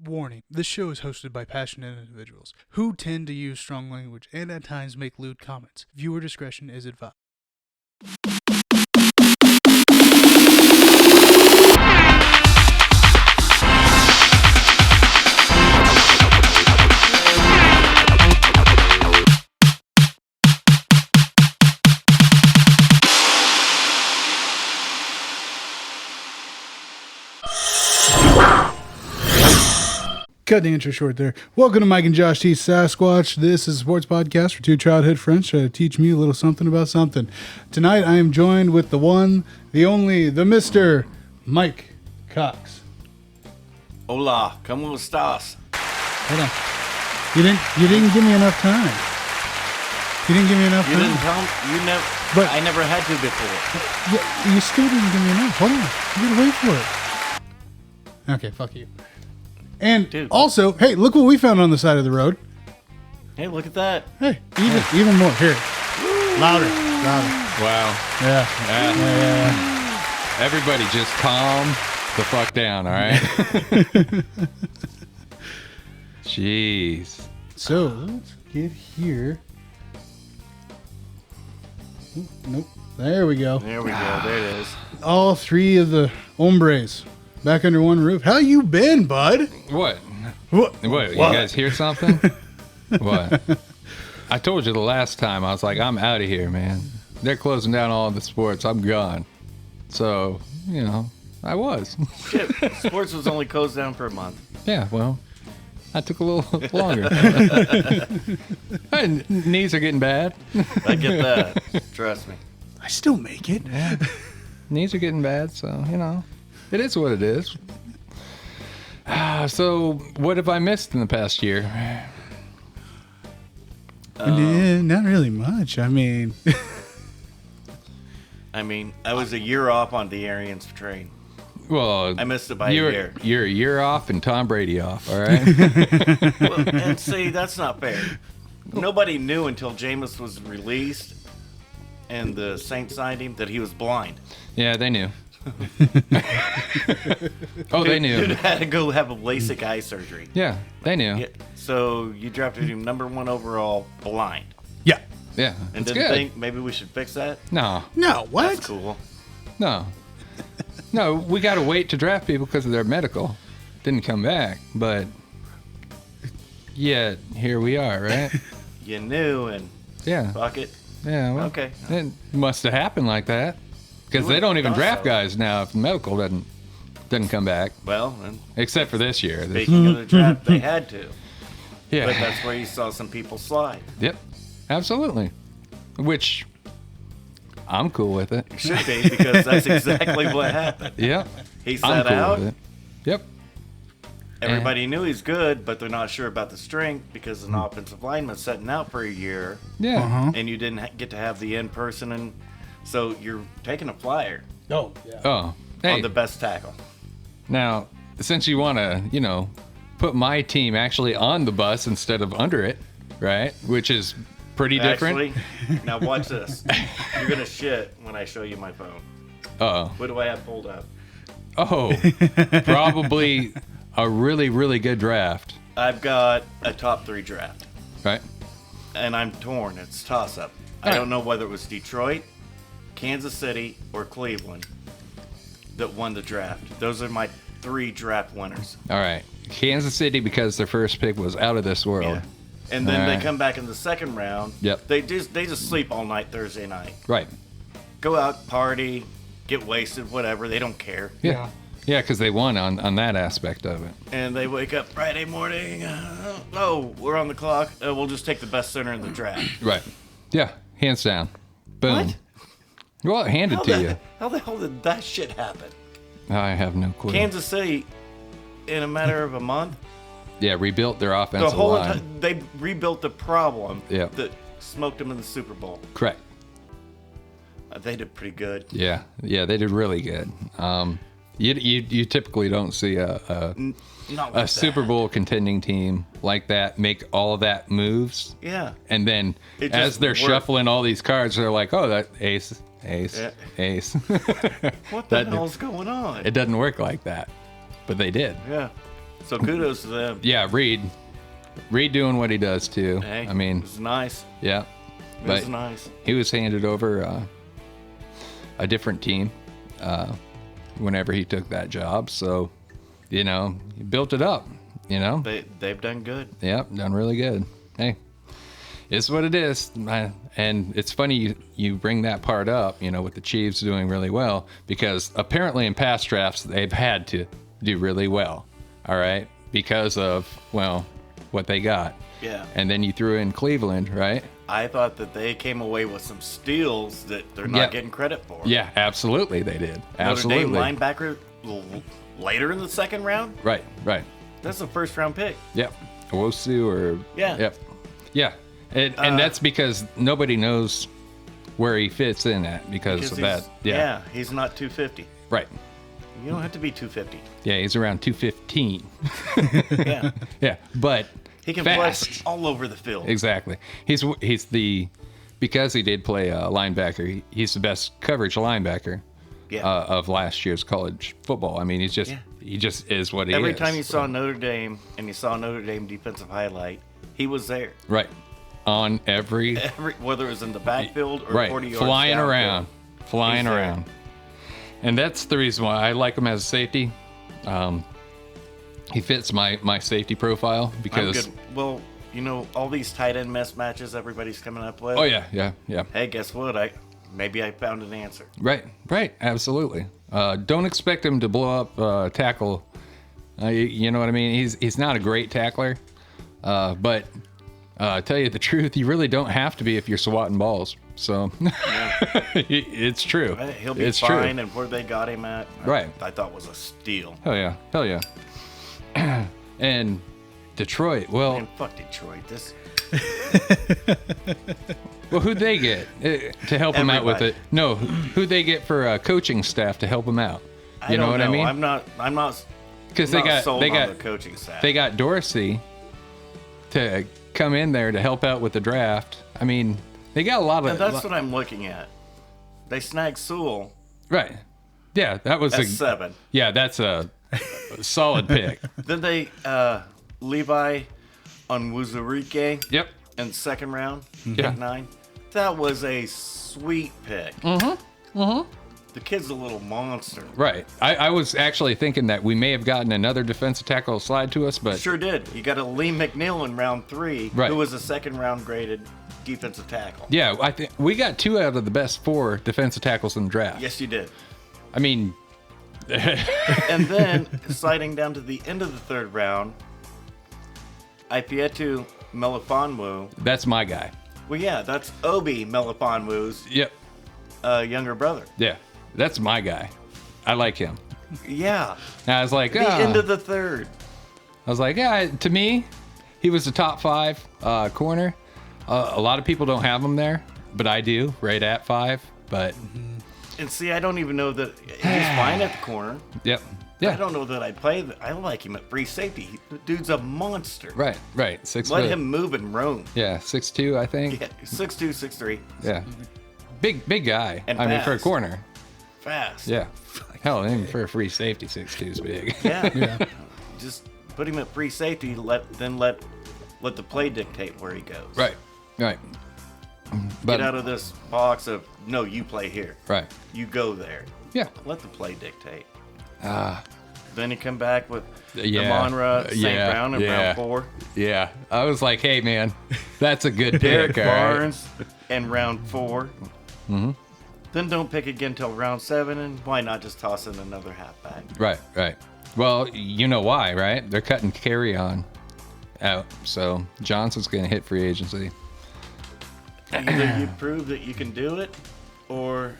Warning, this show is hosted by passionate individuals who tend to use strong language and at times make lewd comments. Viewer discretion is advised. Cut the intro short there. Welcome to Mike and Josh T. Sasquatch. This is a sports podcast for two childhood friends trying to teach me a little something about something. Tonight I am joined with the one, the only, the Mr. Mike Cox. Hola, ¿cómo estás? Hold on. You didn't give me enough time. You didn't give me enough You time. didn't tell me, But- I never had to before. Yeah, you still didn't give me enough. Hold on. You gotta wait for it. Okay, fuck you. And Dude. also, hey, look what we found on the side of the road. Hey, look at that. Hey, even more. Here. Louder. Wow. Yeah. Yeah. Everybody just calm the fuck down, all right? Jeez. So, let's get here. Oop, nope. There we go. There we go. There it is. All three of the hombres back under one roof. How you been, bud? What? What? You guys hear something? What? I told you the last time, I was like, I'm out of here, man. They're closing down all the sports. I'm gone. So, I was. Shit, sports was only closed down for a month. Yeah, well, I took a little longer. My knees are getting bad. I get that. Trust me. I still make it. Yeah. Knees are getting bad, so, it is what it is. So, what have I missed in the past year? Not really much. I mean, I was a year off on the Arians train. Well, I missed it by a year. You're a year off and Tom Brady off, all right? Well, and see, that's not fair. Nobody knew until Jameis was released and the Saints signed him that he was blind. Yeah, they knew. Oh, they knew. Dude had to go have a LASIK eye surgery. Yeah, they knew. Yeah, so you drafted him number 1 overall blind. yeah. Yeah, And it's didn't good. think maybe we should fix that? No, What? That's cool. no. We got to wait to draft people because of their medical. Didn't come back, but yet here we are, right? You knew and Yeah, fuck it. yeah. Well, Okay. It must have happened like that because You they would've don't even thought draft so. guys now if the medical doesn't come back, Well, and except for this year. speaking of the draft, they had to. Yeah. But that's where you saw some people slide. Yep, absolutely. Which I'm cool with it. Should be, because that's exactly what happened. Yep, He I'm sat cool out. with it. Yep. Everybody knew he's good, but they're not sure about the strength because an offensive lineman's sitting out for a year, Yeah. Uh-huh. and you didn't get to have the in person, and so you're taking a flyer Oh, yeah. Oh, hey. on the best tackle. Now, since you want to, put my team actually on the bus instead of under it, right? Which is pretty different. Actually, now watch this. You're gonna shit when I show you my phone. Uh-oh. What do I have pulled up? Oh, probably a really, really good draft, I've got a top 3 draft, right? and I'm torn. It's toss up. I Alright. don't know whether it was Detroit, Kansas City, or Cleveland that won the draft. Those are my 3 draft winners. All right. Kansas City, because their first pick was out of this world. Yeah. And then Alright. they come back in the second round. Yep. They just sleep all night Thursday night. Right. Go out, party, get wasted, whatever. They don't care. Yeah. Yeah, because they won on that aspect of it. And they wake up Friday morning. Oh, we're on the clock. We'll just take the best center in the draft. Right. Yeah. Hands down. Boom. What? Well, handed to you. How the hell did that shit happen? I have no clue. Kansas City, in a matter of a month, Yeah, rebuilt their the offensive whole line. they rebuilt the problem Yeah. that smoked them in the Super Bowl. Correct. They did pretty good. Yeah, they did really good. You typically don't see Not like a that. Super Bowl contending team like that make all of that moves, Yeah. and then It as just they're worked. shuffling all these cards, they're like, "Oh, that ace, Yeah. ace." What the That- hell's going on? It doesn't work like that, but they did. Yeah. So kudos to them. Yeah, Reed doing what he does too. Hey, I mean, it's nice. yeah, It but was nice. he was handed over a different team whenever he took that job. So, he built it up. They've done good. Yep, done really good. Hey, it's what it is. And it's funny you bring that part up, with the Chiefs doing really well, because apparently in past drafts, they've had to do really well. All right. Because of, what they got. Yeah. And then you threw in Cleveland, right? I thought that they came away with some steals that they're not getting credit for. Yeah, absolutely they did. Absolutely. Notre Dame linebacker later in the second round? Right. That's a first round pick. Yep. Owosu or... Yeah. Yep. Yeah. And that's because nobody knows where he fits in at because of that. Yeah, he's not 250. Right. You don't have to be 250. Yeah, he's around 215. Yeah. Yeah, but He can fast. flex all over the field. Exactly. Because he did play linebacker, he's the best coverage linebacker of last year's college football. I mean, he just is what he is. Every time you saw Notre Dame and you saw Notre Dame defensive highlight, he was there. Right. On every Whether it was in the backfield or 40 yards flying downfield. flying He's there. around. And that's the reason why I like him as a safety. He fits my safety profile I'm because. good. Well, all these tight end mismatches everybody's coming up with. Oh yeah. Hey, guess what? Maybe I found an answer. Right, absolutely. Don't expect him to blow up tackle. You know what I mean? He's not a great tackler, but tell you the truth, you really don't have to be if you're swatting balls. So it's true. He'll be it's fine, true. and where they got him at, Right. I thought was a steal. Hell yeah. And Detroit, well, Man, fuck Detroit. well, who'd they get to help him out with Everybody. it? No, who'd they get for coaching staff to help him out? You know don't what I mean? I'm not. Because Sold on the coaching staff. They got Dorsey to come in there to help out with the draft. I mean, they got a lot of. And that's what I'm looking at. They snagged Sewell Right. Yeah, that was at 7. Yeah, that's a solid pick. Then they Levi on Wuzurike Yep. in second round, Yeah. pick 9. That was a sweet pick. The kid's a little monster. Right. I was actually thinking that we may have gotten another defensive tackle slide to us, but Sure did. You got a Lee McNeil in round 3, Right. who was a second round graded defensive tackle. yeah, I think we got 2 out of the best 4 defensive tackles in the draft. Yes, you did. I mean, And then, sliding down to the end of the third round, Ifeatu Melifonwu. that's my guy. Well, yeah, that's Obi Melifonwu's Yep. younger brother. Yeah. That's my guy. I like him. Yeah, And I was like, the end of the third. yeah, to me, he was a top 5 corner. A lot of people don't have him there, but I do, right at 5. But And see, I don't even know that he's fine at the corner. yep. I Yeah. don't know that I play. I like him at free safety. The dude's a monster. Right. 6 Let foot. him move and roam. Yeah, 6'2", I think. Yeah, 6'2", 6'3", Yeah. Big guy. And I mean, for a fast. corner. fast. Yeah. Hell, even for a free safety, 6'2" is big. Yeah. Just put him at free safety. Let the play dictate where he goes. Right. But Get out of this box of no. You play here. right. You go there. Yeah. Let the play dictate. Ah. Then you come back with Yeah. Monra, St. Yeah. Brown in Yeah. round 4. Yeah. I was like, hey man, that's a good Derek pick. All right. Barnes in round 4. Mm-hmm. Then don't pick again till round 7, and why not just toss in another halfback? Right. Well, you know why, right? They're cutting Carry On out, so Johnson's going to hit free agency. Either you prove that you can do it, or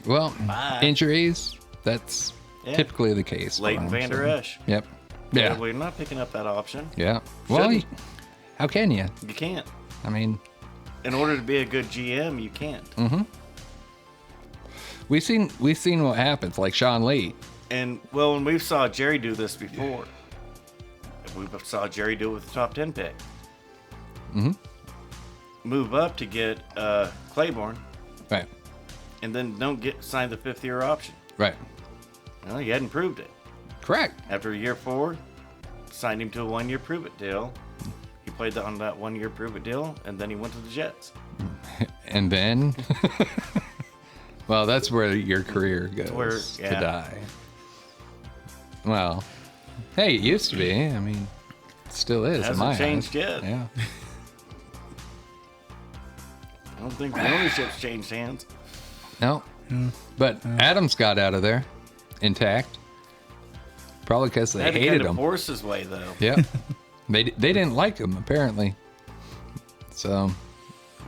Well, Bye. injuries, that's Yeah. typically the case. for Leighton him, Vander so- Esch. Yep. Yeah. We're not picking up that option. Yeah. Well, Shouldn't. how can you? You can't. I mean, In order to be a good GM, you can't. we've seen what happens, like Sean Lee. And we saw Jerry do this before. We saw Jerry do it with the top 10 pick. Move up to get Claiborne, Right. and then don't sign the 5th-year option. Right. Well, he hadn't proved it. Correct. After year 4, signed him to a 1-year prove-it deal. He played on that 1-year prove-it deal, and then he went to the Jets. And then, well, that's where your career goes to die. Well, hey, it used to be. I mean, it still is. Hasn't changed yet. Yeah. I don't think the ownership's changed hands. No. But Adams got out of there intact. Probably because they hated him. Force his way, though. Yeah. They didn't like him, apparently. So.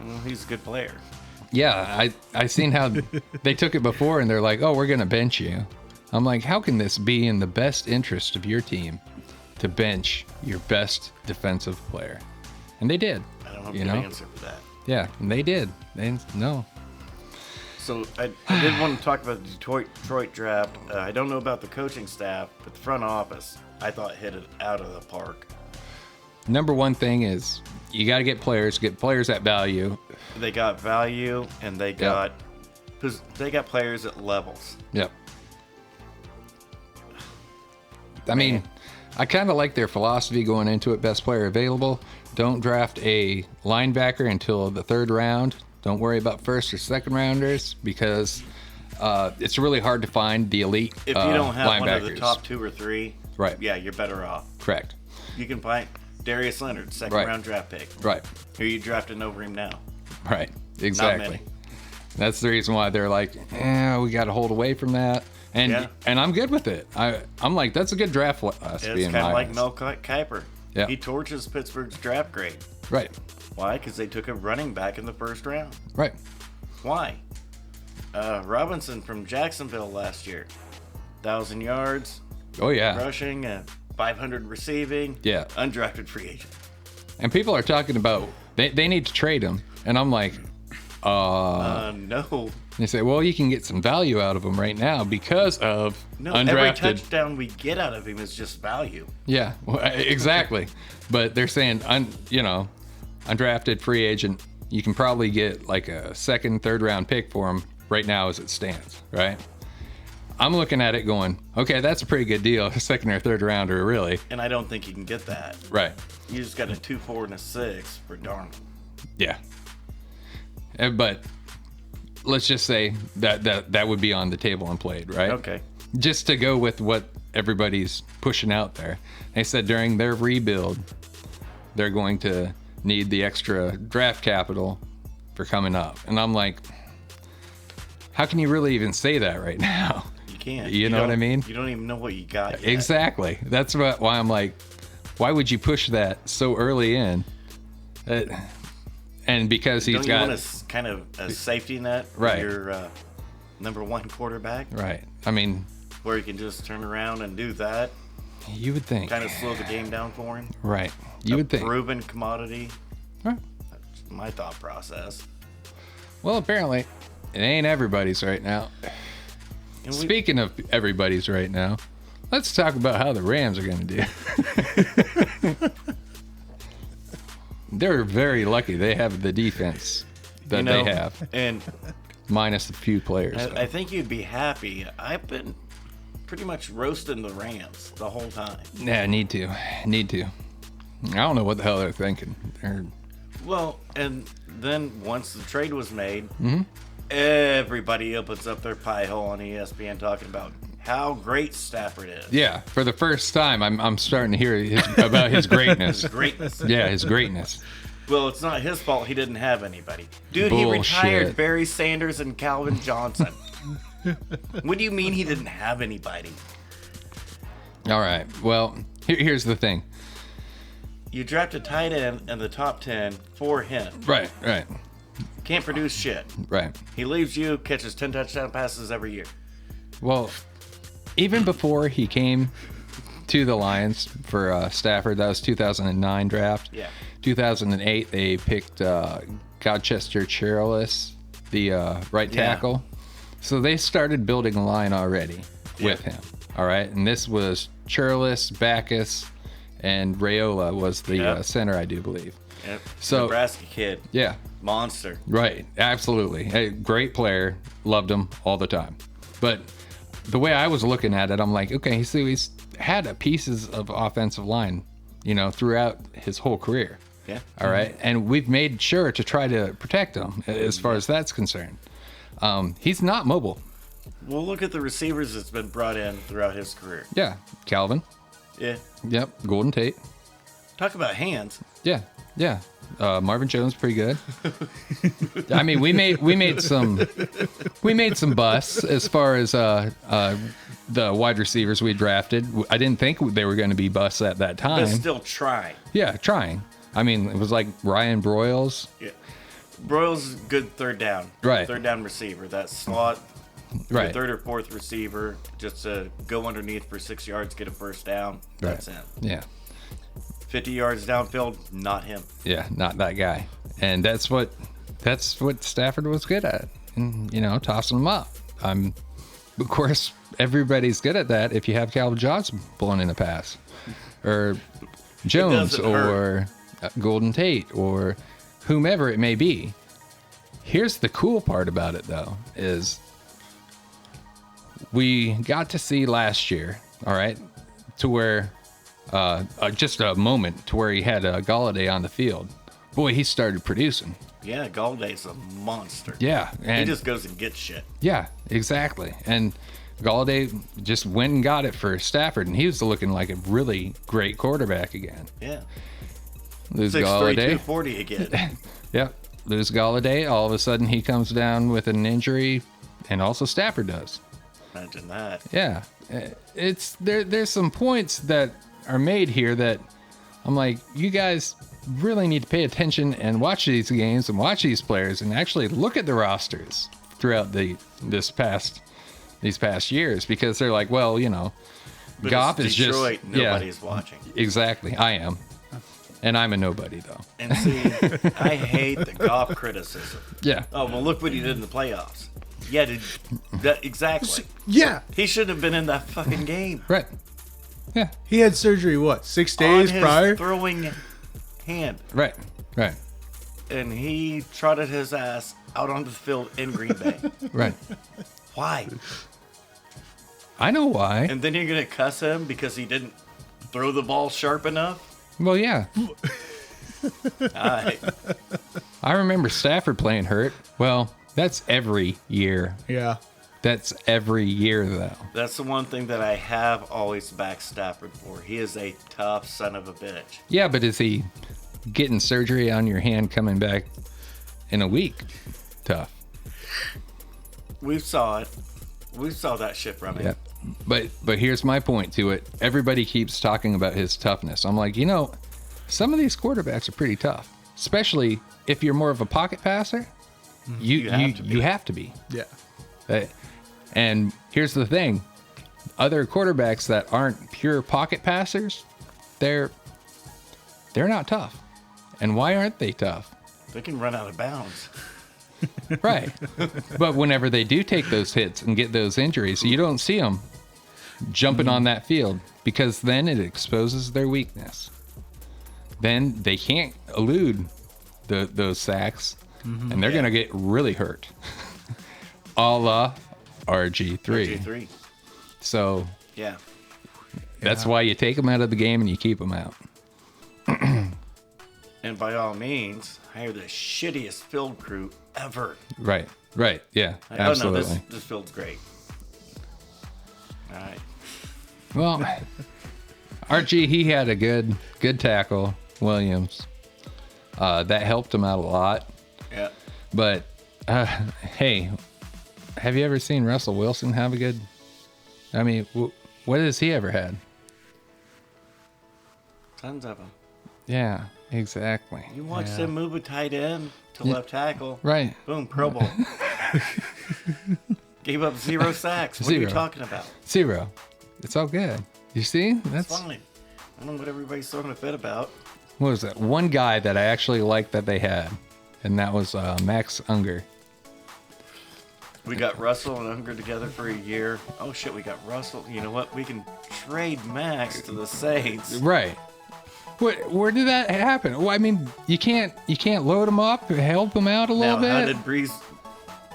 Well, he's a good player. Yeah, I seen how they took it before, and they're like, "Oh, we're gonna bench you." I'm like, "How can this be in the best interest of your team to bench your best defensive player?" And they did. I don't have a good answer for that. Yeah, and they did. No. So I did want to talk about the Detroit draft. I don't know about the coaching staff, but the front office, I thought hit it out of the park. Number one thing is you got to get players at value. They got value, and they got players at levels. Yep. I mean, I kind of like their philosophy going into it. Best player available. Don't draft a linebacker until the 3rd round. Don't worry about first or second rounders because it's really hard to find the elite if you don't have linebackers. One of the top 2 or 3. Right. Yeah, you're better off. Correct. You can find Darius Leonard, 2nd round draft pick. Right. Who are you drafting over him now? Right. Exactly. Not many. That's the reason why they're like, we got to hold away from that. And I'm good with it. I'm like, that's a good draft philosophy. It's kind of like Mel Kiper. Yeah. He torches Pittsburgh's draft grade. Right. Why? Because they took a running back in the 1st round. Right. Why? Robinson from Jacksonville last year. 1,000 yards. Oh, yeah. Rushing, 500 receiving. Yeah. Undrafted free agent. And people are talking about they need to trade him. And I'm like, no. They say, well, you can get some value out of him right now because of undrafted. Every touchdown we get out of him is just value. Yeah, well, exactly. But they're saying, undrafted free agent, you can probably get like a 2nd, 3rd round pick for him right now as it stands, right? I'm looking at it going, okay, that's a pretty good deal, a 2nd or 3rd rounder, really. And I don't think you can get that. Right. You just got a 2, 4, and a 6 for Darnold. Yeah. But let's just say that would be on the table and played, right? Okay. Just to go with what everybody's pushing out there. They said during their rebuild, they're going to need the extra draft capital for coming up. And I'm like, how can you really even say that right now? You can't. You know what I mean? You don't even know what you got yet. Exactly. That's why I'm like, why would you push that so early in? And because he's got... Don't you want kind of a safety net for right. your number 1 quarterback? Right. I mean... Where he can just turn around and do that. You would think. Kind of slow the game down for him. Right. You would think. Proven commodity. Right. That's my thought process. Well, apparently, it ain't everybody's right now. Speaking of everybody's right now, let's talk about how the Rams are going to do. They're very lucky they have the defense that they have. And minus a few players. I think you'd be happy. I've been pretty much roasting the Rams the whole time. Yeah, need to. I don't know what the hell they're thinking. Well, and then once the trade was made, everybody opens up their pie hole on ESPN talking about how great Stafford is. Yeah, for the first time, I'm starting to hear about his greatness. His greatness. Yeah, his greatness. Well, it's not his fault he didn't have anybody. Dude, Bullshit. He retired Barry Sanders and Calvin Johnson. What do you mean he didn't have anybody? All right. Well, here's the thing. You draft a tight end in the top 10 for him. Right. Can't produce shit. Right. He leaves you, catches 10 touchdown passes every year. Well, even before he came to the Lions for Stafford, that was 2009 draft. Yeah. 2008, they picked Godchester Cherilus, the right tackle. So they started building a line already with him. All right. And this was Cherilus, Backus, and Raiola was the center, I do believe. Yep. So Nebraska kid. Yeah. Monster. Right. Absolutely. Hey, great player. Loved him all the time. But the way I was looking at it, I'm like, okay, so he's had pieces of offensive line, throughout his whole career. Yeah. All right. And we've made sure to try to protect him as far as that's concerned. He's not mobile. Well, look at the receivers that's been brought in throughout his career. Yeah. Calvin. Yeah. Yep. Golden Tate. Talk about hands. Yeah. Yeah. Marvin Jones, pretty good. I mean, we made some busts as far as the wide receivers we drafted. I didn't think they were going to be busts at that time. But still trying. Yeah, trying. I mean, it was like Ryan Broyles. Yeah. Broyles is good third down. Right. Third down receiver. That slot. Right. Third or fourth receiver. Just to go underneath for 6 yards, get a first down. That's him. Yeah. 50 yards downfield, not him. Yeah, not that guy. And that's what Stafford was good at. And, tossing them up. Of course, everybody's good at that if you have Calvin Johnson blowing in a pass. Or Jones or Golden Tate or whomever it may be. Here's the cool part about it, though, is we got to see last year, all right, to where just a moment to where he had Galladay on the field. Boy, he started producing. Yeah, Galladay's a monster. Yeah. And he just goes and gets shit. Yeah, exactly. And Galladay just went and got it for Stafford, and he was looking like a really great quarterback again. Yeah. Lose 6'3", Galladay. 240 again. Yep. Lose Galladay. All of a sudden, he comes down with an injury, and also Stafford does. Imagine that. Yeah. It's there's some points that are made here that I'm like, you guys really need to pay attention and watch these games and watch these players and actually look at the rosters throughout these past years, because they're like, well, But Goff it's is Detroit, just nobody's watching. Exactly. I am. And I'm a nobody, though. And see, I hate the Goff criticism. Yeah. Oh, well, look what he did in the playoffs. Yeah, exactly. Yeah. He shouldn't have been in that fucking game. Right. Yeah. He had surgery, 6 days On his prior? throwing hand. Right. Right. And he trotted his ass out onto the field in Green Bay. Right. Why? I know why. And then you're going to cuss him because he didn't throw the ball sharp enough? Well, yeah. I remember Stafford playing hurt. Well, that's every year. Yeah. That's every year, though. That's the one thing that I have always backed Stafford for. He is a tough son of a bitch. Yeah, but is he getting surgery on your hand coming back in a week? Tough. We saw it. We saw that shit from him. Yeah. But here's my point to it. Everybody keeps talking about his toughness. I'm like, some of these quarterbacks are pretty tough, especially if you're more of a pocket passer. You have to be. Yeah. And here's the thing. Other quarterbacks that aren't pure pocket passers, they're not tough. And why aren't they tough? They can run out of bounds. Right. But whenever they do take those hits and get those injuries, you don't see them jumping on that field, because then it exposes their weakness. Then they can't elude those sacks, and they're going to get really hurt. A la RG3. RG3. So Yeah. that's why you take them out of the game and you keep them out. And by all means, hire the shittiest field crew ever. Right. Yeah, Like, absolutely. Oh, no, this field's great. All right. Well, RG, he had a good tackle, Williams. That helped him out a lot. Yeah. But, hey, have you ever seen Russell Wilson have a good... I mean, what has he ever had? Tons of them. Yeah, exactly. You watch them move a tight end to left tackle. Right. Boom, Pro Bowl. Gave up 0 sacks. What are you Zero. talking about? 0. It's all good. You see? It's fine. I don't know what everybody's throwing a fit about. What was that? One guy that I actually liked that they had, and that was Max Unger. We got Russell and Unger together for a year. Oh shit, we got Russell. You know what? We can trade Max to the Saints. Right. Where did that happen? Well, I mean, you can't load him up, help him out a little Now, how bit. did Breeze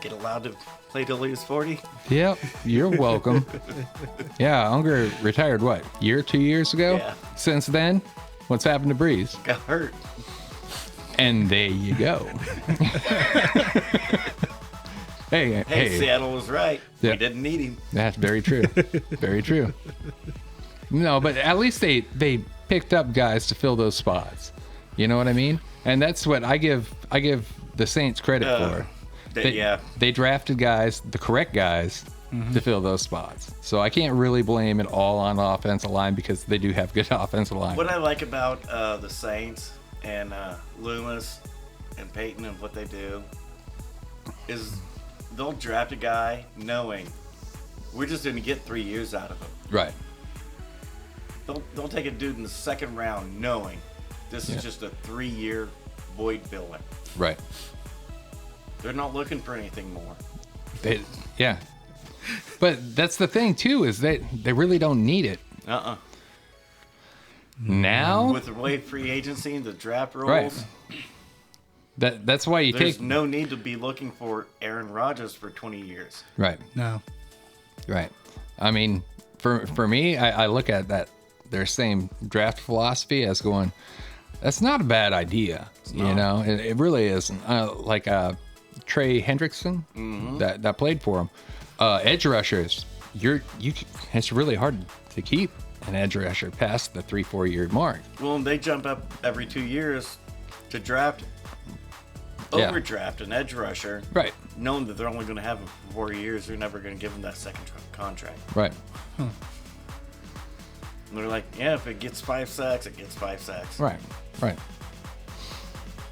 get allowed to play till he was 40. Yep, you're welcome. Yeah, Unger retired, what, year, 2 years ago? Yeah. Since then, what's happened to Breeze? Got hurt. And there you go. Hey. Seattle was right. Yeah. We didn't need him. That's very true. Very true. No, but at least they picked up guys to fill those spots. You know what I mean? And that's what I give the Saints credit for. They drafted guys, the correct guys, to fill those spots. So I can't really blame it all on the offensive line because they do have good offensive line. What I like about the Saints and Loomis and Peyton and what they do is they'll draft a guy knowing we're just going to get 3 years out of him. Right. They'll take a dude in the second round knowing this is just a 3-year void filler. Right. They're not looking for anything more. Yeah. But that's the thing too, is they really don't need it. Now With the way free agency and the draft rules, right. That's why there's no need to be looking for Aaron Rodgers for 20 years. Right. No. Right. I mean, for me, I look at that their same draft philosophy as going, that's not a bad idea. You know, it really isn't. Like Trey Hendrickson that played for him. Edge rushers, it's really hard to keep an edge rusher past the 3-4 year mark. Well, they jump up every 2 years to overdraft an edge rusher, Right. knowing that they're only going to have him for 4 years. They're never going to give him that second contract. Right. And they're like, yeah, if it gets 5 sacks, it gets 5 sacks. Right. Right.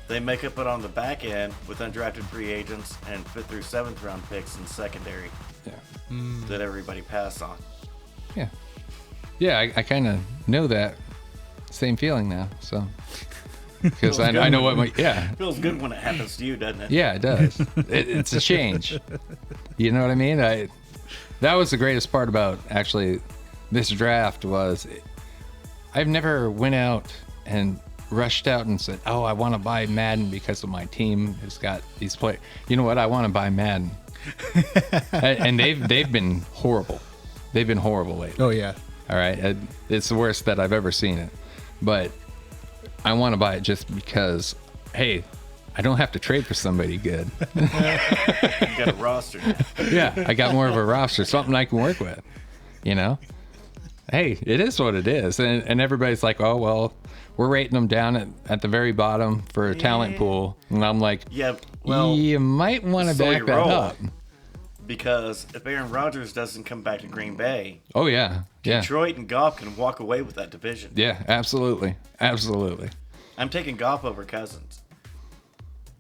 They make up it on the back end with undrafted free agents and 5th through 7th round picks in secondary Yeah. that everybody passed on. Yeah. Yeah, I kind of know that same feeling now. So, because I know what Feels good when it happens to you, doesn't it? Yeah, it does. It's a change. You know what I mean? That was the greatest part about actually this draft was I've never went out and rushed out and said, oh, I want to buy Madden because of my team has got these players. You know what? I want to buy Madden. And they've been horrible. They've been horrible lately. Oh, yeah. All right. It's the worst that I've ever seen it. But I want to buy it just because, hey, I don't have to trade for somebody good. You got a roster. Yeah, I got more of a roster, something I can work with. You know? Hey, it is what it is. And everybody's like, oh, well, we're rating them down at the very bottom for a talent pool. And I'm like, Yeah, well, you might want to so back you that roll. up. Because if Aaron Rodgers doesn't come back to Green Bay, Oh, yeah. Yeah. Detroit and Goff can walk away with that division. Yeah, absolutely. Absolutely. I'm taking Goff over Cousins.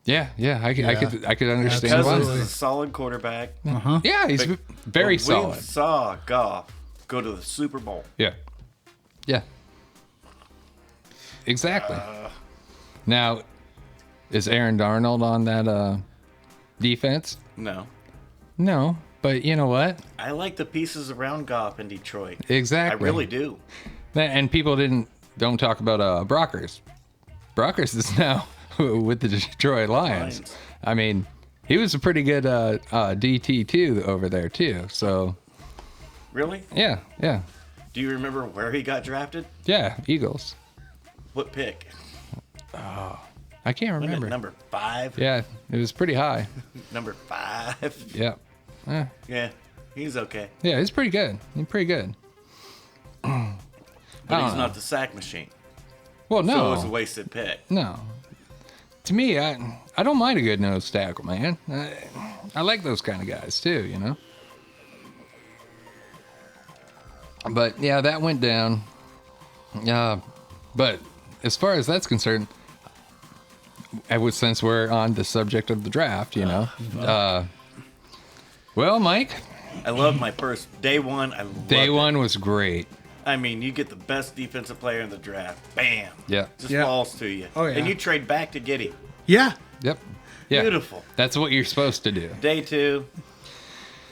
Yeah, I could understand Cousins why. is a solid quarterback. Yeah, he's But- very but solid. We saw Goff go to the Super Bowl. Yeah. Exactly. Now, is Aaron Darnold on that defense? No. No, but you know what? I like the pieces around Goff in Detroit. Exactly. I really do. And people don't talk about Brockers. Brockers is now with the Detroit Lions. Lions. I mean, he was a pretty good DT too over there too. So Really? yeah, Do you remember where he got drafted? Eagles. What pick? I can't Wasn't it remember. number 5? Yeah, it was pretty high. Number 5? Yeah. Yeah. He's okay. Yeah, he's pretty good. He's pretty good. But I he's don't not the sack machine. Well, no. So it was a wasted pick. No. To me, I don't mind a good nose tackle, man. I like those kind of guys too, you know. But yeah, that went down. But as far as that's concerned, since we're on the subject of the draft, you know. Well, Mike, I love my first day one. I loved day it. one was great. I mean, you get the best defensive player in the draft. Bam. Yeah. Just Yeah. falls to you. Oh, yeah. And you trade back to get him. Yeah. Yep. Yeah. Beautiful. That's what you're supposed to do. Day 2,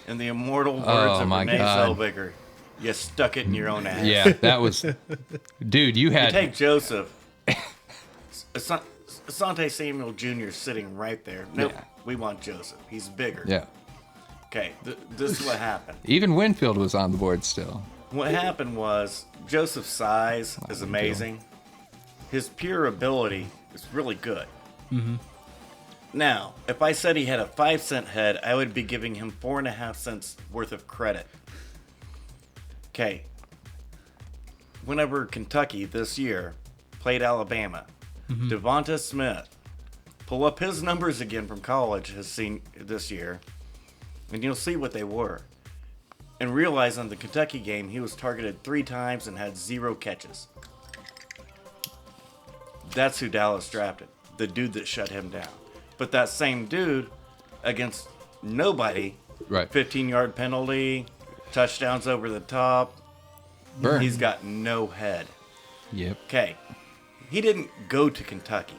in the immortal words of my Renee God. Zellweger, you stuck it in your own ass. Yeah, that was, dude. You You had take Joseph. Asante Samuel Jr. sitting right there. Nope. Yeah. We want Joseph. He's bigger. Yeah. Okay, this is what happened. Even Winfield was on the board still. What happened was Joseph's size is amazing. His pure ability is really good. Mm-hmm. Now, if I said he had a 5-cent head, I would be giving him 4.5 cents worth of credit. Okay. Whenever Kentucky this year played Alabama, Devonta Smith, pull up his numbers again from college this year, and you'll see what they were. And realize on the Kentucky game, he was targeted 3 times and had 0 catches. That's who Dallas drafted. The dude that shut him down. But that same dude, against nobody, Right. 15-yard penalty, touchdowns over the top. Burn. He's got no head. Yep. Okay. He didn't go to Kentucky.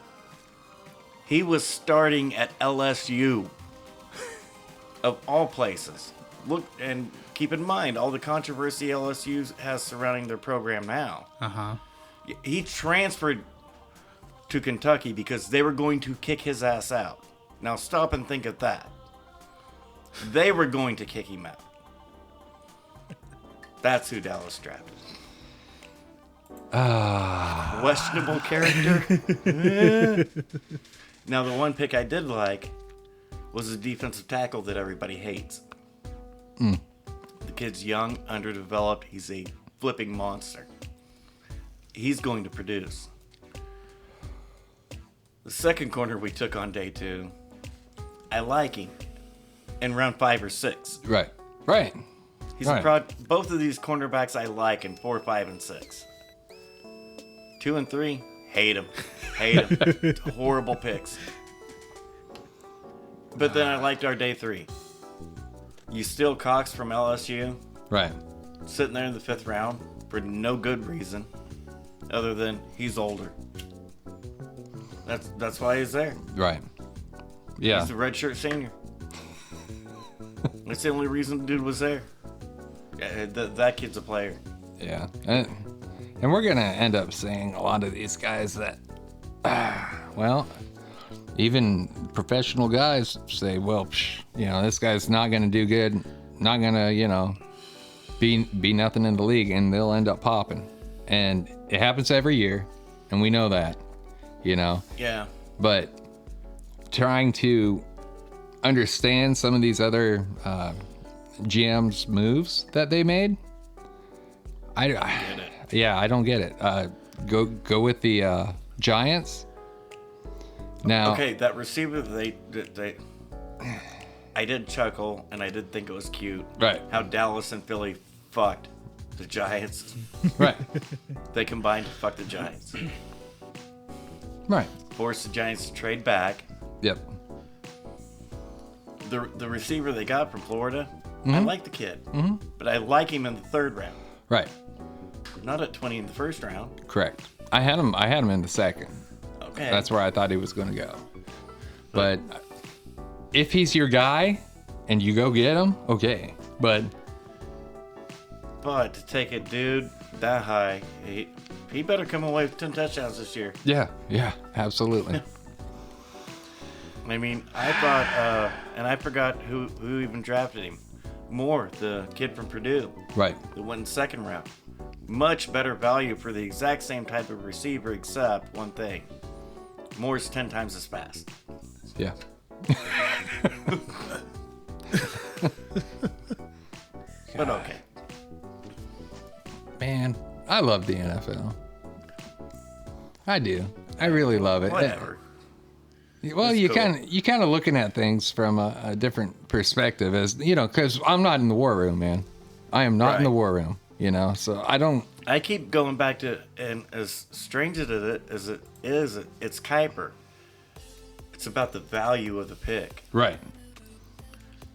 He was starting at LSU. Of all places. Look, and keep in mind all the controversy LSU has surrounding their program now. Uh-huh. He transferred to Kentucky because they were going to kick his ass out. Now stop and think of that. They were going to kick him out. That's who Dallas drafted. Questionable character. Now the one pick I did like was a defensive tackle that everybody hates. The kid's young, underdeveloped. He's a flipping monster. He's going to produce. The second corner we took on day 2, I like him. In round 5 or 6. Right. Right. He's Right. both of these cornerbacks I like in 4, 5, and 6. 2 and 3, hate him. Hate him. Horrible picks. But then I liked our day 3. You steal Cox from LSU, Right. sitting there in the 5th round for no good reason, other than he's older. That's why he's there. Right. Yeah. He's a redshirt senior. That's the only reason the dude was there. Yeah, that kid's a player. Yeah. And we're going to end up seeing a lot of these guys that, well, even professional guys say, well, this guy's not going to do good, not going to, be nothing in the league, and they'll end up popping. And it happens every year, and we know that, Yeah. But trying to understand some of these other GM's moves that they made, I Get it. yeah, I don't get it. Go with the Giants. Now, Okay, that receiver I did chuckle and I did think it was cute. Right. How Dallas and Philly fucked the Giants. right, They combined to fuck the Giants. right, Forced the Giants to trade back. yep, The receiver they got from Florida, I like the kid. But I like him in the 3rd round. right, Not at 20 in the 1st round. correct. I had him in the 2nd. Okay. That's where I thought he was going to go. But if he's your guy and you go get him, okay. But to take a dude that high, he better come away with 10 touchdowns this year. yeah, absolutely. I mean, I thought, and I forgot who even drafted him. Moore, the kid from Purdue, Right. that went in 2nd round. Much better value for the exact same type of receiver, except one thing. Moore's 10 times as fast. Yeah. But okay. Man, I love the NFL. I do. I really love it. Whatever. Well, It's you cool. kind of looking at things from a different perspective, as because I'm not in the war room, man. I am not in the Right. war room, So I don't. I keep going back to, and as strange as it is, it's Kuiper. It's about the value of the pick. Right.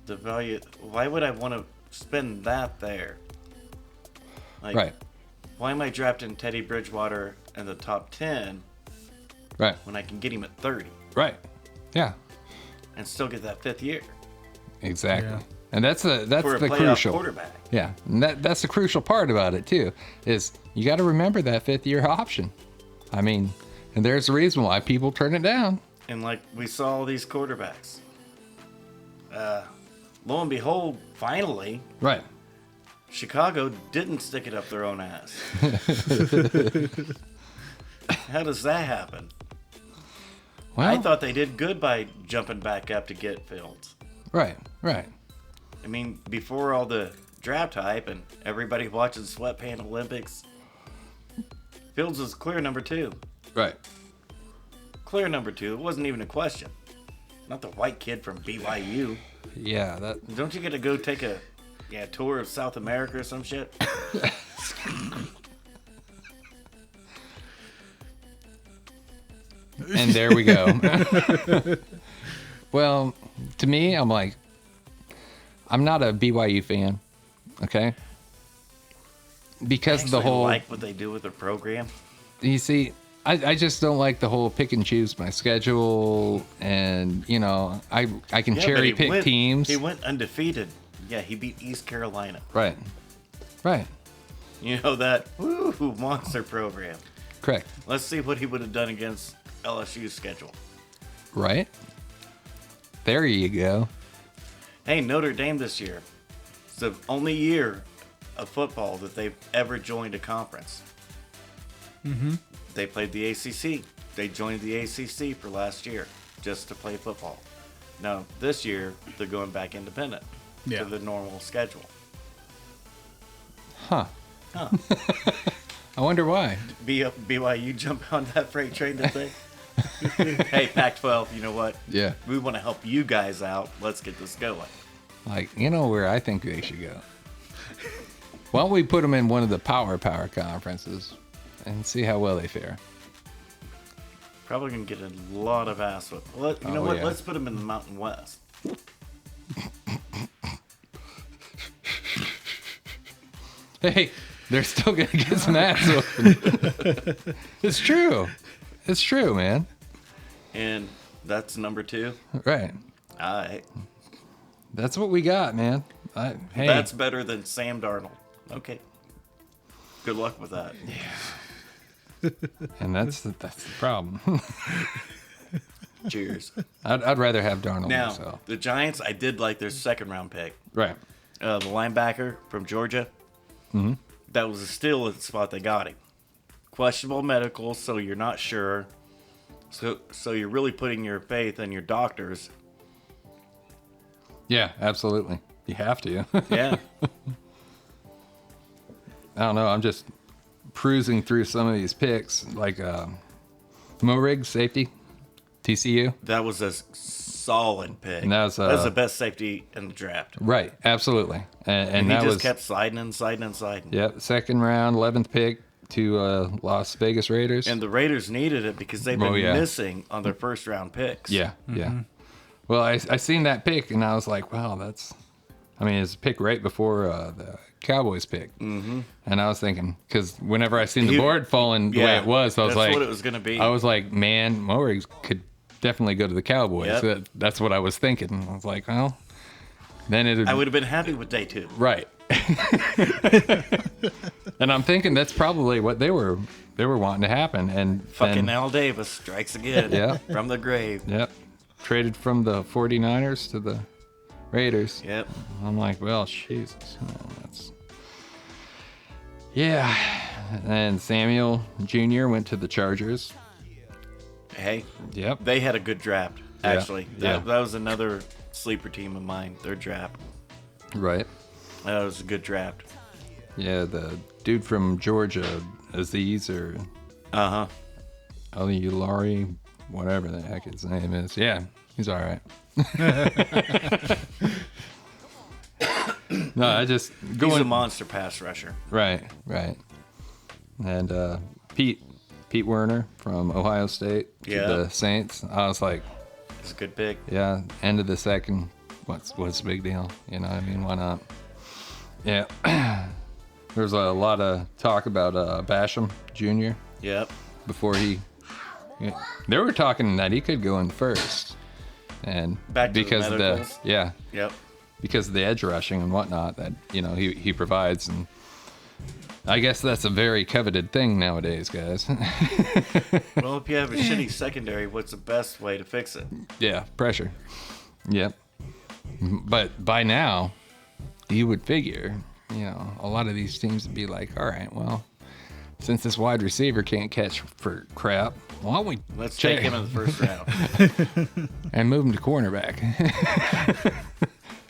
The value. Why would I want to spend that there? Like, Right. Why am I drafting Teddy Bridgewater in the top 10 Right. when I can get him at 30 Right. Yeah. and still get that 5th year Exactly. Yeah. And that's for a the playoff crucial. quarterback? Yeah. And that's the crucial part about it too. Is you got to remember that 5th year option. I mean, and there's a reason why people turn it down. And like we saw all these quarterbacks, lo and behold, finally, Right. Chicago didn't stick it up their own ass. How does that happen? Well, I thought they did good by jumping back up to get Fields. right. I mean, before all the draft hype and everybody watching Sweatpants Olympics, Fields was clear number 2. Right. Clear number 2. It wasn't even a question. Not the white kid from BYU. Yeah, that. Don't you get to go take a tour of South America or some shit? And there we go. Well, to me, I'm like, I'm not a BYU fan, okay? Because of the Actually whole, like what they do with their program. you see, I just don't like the whole pick and choose my schedule, and I can Yeah, but cherry he pick went- teams. He went undefeated. Yeah, he beat East Carolina. Right. You know that monster program. Correct. Let's see what he would have done against LSU's schedule. Right. There you go. Hey, Notre Dame this year. It's the only year of football that they've ever joined a conference. Mm-hmm. They played the ACC. They joined the ACC for last year just to play football. Now, this year, they're going back independent Yeah. to the normal schedule. Huh. Huh. I wonder why. BYU jump on that freight train today? Hey, Pac-12, you know what? Yeah. We want to help you guys out. Let's get this going. Like, where I think they should go? Why don't we put them in one of the power conferences and see how well they fare? Probably going to get a lot of ass whip. Well, you know Oh, what? yeah. Let's put them in the Mountain West. Hey, they're still gonna get some ass whooping. It's true. It's true, man. And that's number 2. Right. All right. That's what we got, man. Hey, That's better than Sam Darnold. Okay. Good luck with that. and that's the problem. Cheers. I'd rather have Darnold Now, myself. the Giants, I did like their second round pick. Right. The linebacker from Georgia. Mm-hmm. That was still the spot they got him. Questionable medical, so you're not sure. So you're really putting your faith in your doctors. Yeah, absolutely. You have to. Yeah. I don't know. I'm just cruising through some of these picks, like Morig, safety, TCU. That was a solid pick. And that was, the best safety in the draft. Right, absolutely. And And he that just was kept sliding and sliding and sliding. Yep, second round, 11th pick to Las Vegas Raiders. And the Raiders needed it because they've been yeah. missing on their first round picks. Yeah. Well, I seen that pick and I was like, wow, it's a pick right before the Cowboys pick. Mm-hmm. And I was thinking, because whenever I seen the board falling the way it was, I was that's like, what it was going to be. I was like, man, Morig could definitely go to the Cowboys. Yep. That's what I was thinking. I was like, well, then I would have been happy with day 2. right. And I'm thinking that's probably what they were wanting to happen. And Fucking then, Al Davis strikes again. Yeah. From the grave. Yep. Traded from the 49ers to the Raiders. Yep. I'm like, well, Jesus. That's... Yeah. And Samuel Jr. went to the Chargers. Hey, Yep. they had a good draft, actually. Yeah. That was another sleeper team of mine, their draft. Right. That was a good draft. Yeah, the dude from Georgia, Aziz or Uh-huh. Ulari, whatever the heck his name is. Yeah, he's all right. No, I just He's going a monster pass rusher. right. And Pete Werner from Ohio State to Yeah. the Saints. I was like, It's a good pick. yeah, end of the second. What's the big deal? You know what I mean? Why not? Yeah. There's a lot of talk about Basham Jr. Yep. before he. Yeah, they were talking that he could go in first, and Back to the because medicals. Yep. because of the edge rushing and whatnot that he provides, and I guess that's a very coveted thing nowadays, guys. Well, if you have a shitty secondary, what's the best way to fix it? Yeah, pressure. Yep. But by now, you would figure, a lot of these teams would be like, all right, well, since this wide receiver can't catch for crap, why don't we Let's take him in the first round and move him to cornerback?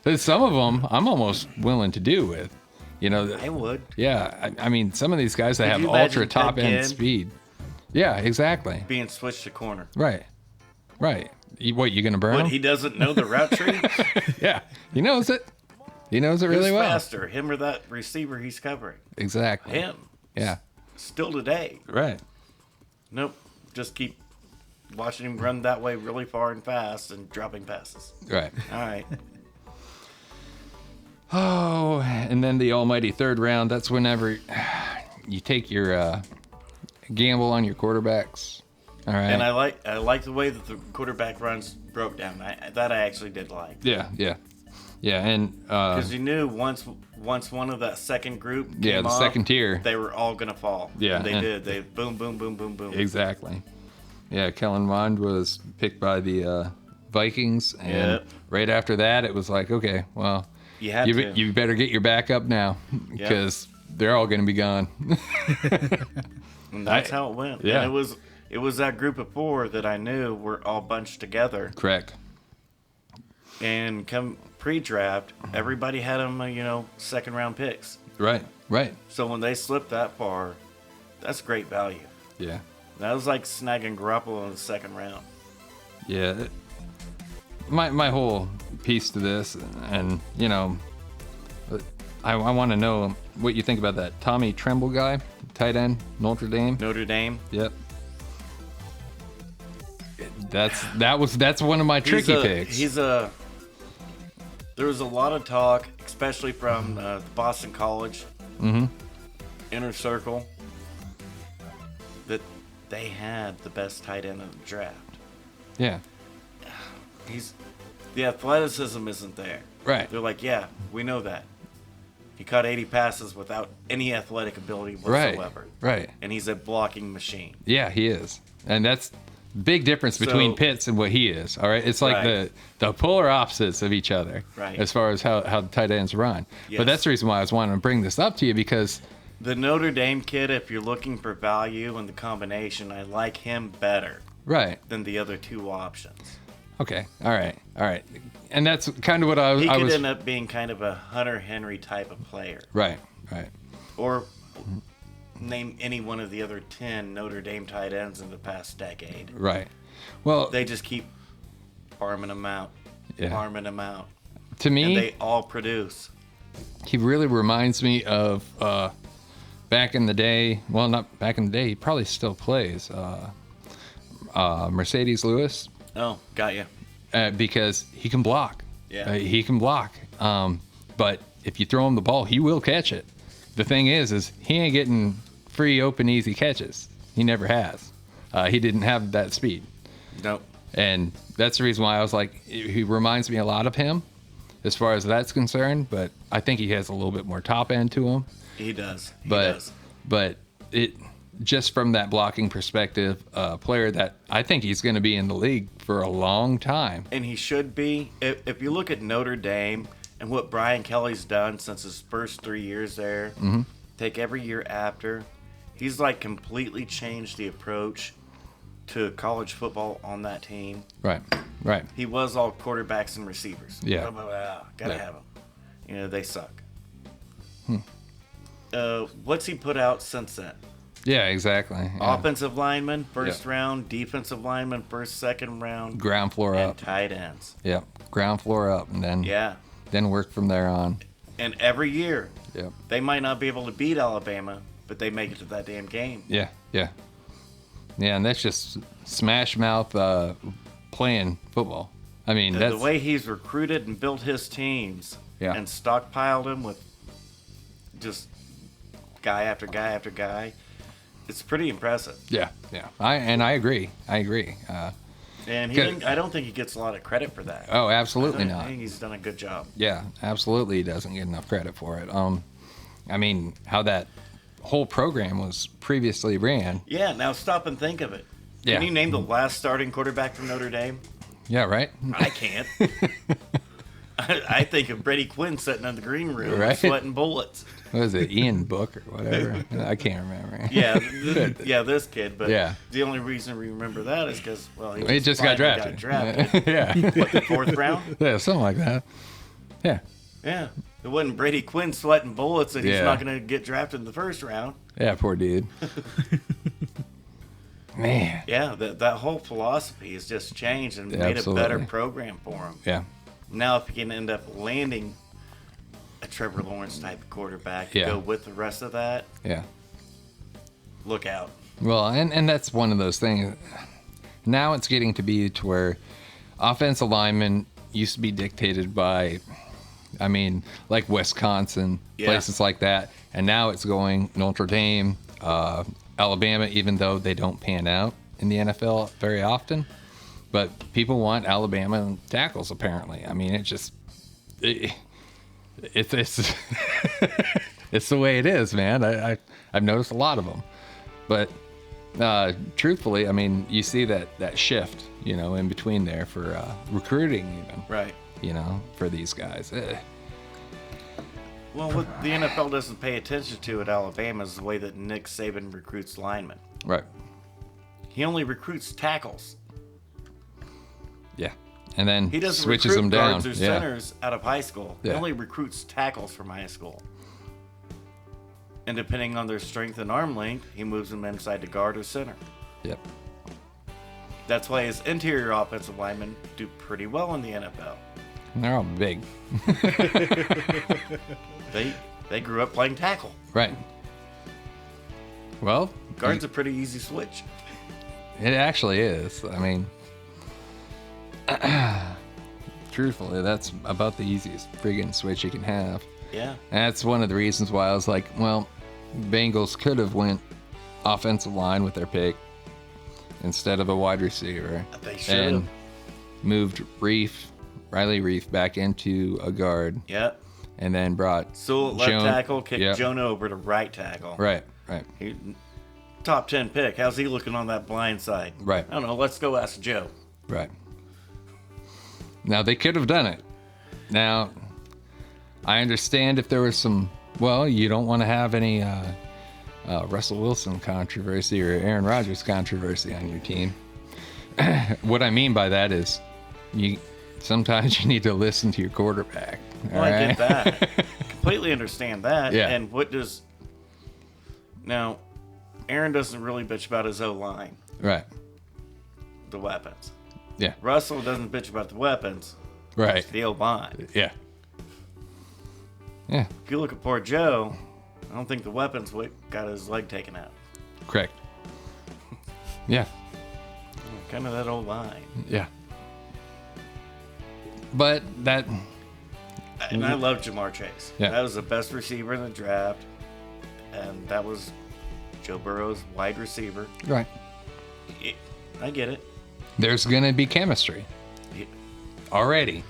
But some of them, I'm almost willing to do with. I would. Yeah, I mean, some of these guys that have you ultra imagine top Ted end Ginn speed. Yeah, exactly. being switched to corner. Right. What, you gonna burn But him? he doesn't know the route tree. Yeah, he knows it. He knows it really Who's well. faster, him or that receiver he's covering? Exactly. Him. Yeah. Still today. Right. Nope. Just keep watching him run that way really far and fast and dropping passes. Right. All right. Oh, and then the almighty third round. That's whenever you take your gamble on your quarterbacks. All right. And I like the way that the quarterback runs broke down. That I actually did like. Yeah. And Because you knew once one of that second group came the off, second tier, they were all gonna fall. Yeah, And they and- did. They boom, boom, boom, boom, boom. exactly. Yeah, Kellen Mond was picked by the Vikings, and Yep. right after that, it was like, okay, well, You had to. you better get your backup now because they're all going to be gone. And that's how it went. Yeah. And it was that group of four that I knew were all bunched together. Correct. And come pre-draft, everybody had them, second round picks. Right. So when they slipped that far, that's great value. Yeah. That was like snagging Garoppolo in the second round. Yeah. My whole piece to this, and I want to know what you think about that Tommy Tremble guy, tight end, Notre Dame. Notre Dame. Yep. That's one of my tricky picks. There was a lot of talk, especially from the Boston College inner circle, that they had the best tight end of the draft. Yeah. The athleticism isn't there. Right. They're like, yeah, we know that. He caught 80 passes without any athletic ability Right. whatsoever. Right. And he's a blocking machine. Yeah, he is, and that's big difference between So- Pitts and what he is. All right, it's like Right. the polar opposites of each other. Right. As far as how the tight ends run. Yes. But that's the reason why I was wanting to bring this up to you because. The Notre Dame kid, if you're looking for value in the combination, I like him better Right. than the other two options. Okay. All right. And that's kind of what I He could was. end up being kind of a Hunter Henry type of player. Right. Or name any one of the other 10 Notre Dame tight ends in the past decade. Right. Well, They just keep farming them out. Yeah. Farming them out. to me, And they all produce. he really reminds me of back in the day. Well, not back in the day. He probably still plays. Mercedes Lewis. Oh, got you. Because he can block. Yeah. He can block. But if you throw him the ball, he will catch it. The thing is he ain't getting free, open, easy catches. He never has. He didn't have that speed. Nope. And that's the reason why I was like, he reminds me a lot of him as far as that's concerned. But I think he has a little bit more top end to him. He does. He But does. but it just from that blocking perspective, player that I think he's going to be in the league for a long time. And he should be. If you look at Notre Dame and what Brian Kelly's done since his first 3 years there, take every year after, he's like completely changed the approach to college football on that team. Right. He was all quarterbacks and receivers. Yeah. Blah, blah, blah. Gotta Yeah. have them. They suck. What's he put out since then? Yeah, exactly. Yeah. Offensive lineman, first round. Defensive lineman, first, second round. Ground floor And up. tight ends. Yep. Ground floor up, and then Yeah. then work from there on. And every year, Yep. they might not be able to beat Alabama, but they make it to that damn game. Yeah. And that's just smash mouth playing football. I mean, The that's way he's recruited and built his teams Yeah. and stockpiled them with just guy after guy after guy, it's pretty impressive. yeah. I agree. And Good. I don't think he gets a lot of credit for that. Oh, absolutely I not. think he's done a good job. Yeah, absolutely. He doesn't get enough credit for it. I mean, how that whole program was previously ran. Yeah, now stop and think of it. Yeah. Can you name the last starting quarterback from Notre Dame? Yeah, right. I can't. I think of Brady Quinn sitting in the green room, Right. sweating bullets. What is it, Ian Book or whatever? I can't remember. Yeah, this kid. But Yeah. the only reason we remember that is because, well, He just got finally drafted. Yeah. What, the 4th round? Yeah, something like that. Yeah. Yeah. It wasn't Brady Quinn sweating bullets that he's Yeah. not going to get drafted in the 1st round. Yeah, poor dude. Man. Yeah, that whole philosophy has just changed and Yeah, made absolutely. a better program for him. Yeah. Now, if he can end up landing a Trevor Lawrence type of quarterback to Yeah. go with the rest of that, Yeah. look out. Well, and that's one of those things. Now it's getting to be to where offensive linemen used to be dictated by, I mean, like Wisconsin, Yeah. places like that. And now it's going Notre Dame, Alabama, even though they don't pan out in the NFL very often. But people want Alabama tackles, apparently. I mean, it's it's the way it is, man. I've noticed a lot of them. But truthfully, I mean, you see that shift, in between there for recruiting even, Right. for these guys. Well, what the NFL doesn't pay attention to at Alabama is the way that Nick Saban recruits linemen. Right. He only recruits tackles. Yeah. And then He doesn't switches recruit them down. guards or Yeah. centers out of high school. He Yeah. only recruits tackles from high school. And depending on their strength and arm length, he moves them inside to guard or center. Yep. That's why his interior offensive linemen do pretty well in the NFL. And they're all big. They grew up playing tackle. Right. Well, Guard's a pretty easy switch. it actually is. I mean, truthfully, that's about the easiest friggin' switch you can have. Yeah. And that's one of the reasons why I was like, well, Bengals could have went offensive line with their pick instead of a wide receiver. They should have. And moved Riley Reef back into a guard, Yep. and then brought Sewell at left Joan- tackle, kicked Yep. Jonah over to right tackle. Right. He, top 10 pick. How's he looking on that blind side? Right. I don't know. Let's go ask Joe. Right. Now, they could have done it. Now, I understand if there was some, well, you don't want to have any Russell Wilson controversy or Aaron Rodgers controversy on your team. What I mean by that is sometimes you need to listen to your quarterback. Well, I get that. Completely understand that. Yeah. And what does... Now, Aaron doesn't really bitch about his O-line, Right. the weapons. Yeah. Russell doesn't bitch about the weapons, Right. it's the O-line. Yeah. Yeah. If you look at poor Joe, I don't think the weapons got his leg taken out. Correct. Yeah. Kind of that O-line. Yeah. But that, And I love Jamar Chase. Yeah. That was the best receiver in the draft. And that was Joe Burrow's wide receiver. right. I get it. There's going to be chemistry He, already.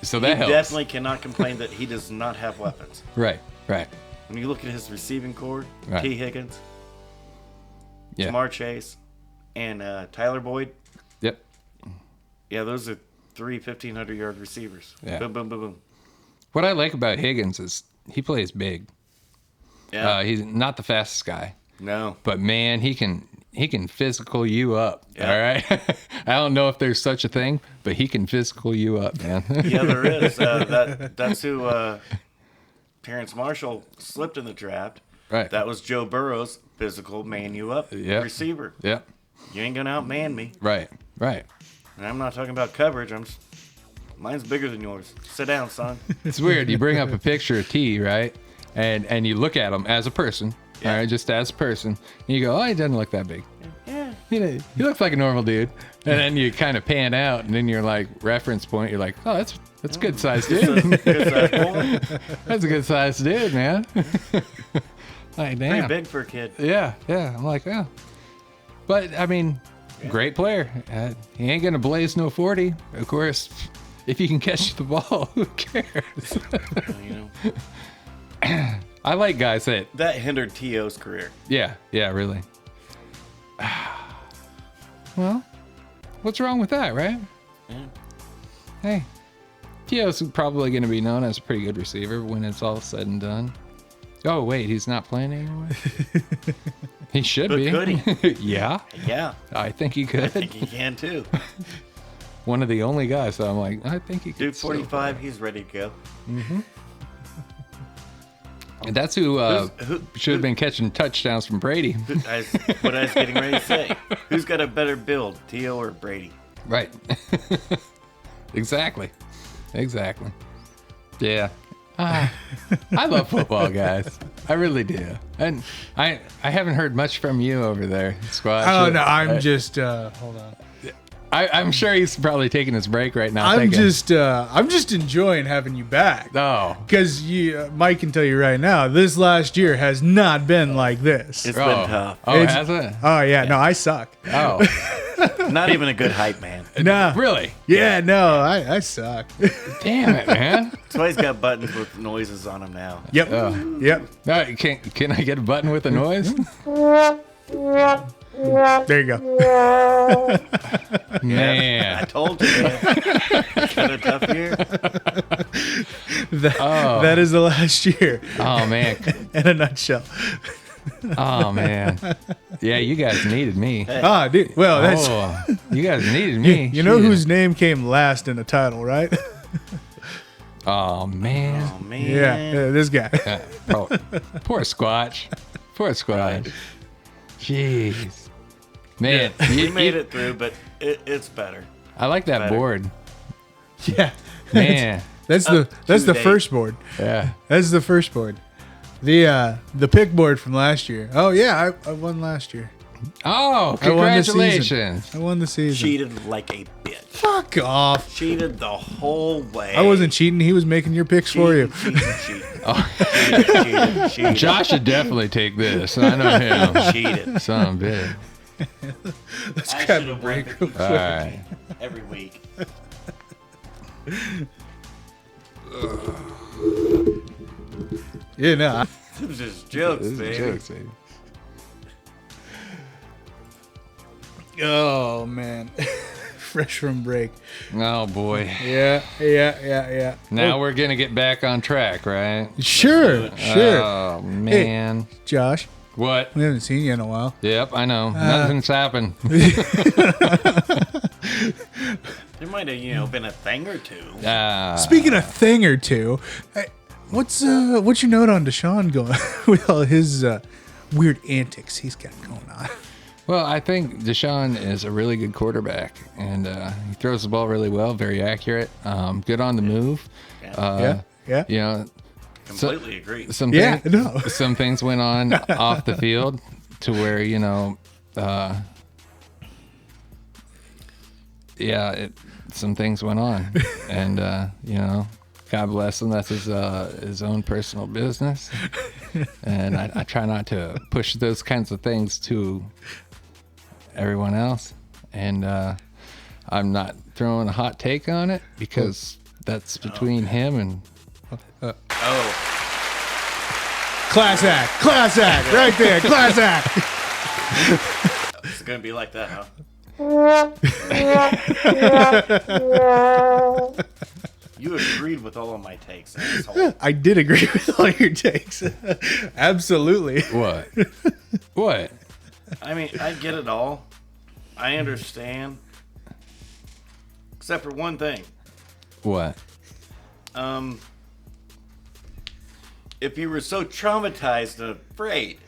So he that helps. definitely cannot complain that he does not have weapons. Right. Right. When you look at his receiving core, Right. T. Higgins, Yeah. Jamar Chase, and Tyler Boyd, Yep. yeah, those are three 1,500-yard receivers. Yeah. Boom, boom, boom, boom. What I like about Higgins is he plays big. Yeah. He's not the fastest guy, No. but man, he can physical you up. Yeah. All right. I don't know if there's such a thing, but he can physical you up, man. Yeah, there is. That's who Terrence Marshall slipped in the draft. Right. That was Joe Burrow's physical man you up Yep. receiver. Yep. You ain't gonna outman me. Right. Right. And I'm not talking about coverage. Mine's bigger than yours. Sit down, son. It's weird. You bring up a picture of T, right? And you look at him as a person. Yeah. All right, just as a person. And you go, oh, he doesn't look that big. Yeah. He looks like a normal dude. And then you kind of pan out, and then you're like reference point. You're like, oh, that's a good sized dude. Good size boy. That's a good sized dude, man. Like, damn. Pretty big for a kid. Yeah, yeah. I'm like, yeah. But I mean, great player. He ain't gonna blaze no 40. Of course, if you can catch the ball, who cares? You know, I like guys that. that hindered T.O.'s career. Yeah, really. Well, what's wrong with that, right? Yeah. Hey, Theo's probably going to be known as a pretty good receiver when it's all said and done. Oh, wait, he's not playing anymore? He should But be. could he? Yeah, Yeah, I think he could. I think he can too. One of the only guys, so I'm like, I think he could. Dude, still 45, he's ready to go. And that's who, Who- should have been catching touchdowns from Brady. What I was getting ready to say. Who's got a better build, Tio or Brady? Right. Exactly. Yeah. I love football, guys. I really do. And I haven't heard much from you over there, Squash. Oh no, I'm just hold on. I'm sure he's probably taking his break right now. I'm thinking, just enjoying having you back. Oh. Because Mike can tell you right now, this last year has not been like this. It's been tough. Oh, It's- has it? Oh yeah, no, I suck. Oh. Not even a good hype man. No, Really? yeah, no, I suck. Damn it, man. That's why he's got buttons with noises on them now. Yep, yep. No, can I get a button with a noise? There you go. I Man. told you, man. It's been a tough year. That is the last year Oh, man. in a nutshell. Oh, man. Yeah, you guys needed me. Ah, dude. Well, that's Oh, you guys needed me. you know Shit. whose name came last in the title, right? Oh, man. Oh, man. Yeah, this guy. Poor Squatch. Poor Squatch. Jeez. Man, We made it through, but it's better. I like that Better. board. Yeah, Man. that's the to first board. Yeah. That's the first board. The pick board from last year. Oh yeah, I won last year. Oh, I won the season. congratulations. I won the season. Cheated like a bitch. Fuck off. Cheated the whole way. I wasn't cheating. He was making your picks for you. Cheated. Josh should definitely take this. I know him. Cheated. Son of a bitch. Let's I grab should a have break. won All right. every week. Yeah, no. It was just jokes, This is baby. jokes, baby. Oh man, fresh from break. Oh, boy. Yeah. Now we're going to get back on track, right? Sure. Oh, man. Josh, What? we haven't seen you in a while. Yep, I know. Nothing's happened. There might have, been a thing or two. Speaking of thing or two, what's your note on Deshaun going with all his weird antics he's got going on? Well, I think Deshaun is a really good quarterback, and he throws the ball really well, very accurate, good on the move. Yeah. You know, Completely agree. some Yeah, things, no. some things went on off the field to where some things went on, and God bless him. That's his own personal business, and I try not to push those kinds of things to everyone else, and I'm not throwing a hot take on it because that's between him and Oh, Class act, right there, class act. it's going to be like that, huh? You agreed with all of my takes, asshole. I did agree with all your takes. Absolutely. what? What? I mean, I get it all. I understand. Except for one thing. What? If you were so traumatized and afraid,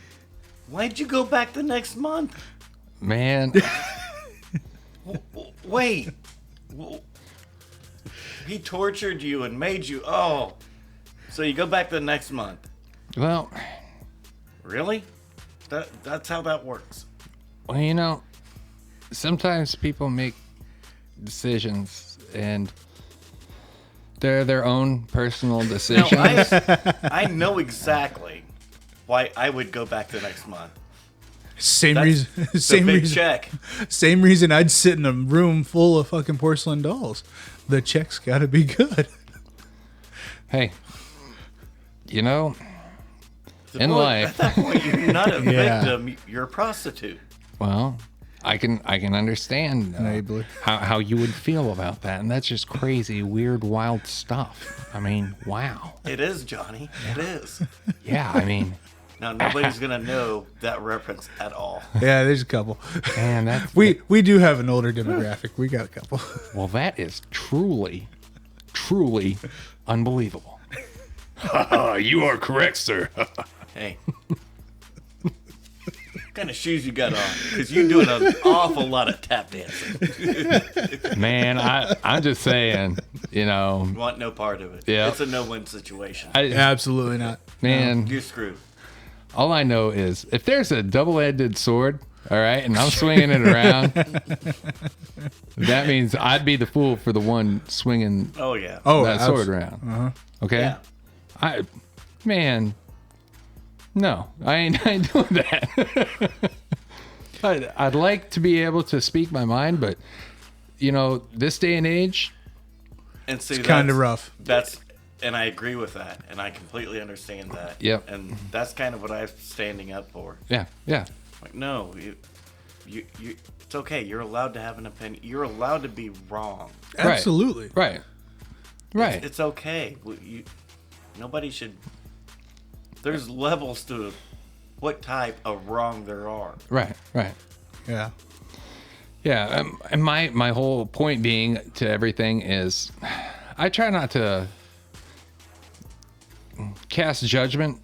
why'd you go back the next month? Man, Wait. He tortured you and made you. Oh. So you go back the next month. well, Really? That's how that works. sometimes people make decisions and they're their own personal Now, decisions. I know exactly why I would go back the next month. Same That's reason. the Same big reason. check. Same reason I'd sit in a room full of fucking porcelain dolls. The check's got to be good. Hey, in Well, life, At that point, you're not a Yeah. victim. You're a prostitute. well, I can understand Enabler. how you would feel about that, and that's just crazy, weird, wild stuff. I mean, wow. It is, Johnny. It is. Yeah, I mean, Now nobody's gonna know that reference at all. Yeah, there's a couple. man, that's We do have an older demographic. We got a couple. well, that is truly unbelievable. You are correct, sir. Hey. What kind of shoes you got on? Because you're doing an awful lot of tap dancing. Man, I'm just saying, Want no part of it. Yeah. It's a no-win situation. Absolutely not. man, You're screwed. all I know is if there's a double-edged sword, all right, and I'm swinging it around, that means I'd be the fool for the one swinging Oh, yeah. Oh, that sword around. Okay? Yeah. No, I ain't doing that. I'd like to be able to speak my mind, but this day and age, And see, It's kind of rough. And I agree with that, and I completely understand that. Yep. And that's kind of what I'm standing up for. yeah. Like, no, you it's okay. You're allowed to have an opinion. You're allowed to be wrong. Absolutely. Right. It's okay. Nobody should. There's levels to what type of wrong there are. Right. Yeah. Yeah, and my whole point being to everything is I try not to cast judgment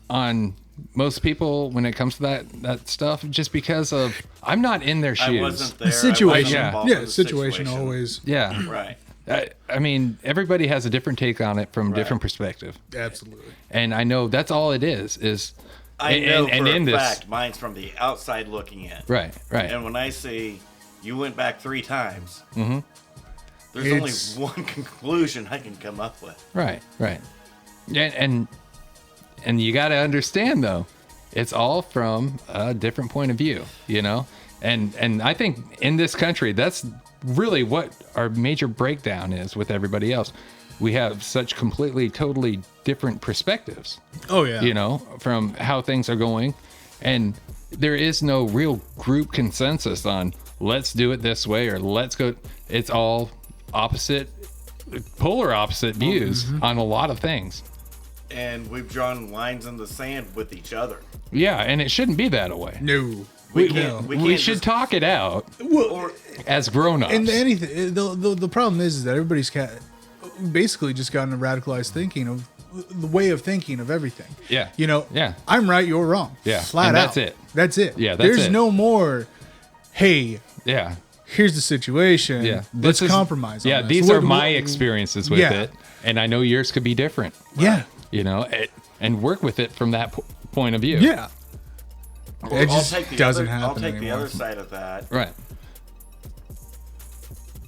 on most people when it comes to that stuff, just because of I'm not in their shoes. I wasn't there. The situation. I wasn't Yeah. involved Yeah, in the situation always. Yeah. Right. I mean, everybody has a different take on it from different perspective. Absolutely. And I know that's all it is I know and for in a this fact mine's from the outside looking in. right. And when I say you went back 3 times, there's It's- only one conclusion I can come up with. Right. Yeah, and you got to understand though, it's all from a different point of view, And I think in this country, that's really what our major breakdown is with everybody else. We have such completely, totally different perspectives, Oh yeah. from how things are going. And there is no real group consensus on let's do it this way or let's go. It's all polar opposite views on a lot of things. And we've drawn lines in the sand with each other. Yeah, and it shouldn't be that way. No. We No. can't. We should just- talk it out Or, as grown-ups. And anything. The problem is that everybody's basically just gotten a radicalized thinking of the way of thinking of everything. Yeah. Yeah. I'm right, you're wrong. Yeah. Flat And out. that's it. That's it. Yeah, that's There's it. no more. Hey, Yeah. here's the situation. Yeah. Let's compromise. Yeah, on this. these are my experiences with Yeah. it, and I know yours could be different. Yeah. And work with it from that point of view. Yeah. or It I'll just take the doesn't other, happen I'll take the anymore. other side of that. Right.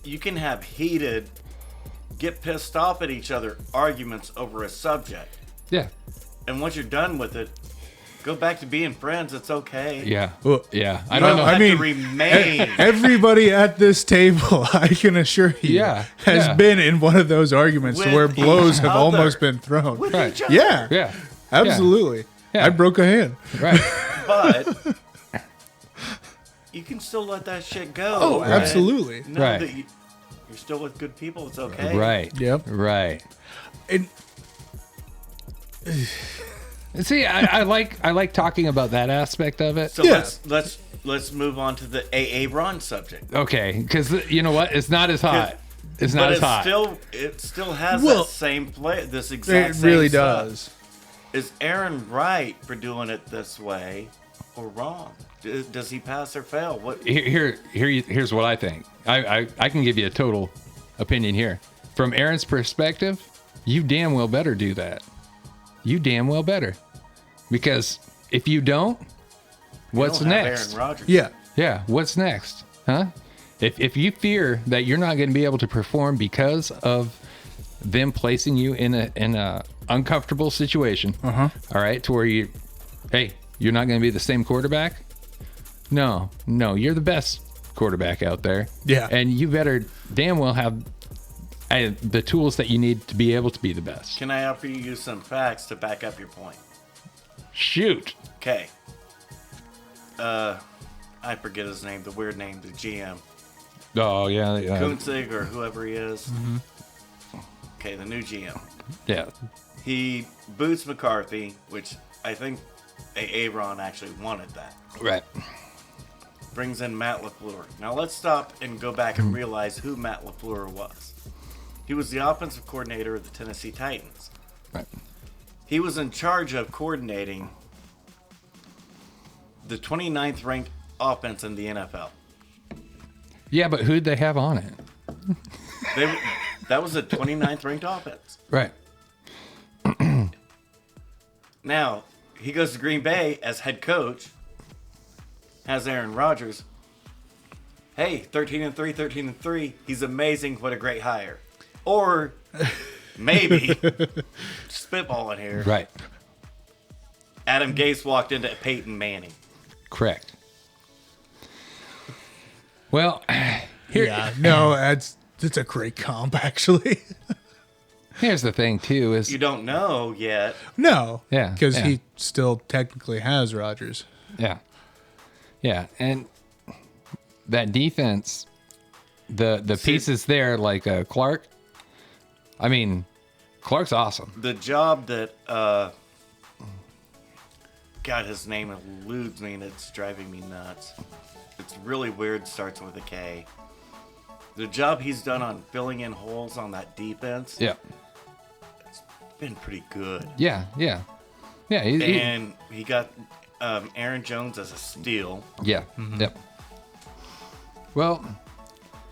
You can have heated, get pissed off at each other arguments over a subject. Yeah. And once you're done with it, go back to being friends. It's okay. Yeah. Well, Yeah. I You don't don't know. have I mean, to remain. Everybody at this table, I can assure you, Yeah, has yeah. been in one of those arguments to With where blows each have other. almost been thrown. with Right. each other. Yeah, Yeah. absolutely. Yeah. I broke a hand. Right. But you can still let that shit go. Oh, right? absolutely. Know Right. that you're still with good people. It's okay. Right. Yep. Right. And See, I like talking about that aspect of it. So Yeah. let's move on to the AA Ron subject. Okay, because you know what? It's not as hot. It's not But as hot. it still has Well, that same play. This exact it same really stuff. does. Is Aaron right for doing it this way, or wrong? Does he pass or fail? What? Here's what I think. I can give you a total opinion here. From Aaron's perspective, you damn well better do that. You damn well better. Because if you don't, what's We don't have next? Aaron Rodgers. Yeah. Yeah, what's next? Huh? If you fear that you're not going to be able to perform because of them placing you in a uncomfortable situation, all right, to where you're not going to be the same quarterback. No, you're the best quarterback out there. Yeah. And you better damn well have the tools that you need to be able to be the best. Can I offer you some facts to back up your point? Shoot. Okay. I forget his name, the weird name, the GM. Oh yeah, Kunzig or whoever he is. Mm-hmm. Okay, the new GM. yeah. He boots McCarthy, which I think Aaron actually wanted that. Right. Brings in Matt LaFleur. Now let's stop and go back and realize who Matt LaFleur was. He was the offensive coordinator of the Tennessee Titans. Right. He was in charge of coordinating the 29th ranked offense in the NFL. Yeah, but who'd they have on it? That was a 29th ranked offense. Right. Now, he goes to Green Bay as head coach, has Aaron Rodgers. Hey, 13-3. He's amazing. What a great hire. Or maybe, spitballing here, Right. Adam Gase walked into Peyton Manning. Correct. Well, here. Yeah, no, it's a great comp, actually. Here's the thing, too, is You don't know yet. No. Yeah, Because yeah. he still technically has Rodgers. yeah, and that defense, the pieces there, like Clark. I mean, Clark's awesome. The job that, God, his name eludes me and it's driving me nuts. It's really weird, starts with a K. The job he's done on filling in holes on that defense, Yeah, been pretty good. yeah. And he got Aaron Jones as a steal. Yeah. Yep. Well,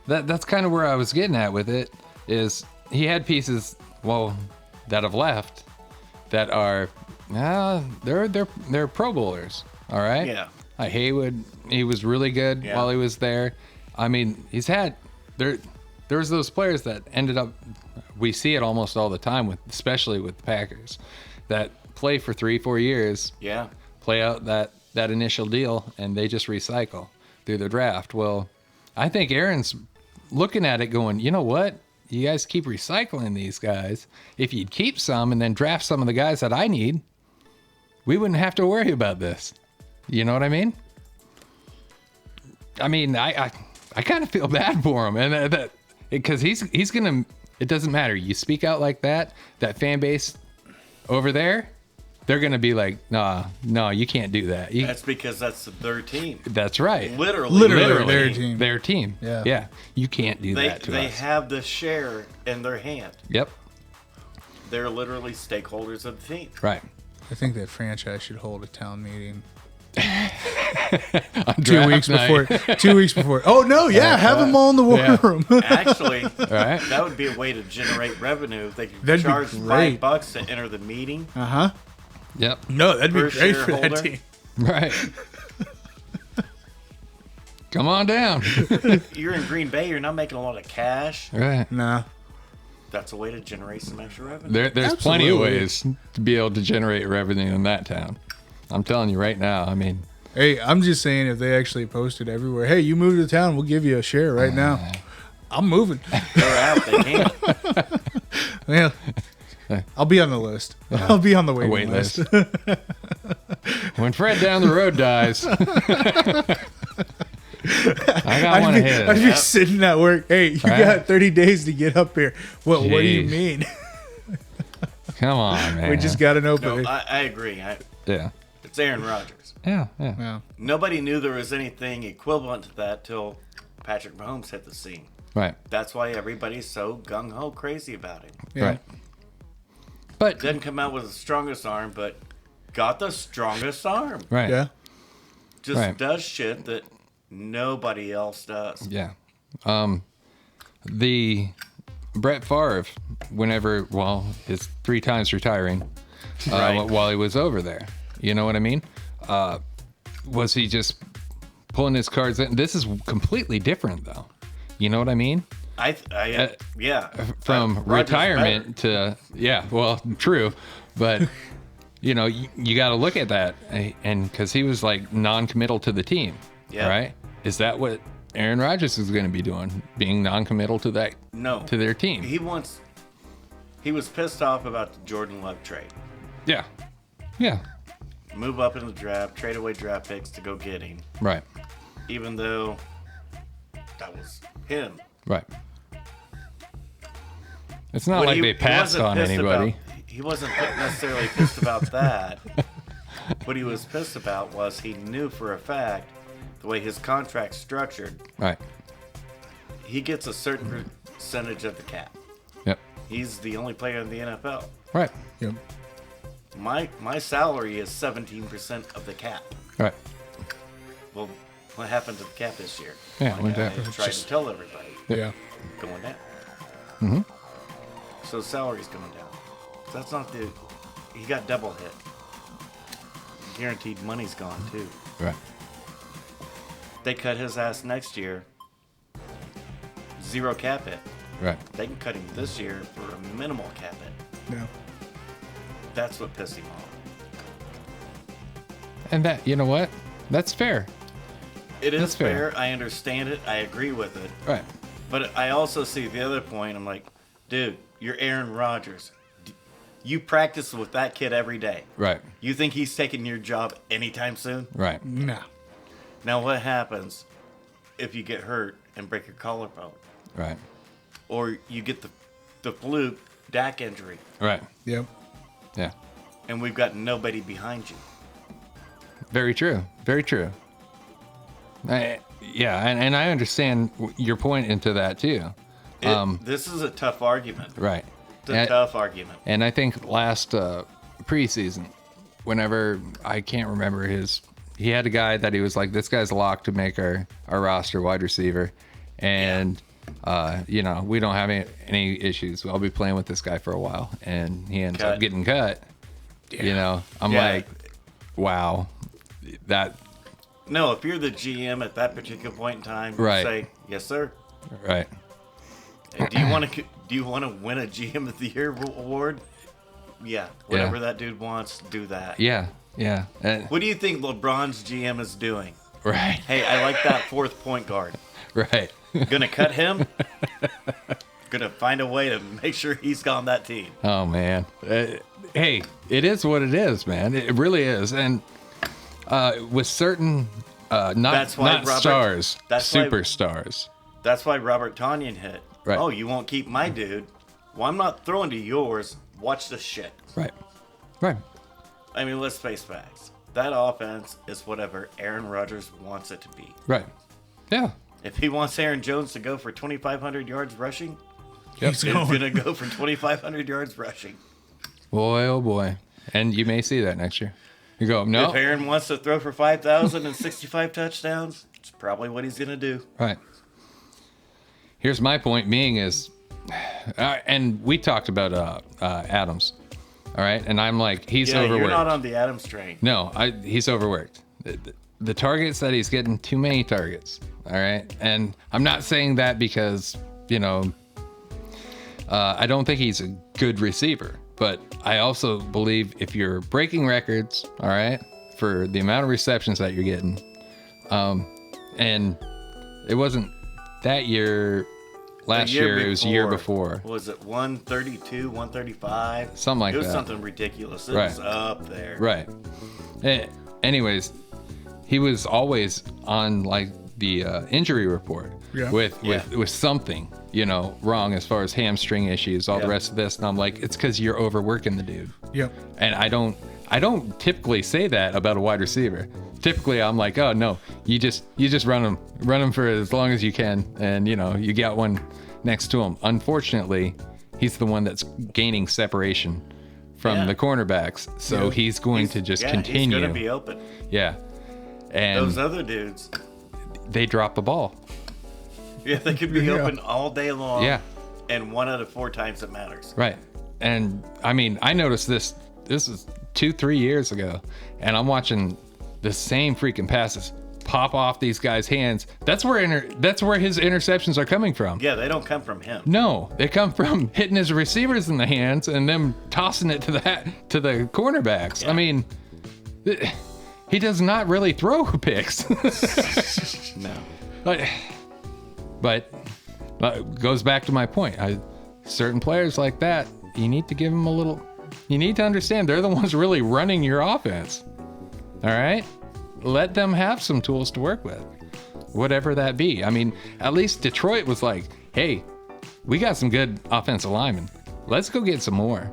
that's kind of where I was getting at with it. Is he had pieces, that have left, that are, they're Pro Bowlers. All right. Yeah. Haywood, he was really good while he was there. I mean, he's had there's those players that ended up. We see it almost all the time especially with the Packers, that play for 3-4 years. Yeah. Play out that initial deal, and they just recycle through the draft. Well, I think Aaron's looking at it going, you know what? You guys keep recycling these guys. If you'd keep some and then draft some of the guys that I need, we wouldn't have to worry about this. You know what I mean? I kind of feel bad for him, and that because he's gonna. It doesn't matter. You speak out like that fan base over there, they're going to be like, no, you can't do that. That's because that's their team. That's right. Literally their team. Their team. Yeah. Yeah. You can't do that to They us. have the share in their hand. Yep. They're literally stakeholders of the team. Right. I think that franchise should hold a town meeting. On 2 weeks draft before. night. 2 weeks before. Oh no! Yeah, have them all in the war yeah. room. Actually, Right. that would be a way to generate revenue. They could That'd be charge great. $5 to enter the meeting. Yep. No, that'd be Per great for that shareholder. team. Right. Come on down. You're in Green Bay. You're not making a lot of cash. Right. Nah. That's a way to generate some extra revenue. There's plenty of Absolutely. ways to be able to generate revenue in that town. I'm telling you right now. I mean, Hey, I'm just saying if they actually posted everywhere, hey, you move to town, we'll give you a share right now. I'm moving. They're out. They can't. Well, I'll be on the list. I'll be on the waiting wait list. when Fred down the road dies, I got one ahead. I'd be sitting at work. Hey, you Right. got 30 days to get up here. Well, what do you Jeez. mean? Come on, man. We just got an No, opening. I agree. Yeah. It's Aaron Rodgers. Yeah. Yeah. Nobody knew there was anything equivalent to that till Patrick Mahomes hit the scene. Right. That's why everybody's so gung-ho crazy about him. Yeah. Right. But Didn't come out with the strongest arm, but got the strongest arm. right. Yeah. Just Right. does shit that nobody else does. Yeah. The Brett Favre, his 3 times retiring, Right. while he was over there. You know what I mean? Was he just pulling his cards in? This is completely different, though. You know what I mean? Yeah. From Rodgers retirement to true, but you got to look at that, and because he was like non-committal to the team. Yeah. Right? Is that what Aaron Rodgers is going to be doing? Being non-committal to that? No. To their team? He was pissed off about the Jordan Love trade. Yeah. Yeah. Move up in the draft, trade away draft picks to go get him. Right. even though that was him. Right. It's not What like he- they he passed wasn't on pissed anybody. He wasn't necessarily pissed about that. What he was pissed about was he knew for a fact the way his contract's structured, Right. he gets a certain percentage of the cap. Yep. He's the only player in the NFL. Right. Yep. My salary is 17% of the cap. Right. Well, what happened to the cap this year? Yeah, Like went I down. tried to tell everybody, Yeah. going down. Mm-hmm. So salary's going down. That's not the. He got double hit. Guaranteed money's gone too. Right. They cut his ass next year. 0 cap hit. Right. They can cut him this year for a minimal cap hit. Yeah. That's what pissed him off. And that, you know what? That's fair. It is That's fair. fair. I understand it. I agree with it. Right. But I also see the other point. I'm like, dude, you're Aaron Rodgers. You practice with that kid every day. Right. You think he's taking your job anytime soon? Right. Nah. Now, what happens if you get hurt and break your collarbone? Right. Or you get the fluke DAC injury, Right. Yep. Yeah. and we've got nobody behind you. Very true. Very true. Yeah, and I understand your point into that too. This is a tough argument. Right. It's a tough argument. And I think last preseason, whenever I can't remember he had a guy that he was like, this guy's locked to make our roster wide receiver. And, we don't have any issues. I'll be playing with this guy for a while. And he ends up Cut. getting cut. Yeah. I'm Yeah. like, wow, that, No, if you're the GM at that particular point in time, you Right. say, yes, sir. right. Hey, do you want to win a GM of the Year award? Yeah. Whatever that dude wants, do that. Yeah. Yeah. What do you think LeBron's GM is doing? Right. Hey, I like that 4th point guard. Right. Gonna cut him? Gonna find a way to make sure he's on that team. Oh man, hey, it is what it is, man. It really is, and with certain not stars, superstars. That's why Robert Tonyan hit. Right. Oh, you won't keep my dude? Well, I'm not throwing to yours. Watch this shit. Right, right, I mean, let's face facts. That offense is whatever Aaron Rodgers wants it to be. right. Yeah, If he wants Aaron Jones to go for 2,500 yards rushing, He's he's going. going to go for 2,500 yards rushing. boy, oh boy, and you may see that next year. You go, no, If Aaron wants to throw for 5,065 touchdowns, it's probably what he's going to do. right. Here's my point being is, and we talked about Adams, all right, and I'm like, he's Yeah, overworked. you're not on the Adams train. No, he's overworked. The targets that he's getting, too many targets. All right. And I'm not saying that because, I don't think he's a good receiver, but I also believe if you're breaking records, all right, for the amount of receptions that you're getting, and it wasn't that year, last year, it was the year before. Was it 132, 135? Something like It was that. something ridiculous. It Right. was up there. Right. Anyways, he was always on like the injury report Yeah. with something, wrong as far as hamstring issues, all the Yeah. rest of this. And I'm like, it's because you're overworking the dude. Yep. And I don't typically say that about a wide receiver. Typically, I'm like, oh no, you just run him for as long as you can, and you got one next to him. Unfortunately, he's the one that's gaining separation from Yeah. the cornerbacks, so Yeah. he's going to just continue. He's going to be open. Yeah, and Those other dudes, they drop the ball. yeah, they could be Yeah. open all day long. Yeah. And 1 out of 4 times it matters. Right. And I mean, I noticed this is 2-3 years ago, and I'm watching the same freaking passes pop off these guys' hands. That's where his interceptions are coming from. Yeah, they don't come from him. No, they come from hitting his receivers in the hands and them tossing it to the cornerbacks. Yeah. I mean, he does not really throw picks. No. But goes back to my point. Certain players like that, you need to give them a little. You need to understand they're the ones really running your offense. All right, let them have some tools to work with. whatever that be. I mean, at least Detroit was like, hey, we got some good offensive linemen. Let's go get some more.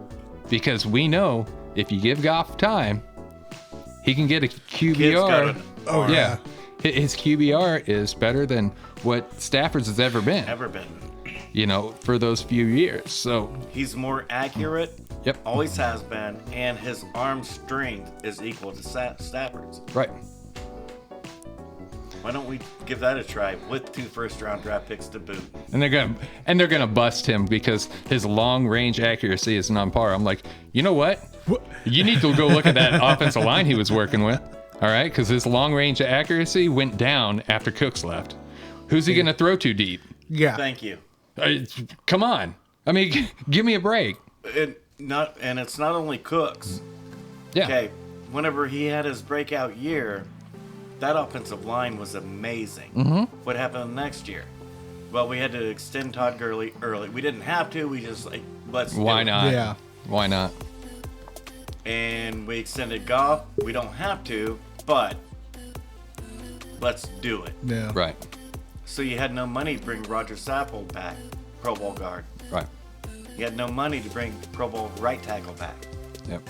Because we know if you give Goff time, he can get a QBR. Oh, yeah. His QBR is better than what Stafford's has ever been. For those few years. So he's more accurate. Yep. Always has been, and his arm strength is equal to Stafford's. Right. Why don't we give that a try with 2 first-round draft picks to boot? And they're gonna bust him because his long range accuracy isn't on par. I'm like, you know what? You need to go look at that offensive line he was working with. All right, because his long range accuracy went down after Cooks left. Who's he gonna throw to deep? Yeah. Thank you. Come on. I mean, give me a break. It's not only Cooks. Yeah. Okay. Whenever he had his breakout year, that offensive line was amazing. Mm-hmm. What happened the next year? Well, we had to extend Todd Gurley early. We didn't have to. We just let's. Why not? Yeah. Why not? And we extended Goff. We don't have to, but let's do it. Yeah. Right. So you had no money to bring Roger Saffold back, Pro Bowl guard. Right. You had no money to bring Pro Bowl right tackle back. Yep.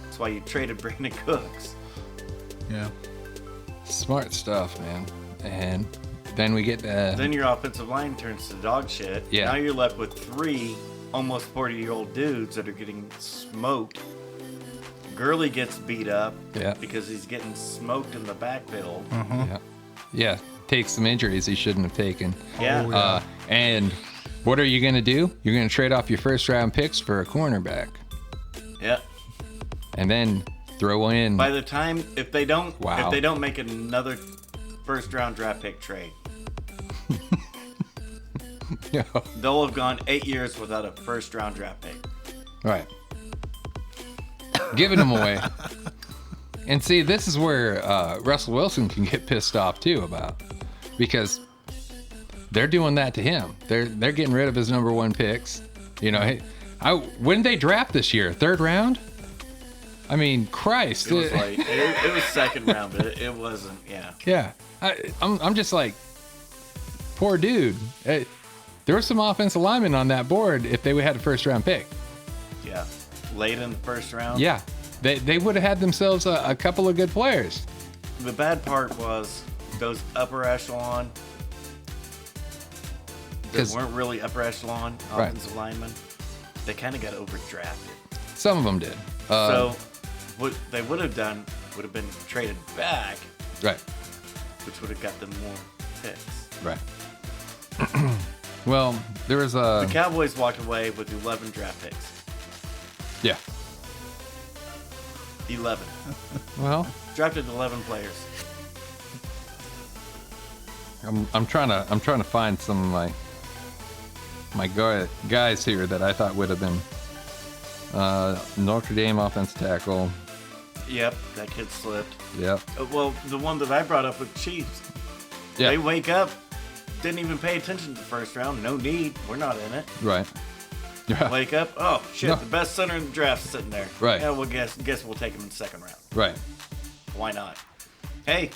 That's why you traded Brandon Cooks. Yeah. Smart stuff, man. And then we get Then your offensive line turns to dog shit. Yeah. Now you're left with 3 almost 40-year-old dudes that are getting smoked. Gurley gets beat up because he's getting smoked in the backfield. Yeah. Takes some injuries he shouldn't have taken. Yeah. And what are you going to do? You're going to trade off your first round picks for a cornerback. Yeah. And then throw in. By the time, if they don't make another first round draft pick trade, they'll have gone 8 years without a first round draft pick. Right. Giving them away. And see, this is where Russell Wilson can get pissed off too about, because they're doing that to him. They're getting rid of his number 1 picks. Hey, when did they draft this year? 3rd round? I mean, Christ. It was it was 2nd round, but it wasn't. Yeah. Yeah. I'm just like, poor dude. There were some offensive linemen on that board if they had a first round pick. Yeah. Late in the first round. Yeah. They would have had themselves a couple of good players. The bad part was those upper echelon that weren't really upper echelon offensive linemen. They kind of got overdrafted. Some of them did. So what they would have done would have been traded back. Right. Which would have got them more picks. Right. Well, there was a... The Cowboys walked away with 11 draft picks. Yeah. 11. Well, drafted 11 players. I'm trying to find some of my guys here that I thought would have been Notre Dame offensive tackle. Yep, that kid slipped. Yep. Well, the one that I brought up with Chiefs. Yeah. They wake up, didn't even pay attention to the first round. No need. We're not in it. Right. Yeah. Wake up. Oh shit! No. The best center in the draft is sitting there. Right. Yeah. Well, guess we'll take him in the 2nd round. Right. Why not? Hey,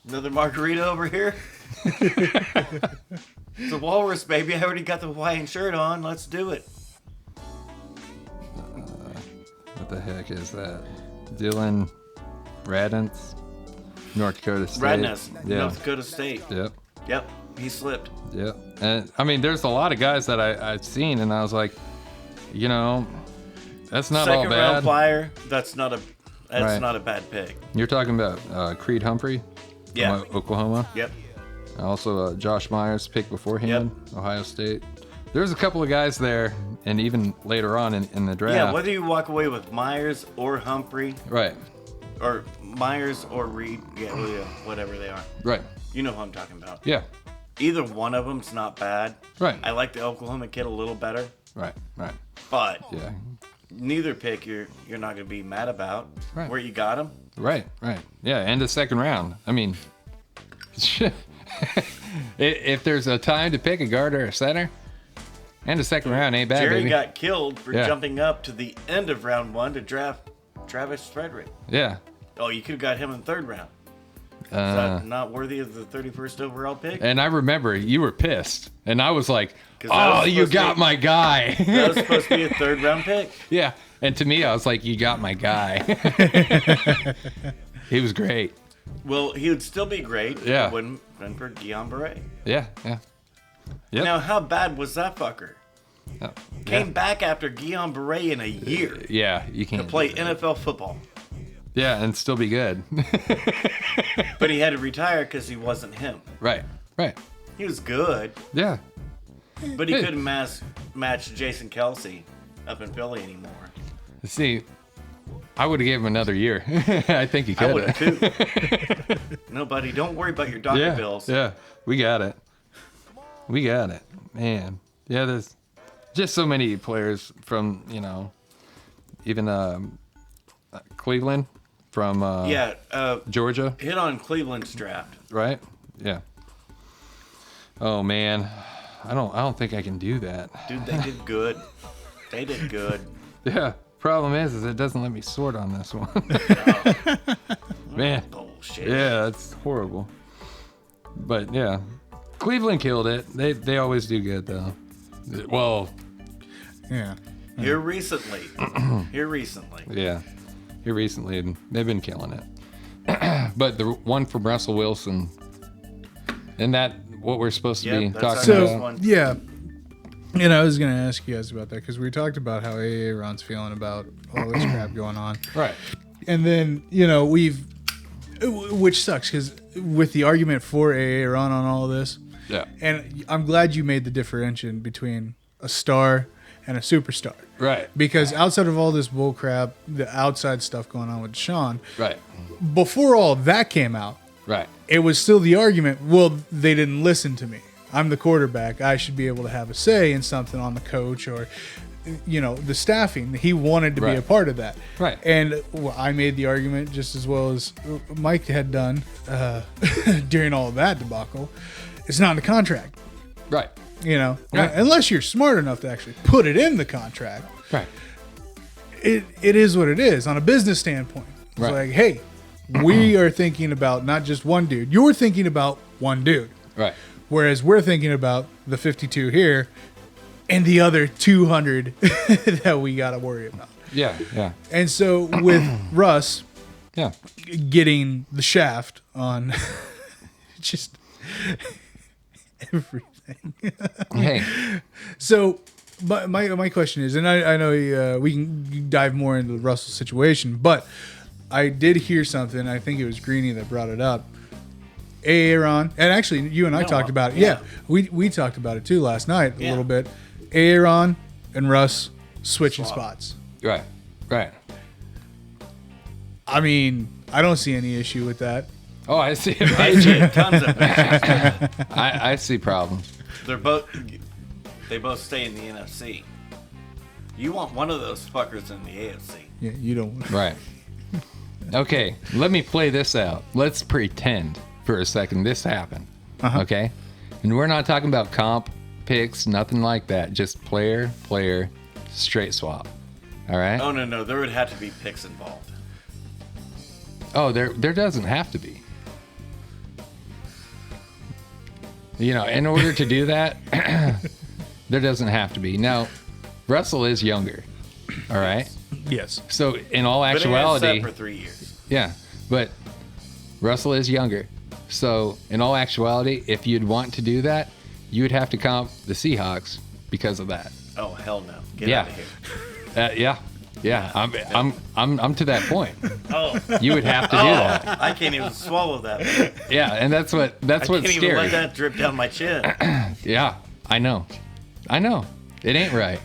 another margarita over here. It's a walrus, baby. I already got the Hawaiian shirt on. Let's do it. What the heck is that? Dylan Radnitz, North Dakota State. Radness, Yeah. North Dakota State. Yep. Yep. He slipped. Yep. And I mean, there's a lot of guys that I've seen, and I was like, that's not all 2nd bad. round flyer. That's not a bad pick. You're talking about Creed Humphrey, Yeah. from Oklahoma. Yep. Also, Josh Myers picked beforehand, Ohio State. There's a couple of guys there, and even later on in the draft. Yeah. Whether you walk away with Myers or Humphrey, Right. or Myers or Reed, whatever they are. Right. You know who I'm talking about. Yeah. Either one of them's not bad. Right. I like the Oklahoma kid a little better, Right. Right. but Yeah. neither pick you're not going to be mad about. Right. Where you got him. Right. Right. Yeah. And the 2nd round. I mean, if there's a time to pick a guard or a center, and the 2nd round ain't bad, Jerry baby. got killed for Yeah. jumping up to the end of round 1 to draft Travis Frederick. Yeah. Oh, you could have got him in the 3rd round. that not worthy of the 31st overall pick? And I remember you were pissed, and I was like, 'Cause that "Oh, was you supposed to got be- my guy." That was supposed to be a 3rd round pick. Yeah, and to me, I was like, "You got my guy." He was great. Well, he would still be great. Yeah. If it wouldn't been for Guillain Barre. Yeah, yeah. Yep. Now, how bad was that fucker? Oh, Came back after Guillain Barre in a year yeah, you to can't play do that. NFL football. Yeah, and still be good. But he had to retire because he wasn't him. Right. He was good, Yeah. but he Hey. couldn't match Jason Kelsey up in Philly anymore. See, I would have gave him another year. I think he I would could have too. No, buddy, don't worry about your doctor bills. Yeah, we got it. We got it. Man. Yeah, there's just so many players from, even Cleveland, from Georgia, Hit on Cleveland's draft. right? Yeah. Oh man. I don't think I can do that. Dude, they did good. They did good. Yeah. Problem is it doesn't let me sort on this one. Man. Bullshit. Yeah, it's horrible. But yeah, Cleveland killed it. They always do good though. Well, Yeah. Here recently. Yeah, here recently, and they've been killing it. But the one from Russell Wilson, and that what we're supposed to Yep, be that's talking our So next about. one. yeah, and I was gonna ask you guys about that because we talked about how AA Ron's feeling about all this crap going on, Right. and then which sucks because with the argument for AA Ron on all this, Yeah. and I'm glad you made the differentiation between a star and a superstar. Right. Because outside of all this bull crap, the outside stuff going on with Deshaun, Right. before all that came out, Right. it was still the argument, well, they didn't listen to me. I'm the quarterback. I should be able to have a say in something on the coach or, the staffing. He wanted to be Right. a part of that. Right. And I made the argument just as well as Mike had done during all of that debacle. It's not in the contract, Right. Right. Unless you're smart enough to actually put it in the contract. Right. It is what it is on a business standpoint. It's Right. like, hey, we are thinking about not just one dude. You're thinking about one dude. Right. Whereas we're thinking about the 52 here and the other 200 that we got to worry about. Yeah. Yeah. And so with Russ Yeah. getting the shaft on just everything. Hey. So my question is, and I know we can dive more into the Russell situation, but I did hear something. I think it was Greeny that brought it up. Aaron, and actually you and I talked about it. Yeah, we talked about it too last night a little bit. Aaron and Russ switching spots. Right. Right. I mean, I don't see any issue with that. Oh, I see. I see tons of I see problems. They both stay in the NFC. You want one of those fuckers in the AFC. Yeah, you don't. Right. Okay, let me play this out. Let's pretend for a second this happened. Okay? And we're not talking about comp picks, nothing like that. Just player, straight swap. All right? Oh, no. There would have to be picks involved. Oh, there doesn't have to be. In order to do that, there doesn't have to be. Now, Russell is younger. All right? Yes. So, in all But it has actuality, set for 3 years. yeah, but Russell is younger. So, in all actuality, if you'd want to do that, you would have to comp the Seahawks because of that. Oh, hell no. Get Yeah. out of here. Yeah. I'm to that point. Oh, You would have to do that. I can't even swallow that. Yeah, and that's I what's can't even scary. let that drip down my chin. Yeah, I know. It ain't right.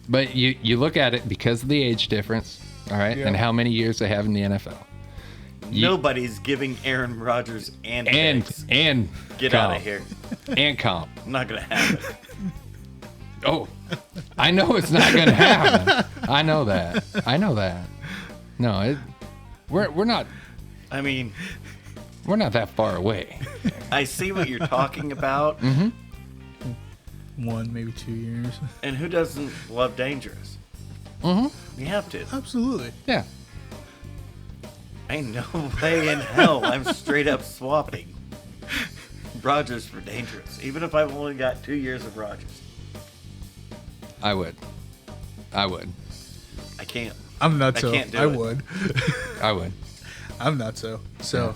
But you look at it because of the age difference, all right, Yeah. and how many years they have in the NFL. Nobody's giving Aaron Rodgers and picks. And Get comp. out of here. And comp. I'm not going to happen. Oh, I know it's not gonna happen. I know that. No, we're not I mean, that far away. I see what you're talking about. 1, maybe 2 years. And who doesn't love Dangerous? Mm-hmm. You have to. Absolutely. Yeah. Ain't no way in hell I'm straight up swapping Rodgers for dangerous, even if I've only got 2 years of Rodgers. I would. I can't. I'm not so. can't do I it. would. I would. I'm not so. So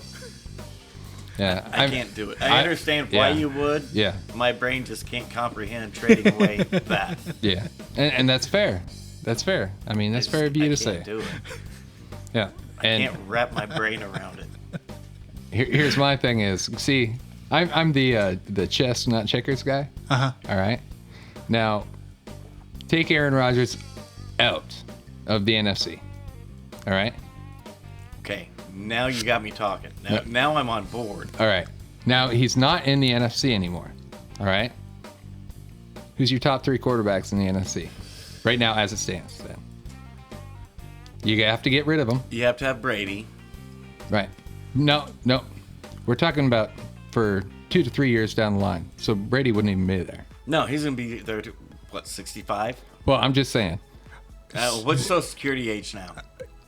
Yeah. I can't do it. I understand why you would. Yeah. My brain just can't comprehend trading away that. Yeah. And that's fair. That's fair. I mean, that's fair of you to say. I can't do it. Yeah. I can't wrap my brain around it. Here's my thing is, see, I'm the chess, not checkers guy. Uh-huh. All right. Now, take Aaron Rodgers out of the NFC. All right. Okay, now you got me talking. Now I'm on board. All right. Now he's not in the NFC anymore. All right. Who's your top 3 quarterbacks in the NFC right now, as it stands? Then you have to get rid of them. You have to have Brady. Right. No. We're talking about for 2 to 3 years down the line. So Brady wouldn't even be there. No, he's going to be there to, 65? Well, I'm just saying. What's Social Security age now?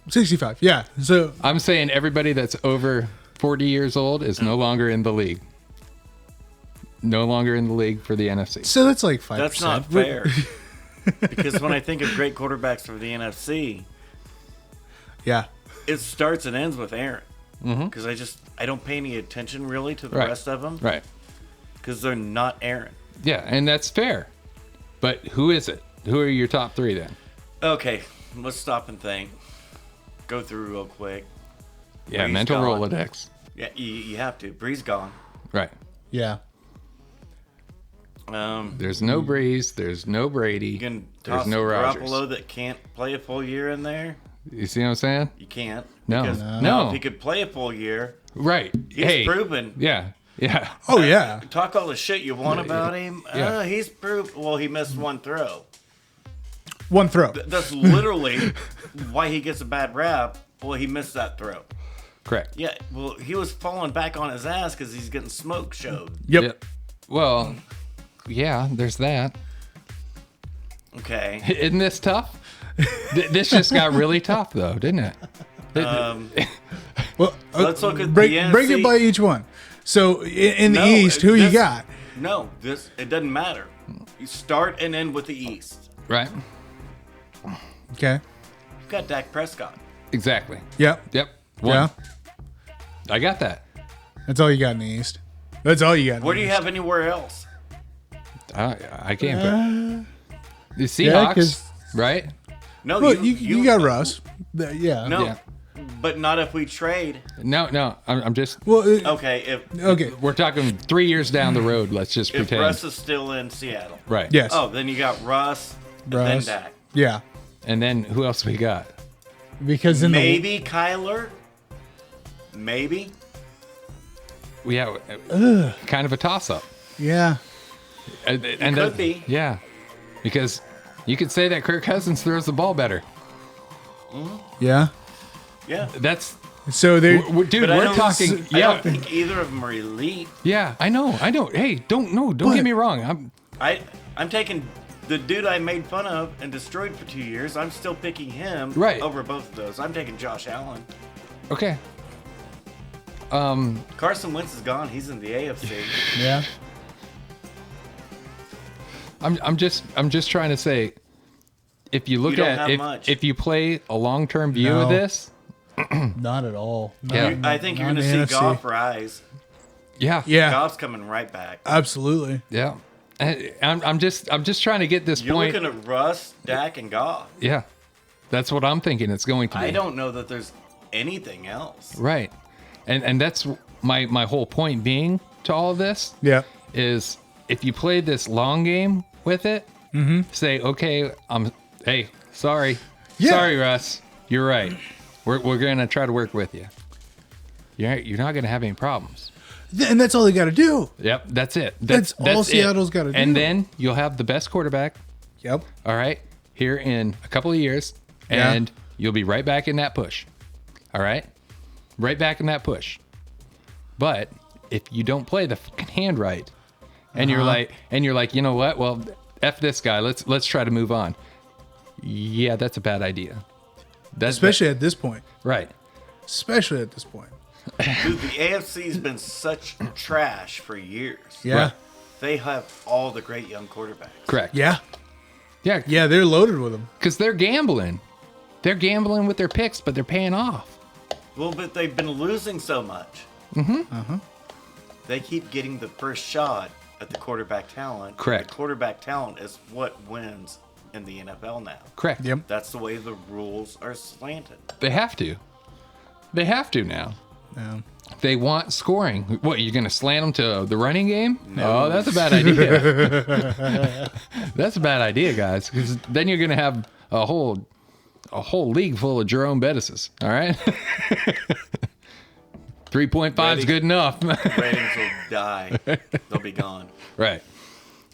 65. Yeah. So I'm saying everybody that's over 40 years old is no longer in the league. No longer in the league for the NFC. so that's like 5%. That's not fair. Because when I think of great quarterbacks for the NFC, Yeah. it starts and ends with Aaron. Because I don't pay any attention really to the Right. rest of them. Right. Because they're not Aaron. Yeah, and that's fair. But who is it? Who are your top 3 then? Okay, let's stop and think. Go through real quick. Yeah, Breeze mental gone. Rolodex. Yeah, you have to. Breeze gone. Right. Yeah. There's no Breeze. There's no Brady. You can There's toss no Rodgers. Garoppolo that can't play a full year in there. You see what I'm saying? You can't. No. Because No. now if he could play a full year, Right. he's proven. Yeah. Yeah. Oh yeah. Talk all the shit you want about him. Yeah. He's proved. Well, he missed one throw. One throw. That's literally why he gets a bad rap. Well, he missed that throw. Correct. Yeah. Well, he was falling back on his ass because he's getting smoke showed. Yep. Well, yeah, there's that. Okay. Isn't this tough? This just got really tough, though, didn't it? Well, Let's look at break, the NFC. break it by each one. So in the No, East, who you this- got? No, it doesn't matter. You start and end with the East. Right. Okay. You've got Dak Prescott. Yep. Exactly. Yep. Yeah. One. I got that. That's all you got in the East. That's all you got. Where do you have anywhere else? I can't. The Yeah, Seahawks, 'cause- right? No, Well, you got Russ. Yeah. No, Yeah. but not if we trade. No. I'm just. Well. Okay, Okay. We're talking 3 years down the road. Let's just if pretend. Russ is still in Seattle. Right. Yes. Oh, then you got Russ, and then Russ. Dak. Yeah. And then who else we got? Because in Maybe Kyler. Maybe. We have kind of a toss-up. the yeah. And could be. Yeah. Because you could say that Kirk Cousins throws the ball better. Yeah. Yeah. That's So they dude. But I We're don't- talking. I Yeah. don't think either of them are elite. Yeah. I know. Hey, don't But- get me wrong. I'm taking the dude I made fun of and destroyed for 2 years. I'm still picking him Right. over both of those. I'm taking Josh Allen. Okay. Carson Wentz is gone. He's in the AFC. yeah. I'm just trying to say, if you look You don't at have much. if you play a long-term view No. of this, Not at all. Yeah. I think you're Not going to in see the NFC. Goff rise. yeah, Yeah. Goff's coming right back. Absolutely. yeah. I'm just trying to get this You're point. looking at Russ, Dak, and Goff. Yeah, that's what I'm thinking. It's going to be. I don't know that there's anything else. Right, and that's my whole point being to all of this Yeah. is if you play this long game with it, say okay, hey, sorry, Yeah. sorry, Russ, you're right. We're gonna try to work with you. You're not gonna have any problems. And that's all they got to do. Yep, that's it. That's all it. Seattle's gotta do. And then you'll have the best quarterback, Yep. all right, here in a couple of years, Yeah. and you'll be right back in that push. All right? Right back in that push. But if you don't play the fucking hand right, and you're like, you know what? Well, F this guy. Let's try to move on. Yeah, that's a bad idea. That's Especially at this point. right. especially at this point. Dude, the AFC's been such trash for years. Yeah. Right. They have all the great young quarterbacks. Correct. Yeah. Yeah. Yeah, they're loaded with them. Because they're gambling. They're gambling with their picks, but they're paying off. Well, but they've been losing so much. They keep getting the first shot at the quarterback talent. Correct. The quarterback talent is what wins in the NFL now. Correct. Yep. That's the way the rules are slanted. They have to. They have to now. Yeah. They want scoring. What, you're going to slant them to the running game? No. Oh, that's a bad idea. That's a bad idea, guys. Because then you're going to have a whole league full of Jerome Bettises. All right? 3.5 is good enough. Ratings will die. They'll be gone. Right.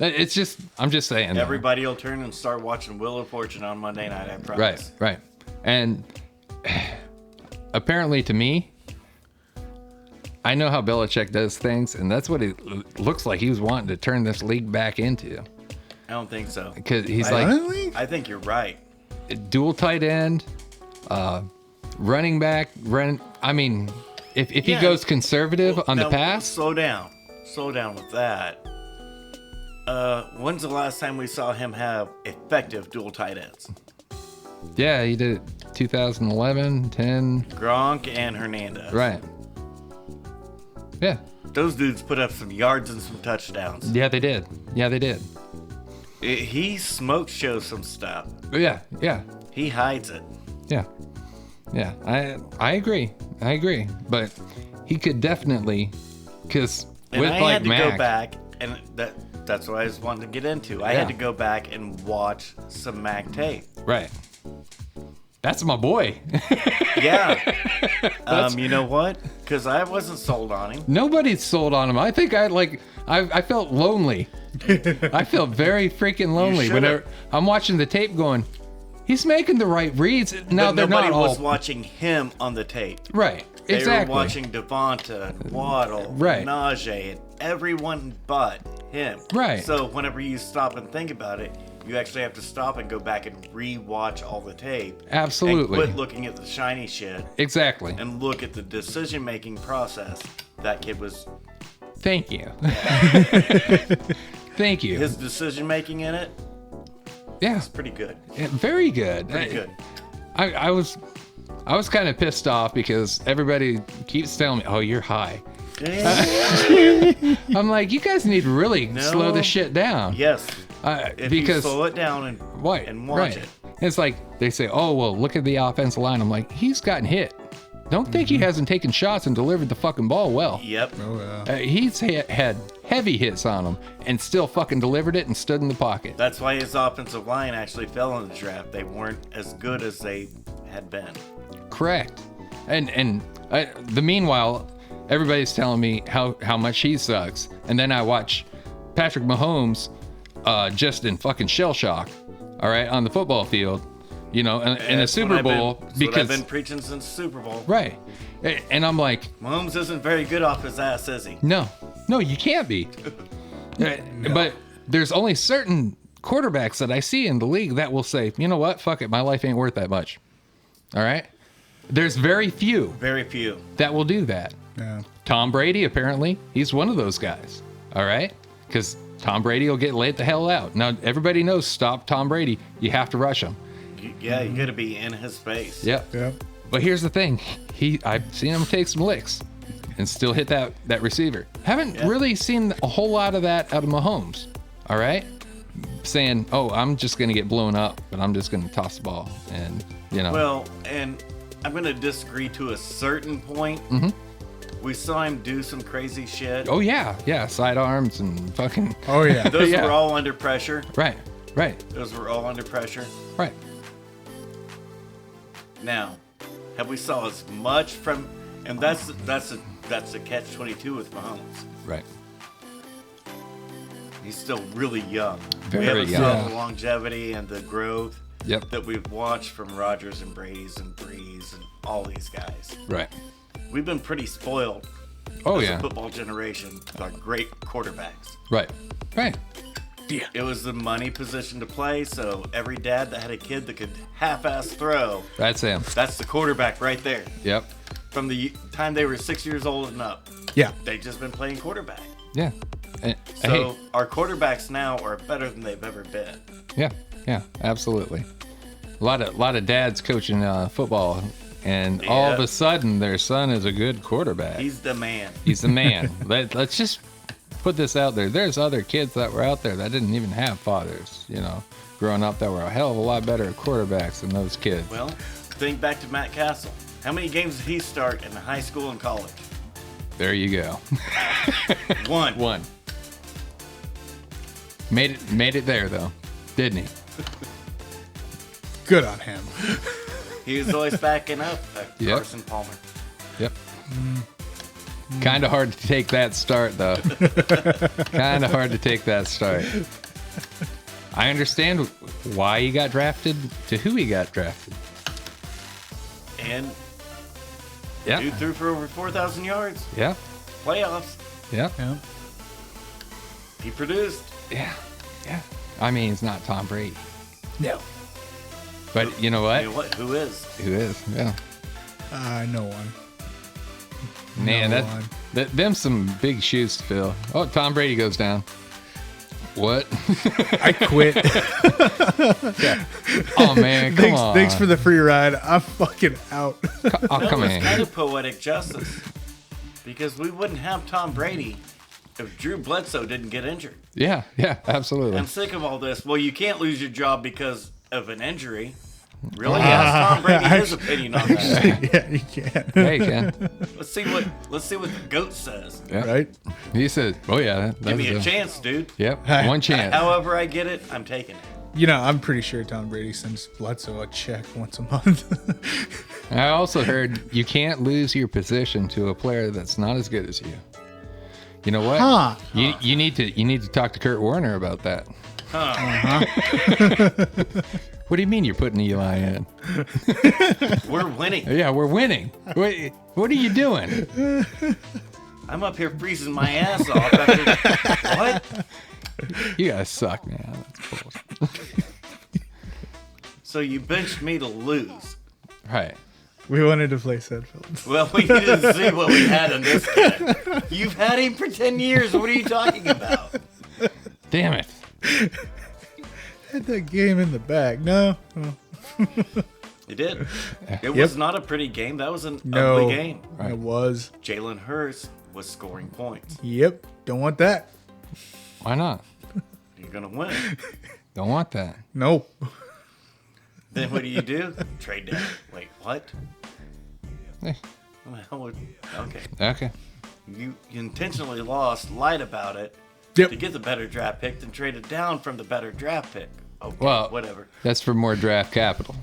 It's just, I'm just saying. Everybody will turn and start watching Wheel of Fortune on Monday night, I promise. Right. And apparently to me, I know how Belichick does things, and that's what it looks like he was wanting to turn this league back into. I don't think so. Because he's Really? I think you're right. dual tight end, running back, I mean, if he goes conservative on the Now, pass. Slow down with that. When's the last time we saw him have effective dual tight ends? Yeah, he did it 2011, 10. Gronk and Hernandez. Right. Yeah. Those dudes put up some yards and some touchdowns. Yeah, they did. He smoke shows some stuff. Yeah. He hides it. Yeah. I agree. But he could definitely, because And with I like had to Mac, go back, and that's what I was wanting to get into. I had to go back and watch some Mac tape. right? That's my boy. Yeah. You know what? Because I wasn't sold on him. Nobody's sold on him. I think I felt lonely. I felt very freaking lonely should've. whenever I'm watching the tape going, he's making the right reads. Now But they're nobody not all was watching him on the tape. right. They Exactly. were watching Devonta, and Waddle, Right. Najee, and everyone but him. Right. So whenever you stop and think about it, you actually have to stop and go back and re-watch all the tape. Absolutely. And quit looking at the shiny shit Exactly. and look at the decision-making process that kid was. Thank you. Thank you. His decision-making in it, Yeah. pretty good. Yeah, very good. Pretty good. I was kind of pissed off because everybody keeps telling me, "Oh, you're high." I'm like, you guys need to really slow the shit down. Yes. If because you slow it down and right, watch right. it. It's like they say, "Oh, well, look at the offensive line." I'm like, he's gotten hit. Don't think he hasn't taken shots and delivered the fucking ball well. Yep. Oh, yeah. He's had heavy hits on him and still fucking delivered it and stood in the pocket. That's why his offensive line actually fell in the draft. They weren't as good as they had been. Correct. And the meanwhile, everybody's telling me how much he sucks, and then I watch Patrick Mahomes just in fucking shell shock. All right, on the football field, in a That's Super what I've Bowl been, because what I've been preaching since Super Bowl. right, and I'm like, Mahomes isn't very good off his ass, is he? no, you can't be. But there's only certain quarterbacks that I see in the league that will say, you know what, fuck it, my life ain't worth that much. All right, there's very few Very few. that will do that. Yeah. Tom Brady, apparently, he's one of those guys. All right? Because Tom Brady will get laid the hell out. Now, everybody knows, stop Tom Brady. You have to rush him. You got to be in his face. Yep. Yeah. But here's the thing. I've seen him take some licks and still hit that receiver. Haven't really seen a whole lot of that out of Mahomes. All right? Saying, oh, I'm just going to get blown up, but I'm just going to toss the ball. And, Well, and I'm going to disagree to a certain point. Mm-hmm. We saw him do some crazy shit. Oh, yeah. Yeah. Sidearms and fucking. Oh, yeah. Those yeah. were all under pressure. Right. Those were all under pressure. Right. Now, have we saw as much from? And that's a catch-22 with Mahomes. Right. He's still really young. Very we haven't young. seen the longevity and the growth Yep. that we've watched from Rodgers and Brady's and Breeze and all these guys. Right. We've been pretty spoiled Oh, as yeah. a football generation with our great quarterbacks. Right. It was the money position to play, so every dad that had a kid that could half-ass throw, That's him. that's the quarterback right there. Yep. from the time they were 6 years old and up. Yeah. They've just been playing quarterback. Yeah. So Hey, our quarterbacks now are better than they've ever been. yeah, absolutely. A lot of dads coaching football, and all of Yeah. a sudden their son is a good quarterback. He's the man. He's the man. Let's just put this out there. There's other kids that were out there that didn't even have fathers, growing up, that were a hell of a lot better at quarterbacks than those kids. Well, think back to Matt Castle. How many games did he start in high school and college? There you go. One. One. Made it there though, didn't he? Good on him. He was always backing up Yep. Carson Palmer. Yep. Kind of hard to take that start, though. Kind of hard to take that start. I understand why he got drafted, to who he got drafted. And Yeah. dude threw for over 4,000 yards. Yeah. Playoffs. Yeah. Yeah. He produced. Yeah. Yeah. I mean, he's not Tom Brady. No. But you know what? You know what? Who is? Who is? Yeah. No one. Man, No one. them some big shoes to fill. Oh, Tom Brady goes down. What? I quit. Yeah. Oh man, come on. Thanks for the free ride. I'm fucking out. Oh, No, come it's on. kind of poetic justice. Because we wouldn't have Tom Brady if Drew Bledsoe didn't get injured. Yeah, absolutely. I'm sick of all this. Well, you can't lose your job because of an injury. Really? Ask Tom Brady his opinion on that. Yeah, you can. Hey, Ken. Let's see what the GOAT says. Yeah. Right? He said, "Oh yeah, Give me a that's chance, dude. Yep, Hey. one chance." However I get it, I'm taking it. I'm pretty sure Tom Brady sends Bledsoe a check once a month. I also heard you can't lose your position to a player that's not as good as you. You know what? Huh. You need to talk to Kurt Warner about that. What do you mean you're putting Eli in? We're winning. Yeah, we're winning. What are you doing? I'm up here freezing my ass off after what? You guys suck, man. That's bullshit. So you benched me to lose. Right. We wanted to play Sedfield. Well, we needed to see what we had in this guy. You've had him for 10 years. What are you talking about? Damn it. Had that game in the bag. No. It did. It was not a pretty game. That was an No. ugly game. It was. Jalen Hurts was scoring points. Yep. Don't want that. Why not? You're going to win. Don't want that. Nope. Then what do? Trade down. Wait, what? Eh, Okay. Okay. You intentionally lost, lied about it Yep. to get the better draft pick, then traded down from the better draft pick. Okay, Well, whatever. That's for more draft capital.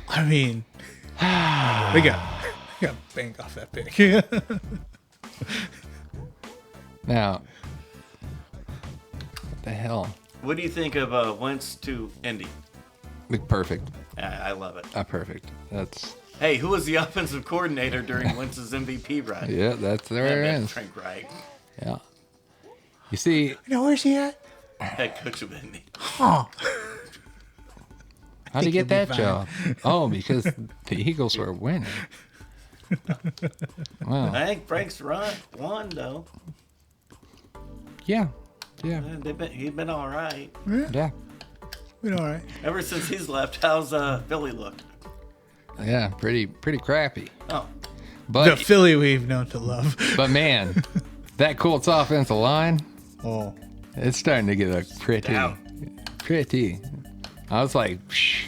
I mean, we got bank off that pick. Now, what the hell? What do you think of Wentz to Indy? Perfect. I love it. Perfect. That's Hey, who was the offensive coordinator during Wentz's MVP run? yeah. That's there it That is. Frank Reich, Yeah. You see, Where's he at? head coach of Indy. Huh. how'd he think get he'll that be job? Oh, because the Eagles were winning. Wow. I think Frank's run won though. Yeah. Yeah. He's been all right Yeah. We're all right. ever since he's left. How's Philly look? Yeah. Pretty crappy. Oh, The But Philly we've known to love. but man, that Colts offensive line, Oh. it's starting to get a pretty. I was like, psh,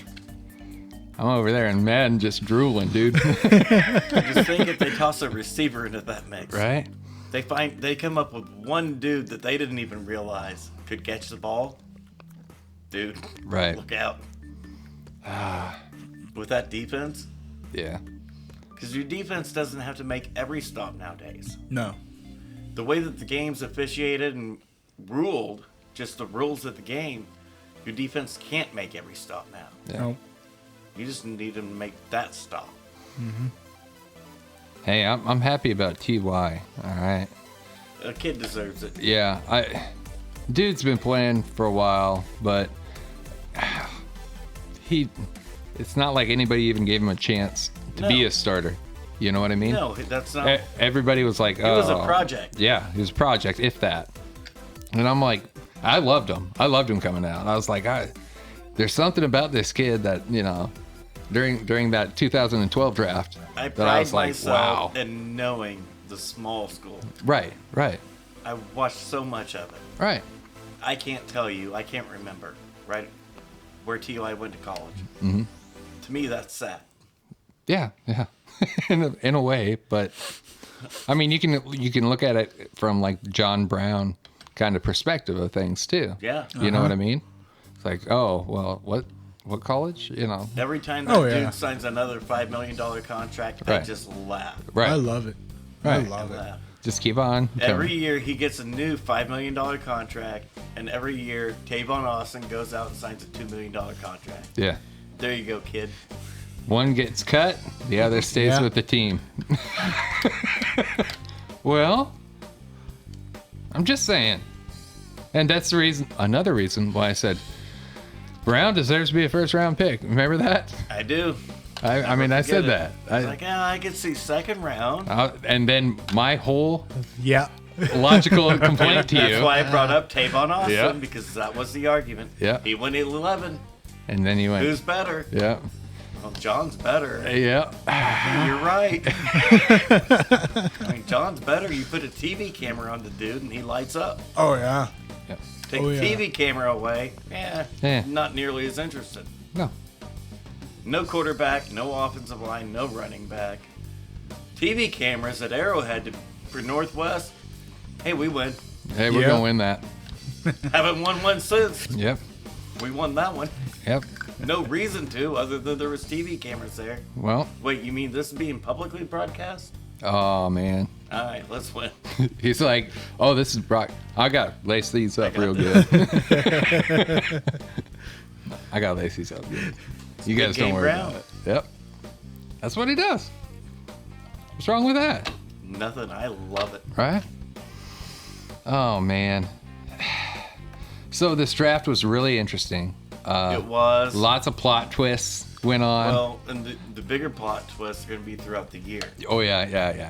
I'm over there in Madden just drooling, dude. just think if they toss a receiver into that mix, Right? They come up with one dude that they didn't even realize could catch the ball. Dude, Right. look out. With that defense, Yeah. because your defense doesn't have to make every stop nowadays. No. The way that the game's officiated and ruled, just the rules of the game, your defense can't make every stop now. Yeah. No. You just need them to make that stop. Hey, I'm happy about Ty. All right. A kid deserves it. Yeah, dude's been playing for a while, but he it's not like anybody even gave him a chance to be No. a starter. You know what I mean? No, that's not. Everybody was like, It oh. was a project. Yeah, it was a project, if that. And I'm like, I loved him. I loved him coming out. I was like, there's something about this kid that, during that 2012 draft, I that I pride was like, myself wow. in knowing the small school. Right. I watched so much of it. Right. I can't tell you. I can't remember. Right, where T.Y. went to college. Mm-hmm. To me, that's sad. Yeah. in a way, but I mean, you can look at it from like John Brown kind of perspective of things too. Yeah. You know what I mean? It's like, oh, well, what college? Every time that yeah. dude signs another $5 million contract, I Right. just laugh. Right. I love it. Right. I love it. Laugh. Just keep on. Every coming. year he gets a new $5 million contract, and every year Tavon Austin goes out and signs a $2 million contract. Yeah. There you go, kid. One gets cut, the other stays Yeah. with the team. Well, I'm just saying. And that's the reason, another reason why I said Brown deserves to be a first round pick. Remember that? I do. I mean, I said that. I was like, I could see second round. And then my whole Yeah. logical complaint to That's you. why I brought up Tavon Austin, Yeah. because that was the argument. Yeah. He went 11. And then you went, Who's better? yeah, Well, John's better. yeah. You're right. I mean, John's better. You put a TV camera on the dude and he lights up. Oh yeah. Take Oh, the yeah. TV camera away, Yeah. not nearly as interested. No. No quarterback, no offensive line, no running back. TV cameras at Arrowhead for Northwest. Hey, we win. Hey, we're Yeah. going to win that. Haven't won one since. Yep. We won that one. Yep. No reason to, other than there was TV cameras there. Well, Wait, you mean this being publicly broadcast? oh, man. All right, let's win. He's like, oh, this is Brock. I got to lace these up got real good. I got to lace these up good. You guys don't Game worry Brown. about it. Yep. That's what he does. What's wrong with that? Nothing. I love it. Right? Oh, man. So this draft was really interesting. It was. Lots of plot twists went on. Well, and the bigger plot twists are going to be throughout the year. Oh, yeah.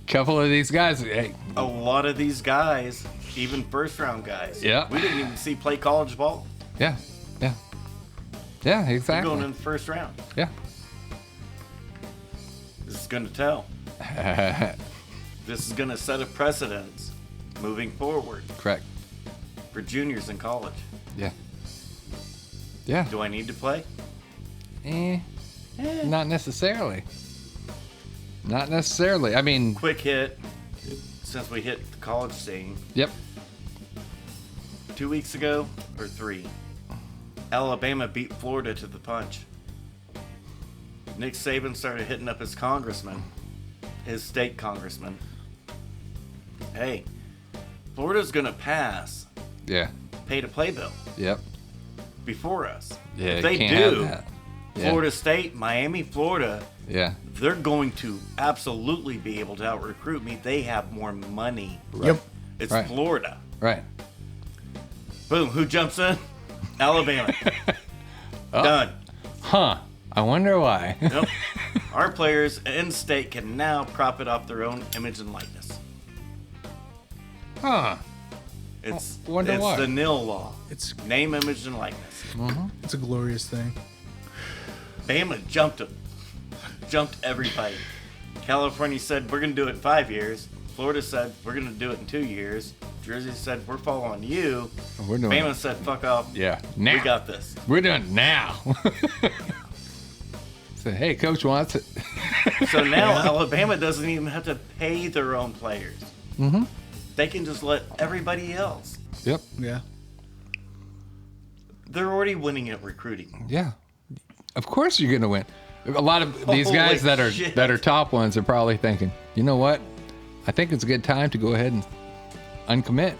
Couple of these guys, hey, A lot of these guys, even first round guys, Yeah. we didn't even see play college ball. yeah, They're exactly. going in the first round. Yeah. This is going to tell. This is going to set a precedence moving forward Correct. for juniors in college. Yeah. Yeah. Do I need to play? Not necessarily. Not necessarily. I mean, Quick hit, since we hit the college scene. yep. 2 weeks ago, or 3, Alabama beat Florida to the punch. Nick Saban started hitting up his congressman, his state congressman. Hey, Florida's going to pass Yeah. pay-to-play bill Yep. before us. Yeah. If you they can't have do, that. Yeah. Florida State, Miami, Florida, Yeah. they're going to absolutely be able to out-recruit me. They have more money. Yep. It's Right. Florida. Right. Boom, who jumps in? Alabama. Done. Huh. I wonder why. Nope. Our players in state can now profit off their own image and likeness. Huh. It's Wonder it's why. the nil law. It's Name, image, and likeness. it's a glorious thing. Bama jumped them. Jumped everybody. California said, we're going to do it in 5 years. Florida said, we're going to do it in 2 years. Jersey said, we're following you. We're doing Bama it. said, fuck off. Yeah. Now. We got this. We're doing it now. So, hey, coach wants it. So now Alabama doesn't even have to pay their own players. Mm-hmm. They can just let everybody else. Yep. Yeah. They're already winning at recruiting. Yeah. Of course you're gonna win. A lot of these Holy guys that are shit. top ones are probably thinking, you know what? I think it's a good time to go ahead and uncommit.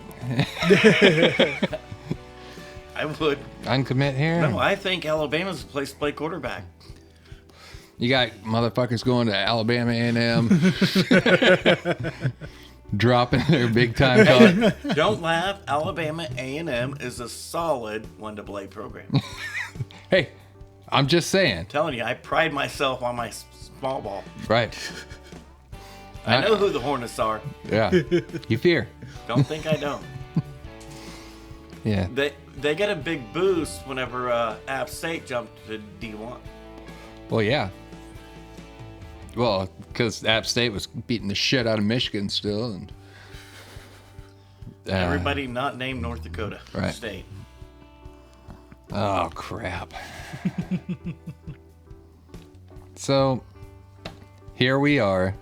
I would. Uncommit here. No, I think Alabama's the place to play quarterback. You got motherfuckers going to Alabama A&M. dropping their big time college. Don't laugh. Alabama A&M is a solid 1AA program. Hey, I'm just saying. Telling you, I pride myself on my small ball. Right. I know who the Hornets are. Yeah. You fear. Don't think I don't. Yeah. They get a big boost whenever App State jumped to D1. Well, yeah. Well, because App State was beating the shit out of Michigan still, and Everybody not named North Dakota Right. State. Oh crap. So here we are.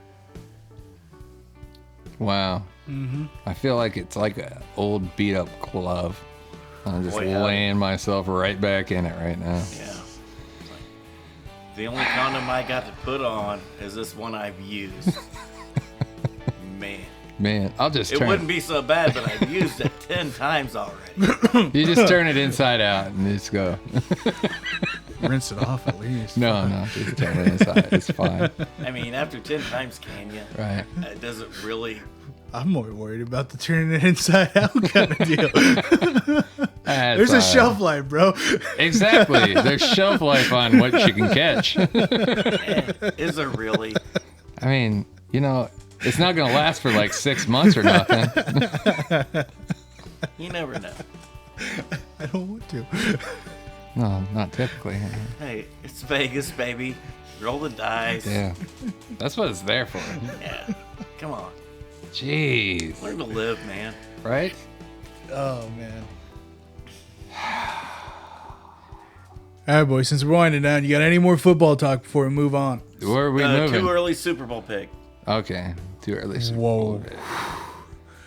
Wow. Mm-hmm. I feel like it's like an old beat up glove. I'm just laying myself right back in it right now. Yeah. The only condom I got to put on is this one I've used. Man, I'll just turn it wouldn't be so bad, but I've used it 10 times already. You just turn it inside out and just go. Rinse it off at least. No, just turn it inside. It's fine. I mean, after 10 times, can you? Right. It doesn't really. I'm more worried about the turning it inside out kind of deal. There's a shelf life, bro. Exactly. There's shelf life on what you can catch. Is there really? I mean, it's not going to last for like 6 months or nothing. You never know. I don't want to. No, not typically. Hey, it's Vegas, baby. Roll the dice. Yeah. That's what it's there for. Yeah. Come on. Jeez. Learn to live, man. Right? Oh, man. All right, boys, since we're winding down, you got any more football talk before we move on? Where are we moving? Too early Super Bowl pick. Okay. Too early. Super Whoa. Bowl.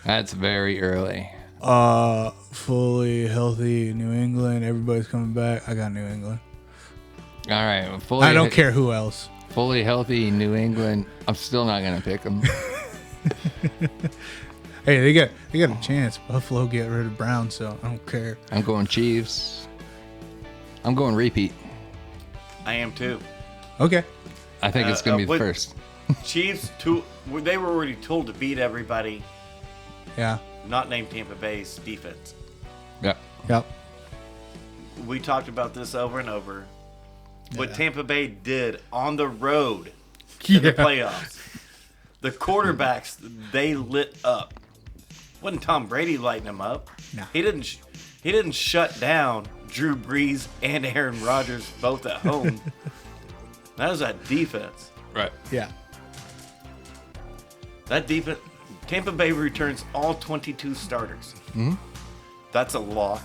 That's very early. Fully healthy New England. Everybody's coming back. I got New England. All right. I don't care who else. Fully healthy New England. I'm still not going to pick them. Hey, they got a chance. Buffalo get rid of Brown, so I don't care. I'm going Chiefs. I'm going repeat. I am too. Okay. I think it's going to be the first. Chiefs, they were already told to beat everybody, Yeah. not named Tampa Bay's defense. Yep. Yep. We talked about this over and over. What Tampa Bay did on the road in the playoffs. The quarterbacks, they lit up. Wasn't Tom Brady lighting them up? No. He didn't shut down Drew Brees and Aaron Rodgers both at home. That was that defense. Right. Yeah. That defense. Tampa Bay returns all 22 starters. Mm-hmm. That's a lock.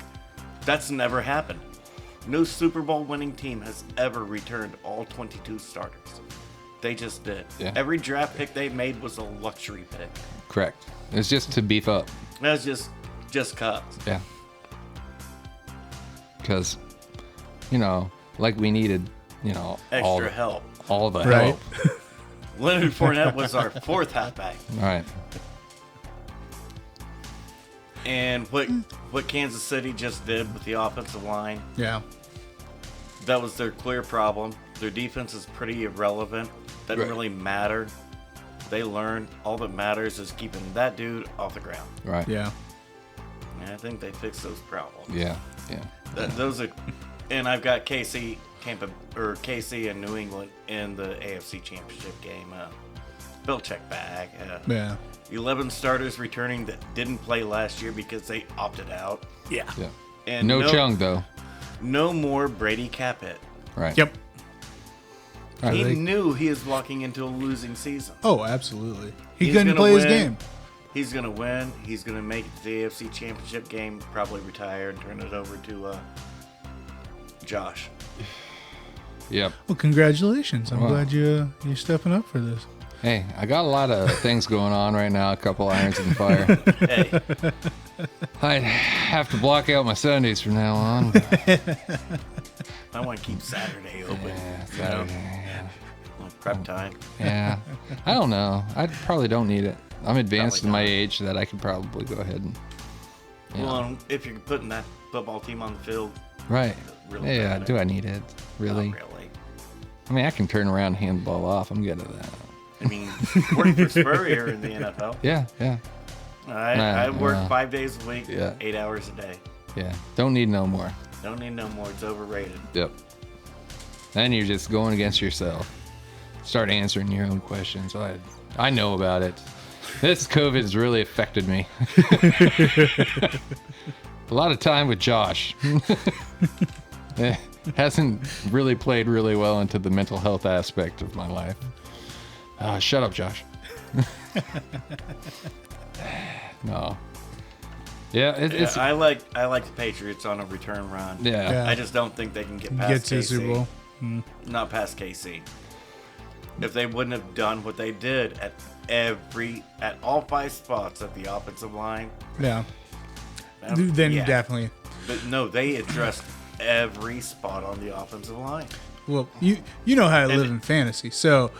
That's never happened. No Super Bowl winning team has ever returned all 22 starters. They just did. Yeah. Every draft pick they made was a luxury pick. Correct. It's just to beef up. That's just cause. Yeah. Because, like we needed, Extra help. All the Right. help. Leonard Fournette was our fourth halfback. All right. And what Kansas City just did with the offensive line, Yeah. that was their clear problem. Their defense is pretty irrelevant. Doesn't really matter. They learned all that matters is keeping that dude off the ground. Right. Yeah. And I think they fixed those problems. Yeah. Yeah. Those are, and I've got KC and New England in the AFC Championship game. Belichick back. Yeah. 11 starters returning that didn't play last year because they opted out. Yeah. Yeah. And No Chung, though. No more Brady Capit. Right. Yep. He knew he was walking into a losing season. Oh, absolutely. He He's couldn't gonna play his win. game. He's going to win. He's going to make it to the AFC Championship game, probably retire and turn it over to Josh. Yep. Well, congratulations. I'm Wow. glad you're stepping up for this. Hey, I got a lot of things going on right now. A couple irons in the fire. Hey, I have to block out my Sundays from now on. I want to keep Saturday open. Yeah, Saturday. Yeah. Prep time. Yeah. I don't know. I probably don't need it. I'm advanced Probably in my not. age that I could probably go ahead and. Well, if you're putting that football team on the field, Right. really Yeah. bad. Do I need it? Really? Not really. I mean, I can turn around and hand the ball off. I'm good at that. I mean, work for Spurrier in the NFL. Yeah. I work Nah. 5 days a week, Yeah. 8 hours a day. Yeah. Don't need no more. Don't need no more. It's overrated. Yep. Then you're just going against yourself. Start answering your own questions. I know about it. This COVID has really affected me. A lot of time with Josh. It hasn't really played really well into the mental health aspect of my life. Shut up, Josh. No. Yeah, it's I like the Patriots on a return run. yeah. I just don't think they can get past Get to the KC. Super Bowl. Not past KC. If they wouldn't have done what they did at all 5 spots of the offensive line, Yeah. Then yeah. definitely. But no, they addressed every spot on the offensive line. Well, you know how I live in fantasy, so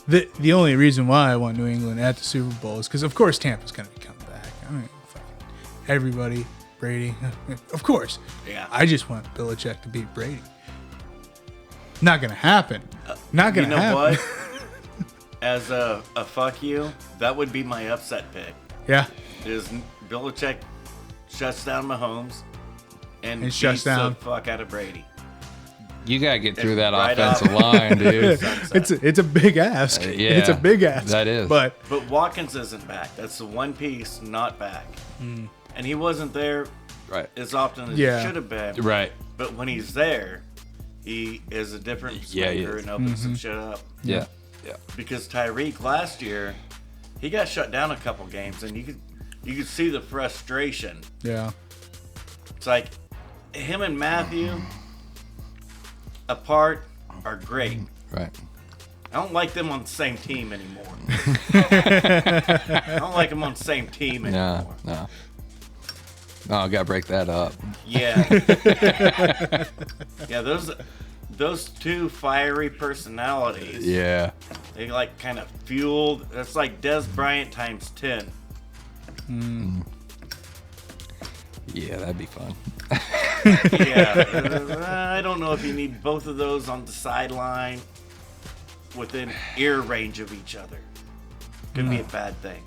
the only reason why I want New England at the Super Bowl is because, of course, Tampa's going to be coming back. I mean, fucking everybody, Brady, of course. Yeah. I just want Belichick to beat Brady. Not going to happen. Not going to happen. You know what? As a fuck you, that would be my upset pick. Yeah. Is Belichick shuts down Mahomes and And shuts beats down. the fuck out of Brady. You gotta get through that Right offensive off. line, dude. It's a big ask. Yeah, It's a big ask. that is. But But Watkins isn't back. That's the one piece not back. And he wasn't there Right. as often as Yeah. he should have been. Right. But when he's there, he is a different Yeah, he speaker is. and opens some shit up. Yeah. Yeah. Because Tyreek last year, he got shut down a couple games, and you could see the frustration. yeah. It's like him and Matthew apart are great. Right. I don't like them on the same team anymore. I don't like them on the same team anymore. No. Oh, I gotta break that up. Yeah. Yeah, those two fiery personalities. Yeah. They like kind of fueled. That's like Des Bryant times 10. Yeah, that'd be fun. Yeah. I don't know if you need both of those on the sideline within ear range of each other. Could be a bad thing.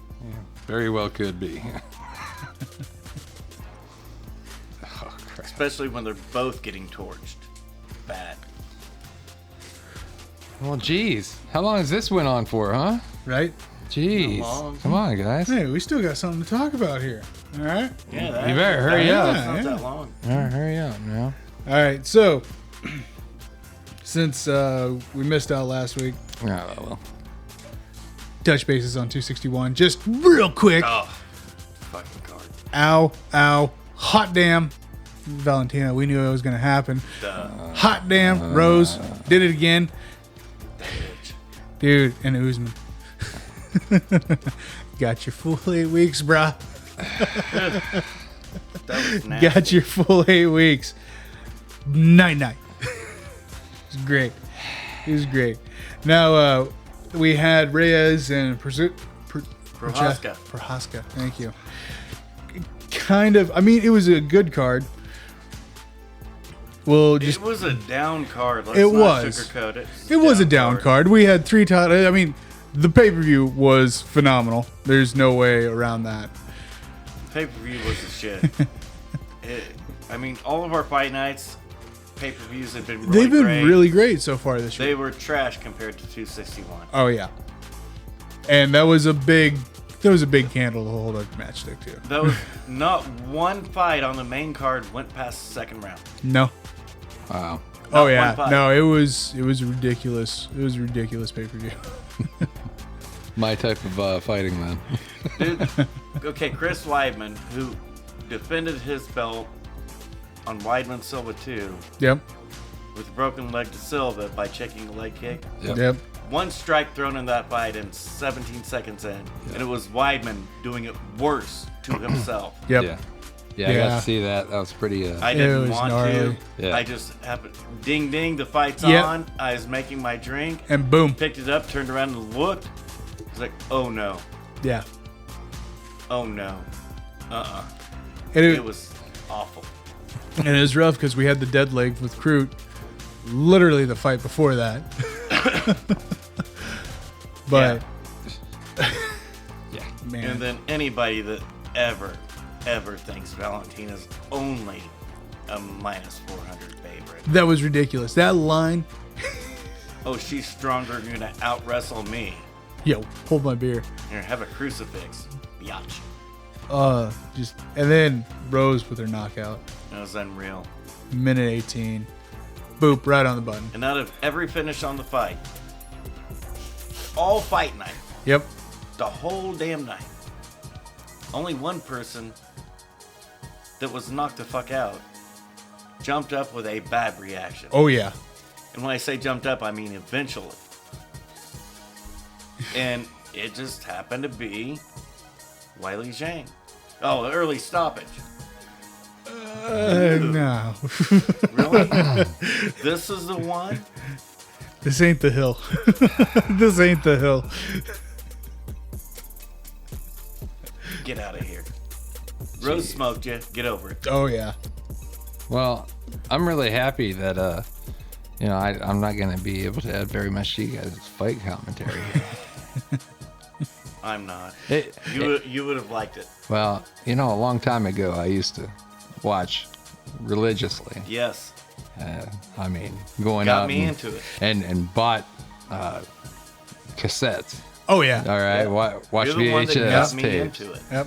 Very well could be. Oh, crap. Especially when they're both getting torched. Bad. Well, geez. How long has this went on for, huh? Right? Jeez. Not long. Come on, guys. Hey, we still got something to talk about here. All right? Yeah, that, You better hurry that- up. That's not Yeah. that long. All right, hurry up now. All right. So, since we missed out last week, Oh, well. touch bases on 261. Just real quick. Oh, fucking card. Ow. Hot damn. Valentina, we knew it was going to happen. Duh. Hot damn. Rose did it again. Bitch. Dude, and Usman. Got your full 8 weeks, brah. That was nasty. Got your full 8 weeks. Night. It was great. It was great. Now, we had Reyes and Prohaska. Prohaska. Thank you. Kind of. I mean, it was a good card. Well, just It was a down card. Let's It not was. sugarcoat it. it was a down card. We had 3 titles. I mean, the pay-per-view was phenomenal. There's no way around that. Pay-per-view was the shit. I mean, all of our fight nights, pay-per-views have been really They've been great. really great so far this year. They were trash compared to 261. Oh yeah, and that was a big candle to hold a matchstick to. That was not one fight on the main card went past the second round. No. Wow. Oh one yeah. fight. No, it was ridiculous. It was a ridiculous pay-per-view. My type of fighting, man. Dude, okay, Chris Weidman, who defended his belt on Weidman Silva 2 Yep. with a broken leg to Silva by checking a leg kick. Yep. One strike thrown in that fight and 17 seconds in, and it was Weidman doing it worse to himself. Yep. Yeah. Yeah, I got Yeah. to see that. That was pretty. I It didn't was want gnarly. to. Yeah. I just happened. Ding ding, the fight's Yep. on. I was making my drink, And boom. picked it up, turned around and looked. I was like, oh no, Yeah. oh no, And it was awful. and it was rough because we had the dead leg with Crute. Literally the fight before that. But Man. And then anybody that ever thinks Valentina's only a minus 400 favorite. That was ridiculous. That line. Oh, she's stronger and gonna out-wrestle me. Yo, hold my beer. Here, have a crucifix. Biatch. And then Rose with her knockout. That was unreal. Minute 18. Boop, right on the button. And out of every finish on the fight, all fight night, Yep. the whole damn night, only one person that was knocked the fuck out jumped up with a bad reaction. Oh, yeah. And when I say jumped up, I mean eventually. And it just happened to be Wiley Zhang. Oh, the early stoppage. No. Really? This is the one? This ain't the hill. This ain't the hill. Get out of here. Rose smoked you. Get over it. Oh, yeah. Well, I'm really happy that I'm not going to be able to add very much to you guys' fight commentary. I'm not. It- You would have liked it. Well, a long time ago, I used to watch religiously. Yes. Going Got out me and, into it. and bought cassettes. Oh, yeah. All right, Yeah. watch You're the one that got VHS me tapes. into it. Yep.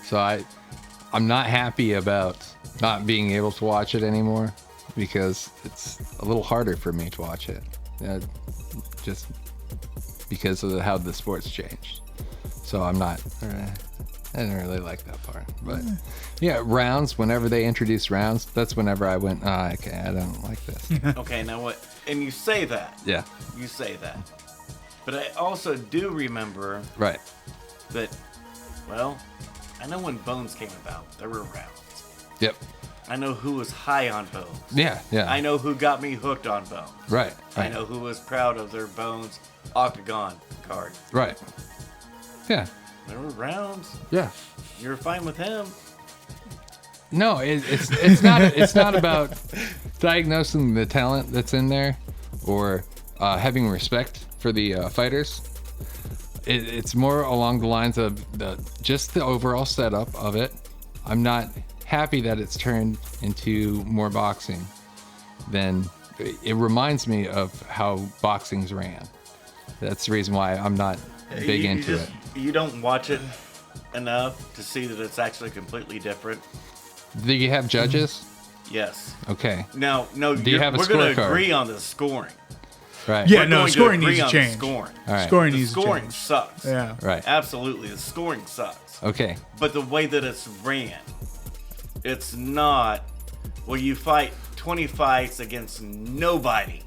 So I'm not happy about not being able to watch it anymore because it's a little harder for me to watch it, just because of how the sport's changed. So I'm not. I didn't really like that part, but yeah, rounds. Whenever they introduced rounds, that's whenever I went, okay, I don't like this. Okay, now what? And you say that. Yeah, You say that. But I also do remember right. that, well, I know when Bones came about, there were rounds. Yep. I know who was high on Bones. Yeah. I know who got me hooked on Bones. Right. I know who was proud of their Bones Octagon card. Right. Yeah. There were rounds. Yeah. You were fine with him. No, it's not about diagnosing the talent that's in there or having respect for the fighters. It's more along the lines of just the overall setup of it. I'm not happy that it's turned into more boxing than it reminds me of how boxing's ran. That's the reason why I'm not big into it. You don't watch it enough to see that it's actually completely different. Do you have judges? Yes. Okay. Now, no, Do you have a we're going to scorecard? agree on the scoring. Right. Yeah, We're no, going scoring agree needs to on the change. Scoring. All right. Scoring The needs to scoring change. sucks. Yeah. Right. Absolutely, the scoring sucks. Okay. But the way that it's ran, it's not. Well, you fight 20 fights against nobody.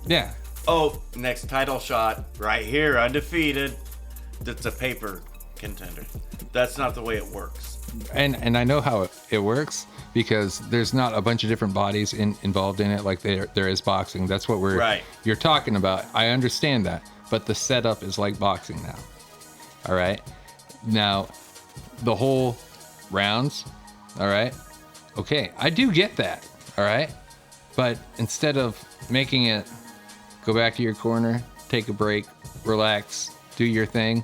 Yeah. Oh, next title shot right here, undefeated. That's a paper contender. That's not the way it works. And I know how it works because there's not a bunch of different bodies involved in it like there is boxing. That's what you're talking about. I understand that, but the setup is like boxing now. All right. Now, the whole rounds. All right. Okay, I do get that. All right, but instead of making it go back to your corner, take a break, relax, do your thing.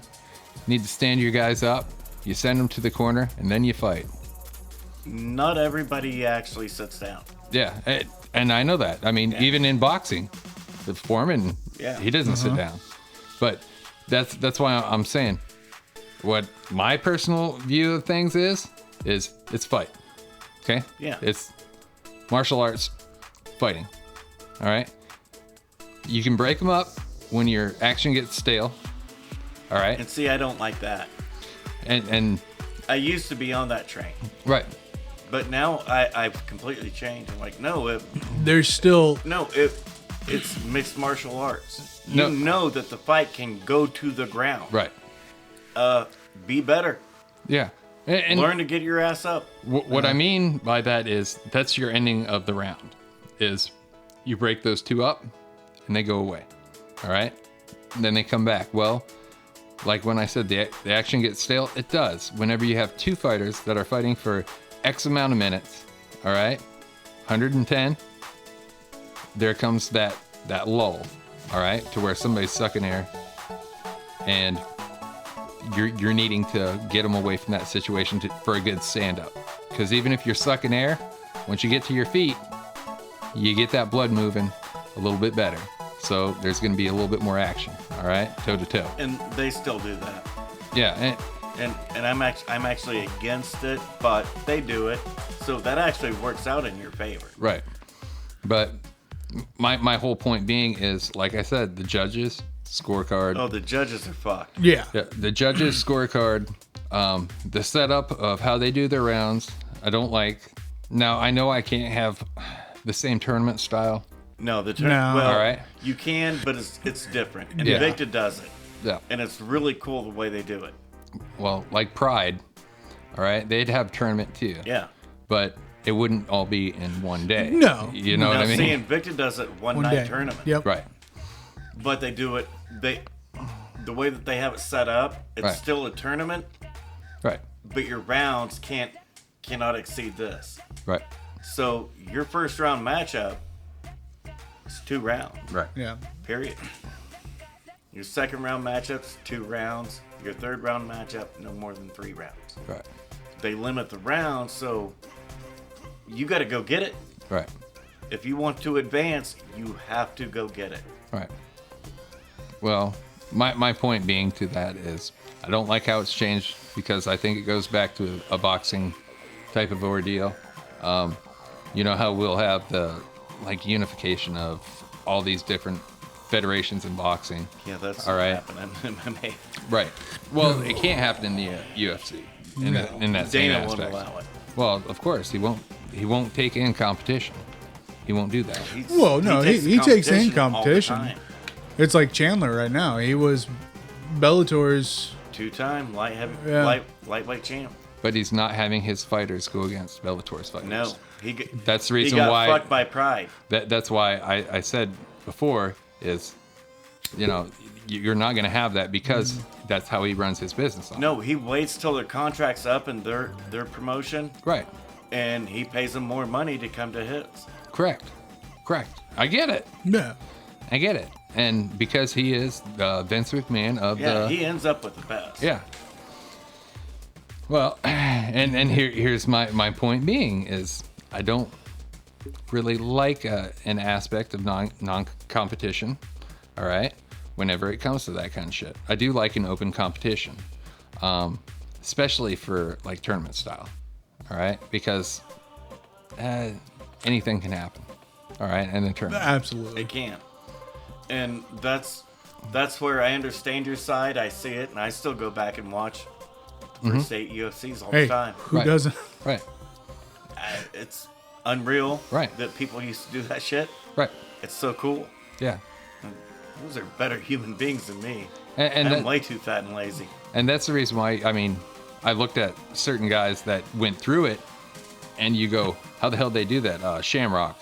Need to stand your guys up. You send them to the corner, and then you fight. Not everybody actually sits down. Yeah, and I know that. I mean, even in boxing, the foreman, he doesn't sit down. But that's why I'm saying what my personal view of things is it's fight. Okay? Yeah. It's martial arts fighting. All right? You can break them up when your action gets stale. All right? And see, I don't like that. And I used to be on that train, right. but now I've completely changed. I'm like, no, There's still. it's mixed martial arts. No. You know that the fight can go to the ground. Right. Be better. Yeah. And Learn to get your ass up. what I mean by that is that's your ending of the round. Is you break those two up and they go away. All right? And then they come back. Well, like when I said the action gets stale, it does. Whenever you have two fighters that are fighting for X amount of minutes, all right? 110, there comes that lull, all right? To where somebody's sucking air and you're needing to get them away from that situation for a good stand up. Because even if you're sucking air, once you get to your feet, you get that blood moving a little bit better. So there's going to be a little bit more action. All right, toe to toe. And they still do that. Yeah. And I'm actually against it, but they do it, so that actually works out in your favor. Right. But my whole point being is, like I said, the judges scorecard. Oh, the judges are fucked. Yeah. Yeah, the judges scorecard, the setup of how they do their rounds. I don't like. Now I know I can't have the same tournament style. No, No. well, All right. you can, but it's different. And Yeah. Invicta does it, Yeah. and it's really cool the way they do it. Well, like Pride, all right, they'd have tournament too. Yeah. But it wouldn't all be in one day. No. You know Now, what I mean? see, Invicta does it one night day. tournament. Yep. Right. But they do it. The way that they have it set up, it's Right. still a tournament, Right. but your rounds cannot exceed this. Right. So your first round matchup is 2 rounds. Right. Yeah. Period. Your second round matchups, 2 rounds. Your third round matchup, no more than 3 rounds. Right. They limit the rounds, so you got to go get it. Right. If you want to advance, you have to go get it. Right. Well, my point being to that is I don't like how it's changed because I think it goes back to a boxing type of ordeal. You know how we'll have the unification of all these different federations in boxing. Yeah, that's all right. happening in MMA. Right. Well, it can't happen in the UFC in that same Dana won't aspect. allow it. Well, of course he won't. He won't take in competition. He won't do that. Well, no, he takes in competition. all the time. It's like Chandler right now. He was Bellator's. 2-time Yeah. lightweight champ. But he's not having his fighters go against Bellator's fighters. No, That's the he reason got why. fucked by Pride. That's why I said before is, you're not going to have that because that's how he runs his business. No, he waits till their contract's up and their promotion, Right. and he pays them more money to come to his. Correct. I get it. Yeah. I get it. And because he is the Vince McMahon of Yeah, the. he ends up with the best. Yeah. Well, and here's my point being is I don't really like an aspect of non-competition, all right, whenever it comes to that kind of shit. I do like an open competition, especially for like tournament style, all right, because anything can happen, all right, in a tournament. Absolutely. It can. And that's where I understand your side. I see it, and I still go back and watch first 8 UFCs all Hey, the time. who Right. doesn't? Right, It's unreal Right. that people used to do that shit. right, It's so cool. yeah. Those are better human beings than me. And I'm that- way too fat and lazy. And that's the reason why, I looked at certain guys that went through it, and you go, how the hell did they do that? Shamrock,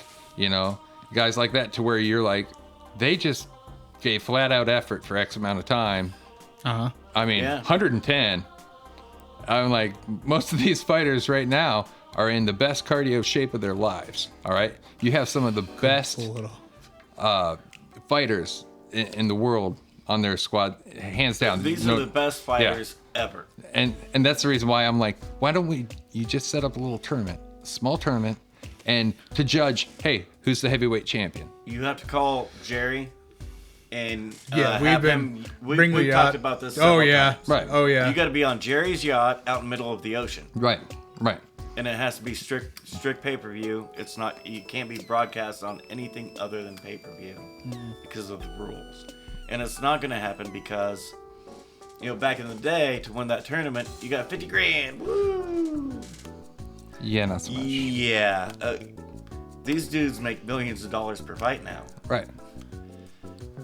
guys like that, to where you're like, they just gave flat out effort for X amount of time. Uh huh. Yeah. 110. I'm like, most of these fighters right now are in the best cardio shape of their lives. All right. You have some of the best Pull it off. fighters in the world on their squad, hands down. These are the best fighters ever. And that's the reason why I'm like, why don't you just set up a little tournament, a small tournament, and to judge, hey, who's the heavyweight champion? You have to call Jerry and Yeah, we've have been him. bring the We've yacht. talked about this. Oh several yeah. times. Right. Oh yeah. You got to be on Jerry's yacht out in the middle of the ocean, Right. and it has to be strict pay-per-view. It's not. You can't be broadcast on anything other than pay-per-view because of the rules. And it's not going to happen because, back in the day, to win that tournament, you got 50 grand. Woo! Yeah, not so much. Yeah. These dudes make millions of dollars per fight now. Right.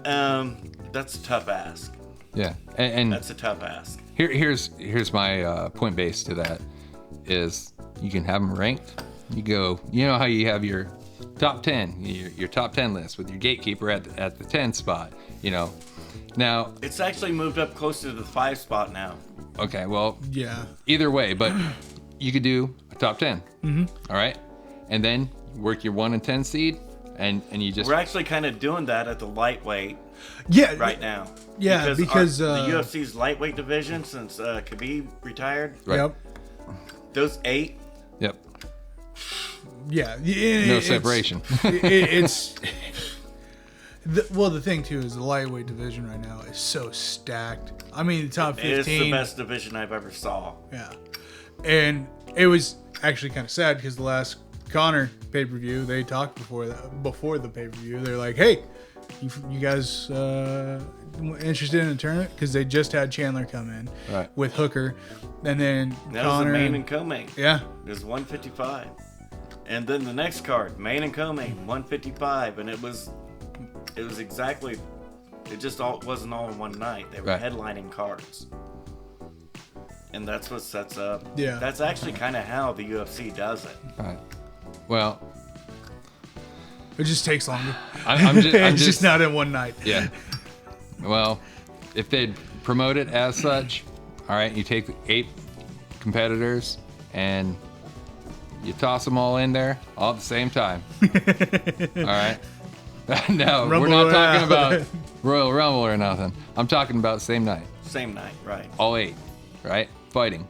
That's a tough ask. Yeah. And That's a tough ask. here's my point base to that is you can have them ranked. You go, how you have your top 10, your top 10 list with your gatekeeper at the 10 spot, Now, It's actually moved up closer to the 5 spot now. okay, well, Yeah. either way, but you could do a top 10. Mm-hmm. All right. And then work your 1 and 10 seed and you just We're actually kind of doing that at the lightweight Yeah. right now. Yeah, because the UFC's lightweight division, since Khabib retired, Right. Yep. those 8, Yep. Yeah. No separation. It's. The thing too is the lightweight division right now is so stacked. I mean, the top 15. it's the best division I've ever saw. Yeah, and it was actually kind of sad because the last Connor pay-per-view, they talked before the pay-per-view. They're like, "Hey, you guys interested in a tournament?" Because they just had Chandler come in with Hooker, and then That Connor was the main and co-main. Yeah, It was 155, and then the next card, main and co-main, 155, and it was exactly. It just wasn't all in one night. They were headlining cards. And that's what sets up. Yeah. That's actually kind of how the UFC does it. Right. Well, it just takes longer. I'm It's just not in one night. Yeah. Well, if they'd promote it as such, all right, you take 8 competitors and you toss them all in there all at the same time. All right. No, Rumble we're not Royale. talking about Royal Rumble or nothing. I'm talking about same night. Same night, right? All 8, right? Fighting.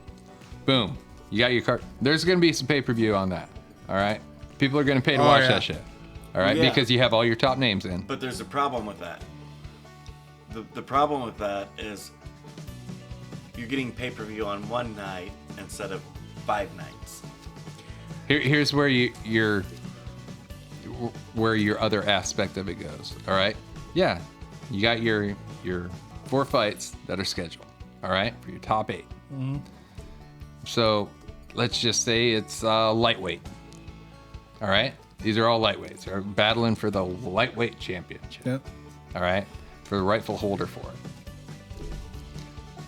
Boom. You got your card. There's going to be some pay-per-view on that. All right. People are going to pay to watch yeah. that shit. All right, Yeah. because you have all your top names in. But there's a problem with that. The problem with that is you're getting pay-per-view on one night instead of 5 nights. Here's where where your other aspect of it goes. All right. Yeah, you got your 4 fights that are scheduled. All right, for your top 8. Mm-hmm. So let's just say it's lightweight. All right, these are all lightweights. They're battling for the lightweight championship. Yep. All right, for the rightful holder for it.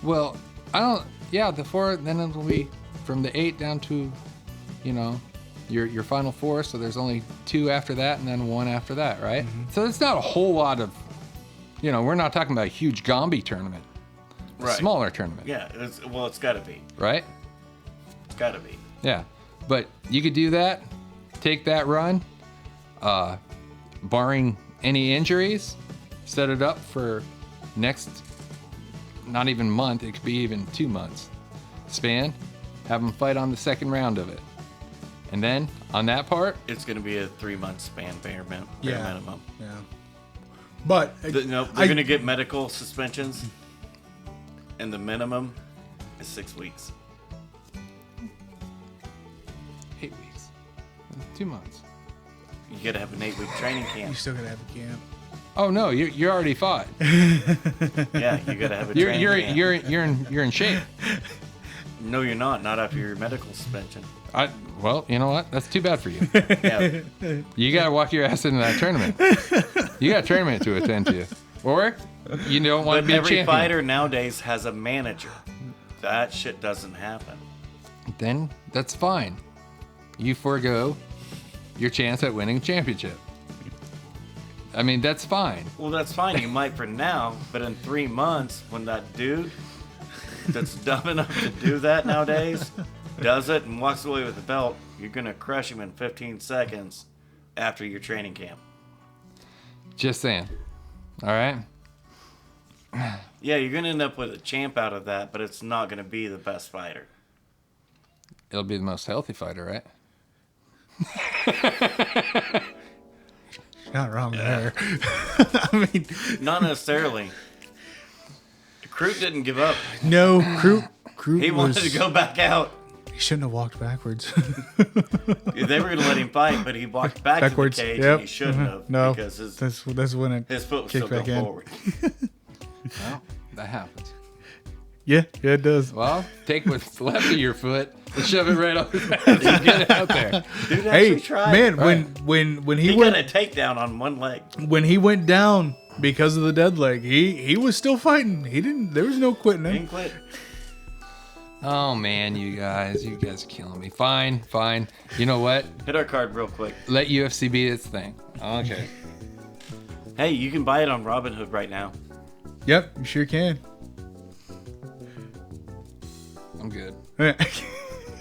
Well, I don't. Yeah, the 4. Then it'll be from the 8 down to, your final 4. So there's only 2 after that, and then 1 after that, right? Mm-hmm. So it's not a whole lot of. We're not talking about a huge Gombe tournament. A Right. smaller tournament. Yeah, it's got to be. Right. It's got to be. Yeah, but you could do that, take that run, barring any injuries, set it up for next, not even month, it could be even 2 months span, have them fight on the second round of it. And then on that part, It's going to be a 3-month span, bare minimum. Yeah. But They're going to get medical suspensions, and the minimum is 6 weeks. 8 weeks, 2 months. You got to have an 8-week training you camp. still gotta have a camp. Oh no, you already fought. Yeah, you got to have a training camp. You're in shape. No, you're not. Not after your medical suspension. Well, you know what? That's too bad for you. Yeah. You gotta walk your ass into that tournament. You got a tournament to attend to, or you don't want to But be a every champion. fighter nowadays has a manager. That shit doesn't happen. Then that's fine. You forego your chance at winning a championship. I mean, that's fine. Well, that's fine. You might for now, but in 3 months, when that dude that's dumb enough to do that nowadays does it and walks away with the belt, you're going to crush him in 15 seconds after your training camp. Just saying. All right. Yeah, you're going to end up with a champ out of that, but it's not going to be the best fighter. It'll be the most healthy fighter, right? Not wrong there. I mean, Not necessarily. Crute didn't give up. no, Crute He wanted was, to go back out. He shouldn't have walked backwards. They were going to let him fight, but he walked Backwards. to the cage Yep. and he shouldn't have. No, Because his that's when it foot was still kicked back going in. forward. Well, that happens. Yeah, it does. Well, take what's left of your foot and shove it right up his ass and get it out there. Dude Hey, actually tried. man, Right. when He he got went a takedown on one leg. when he went down because of the dead leg, he was still fighting. He didn't. There was no quitting He him. didn't quit. Oh man, you guys are killing me. Fine. You know what? Hit our card real quick. Let UFC be its thing. Okay. Hey, you can buy it on Robinhood right now. Yep, you sure can. I'm good. Yeah.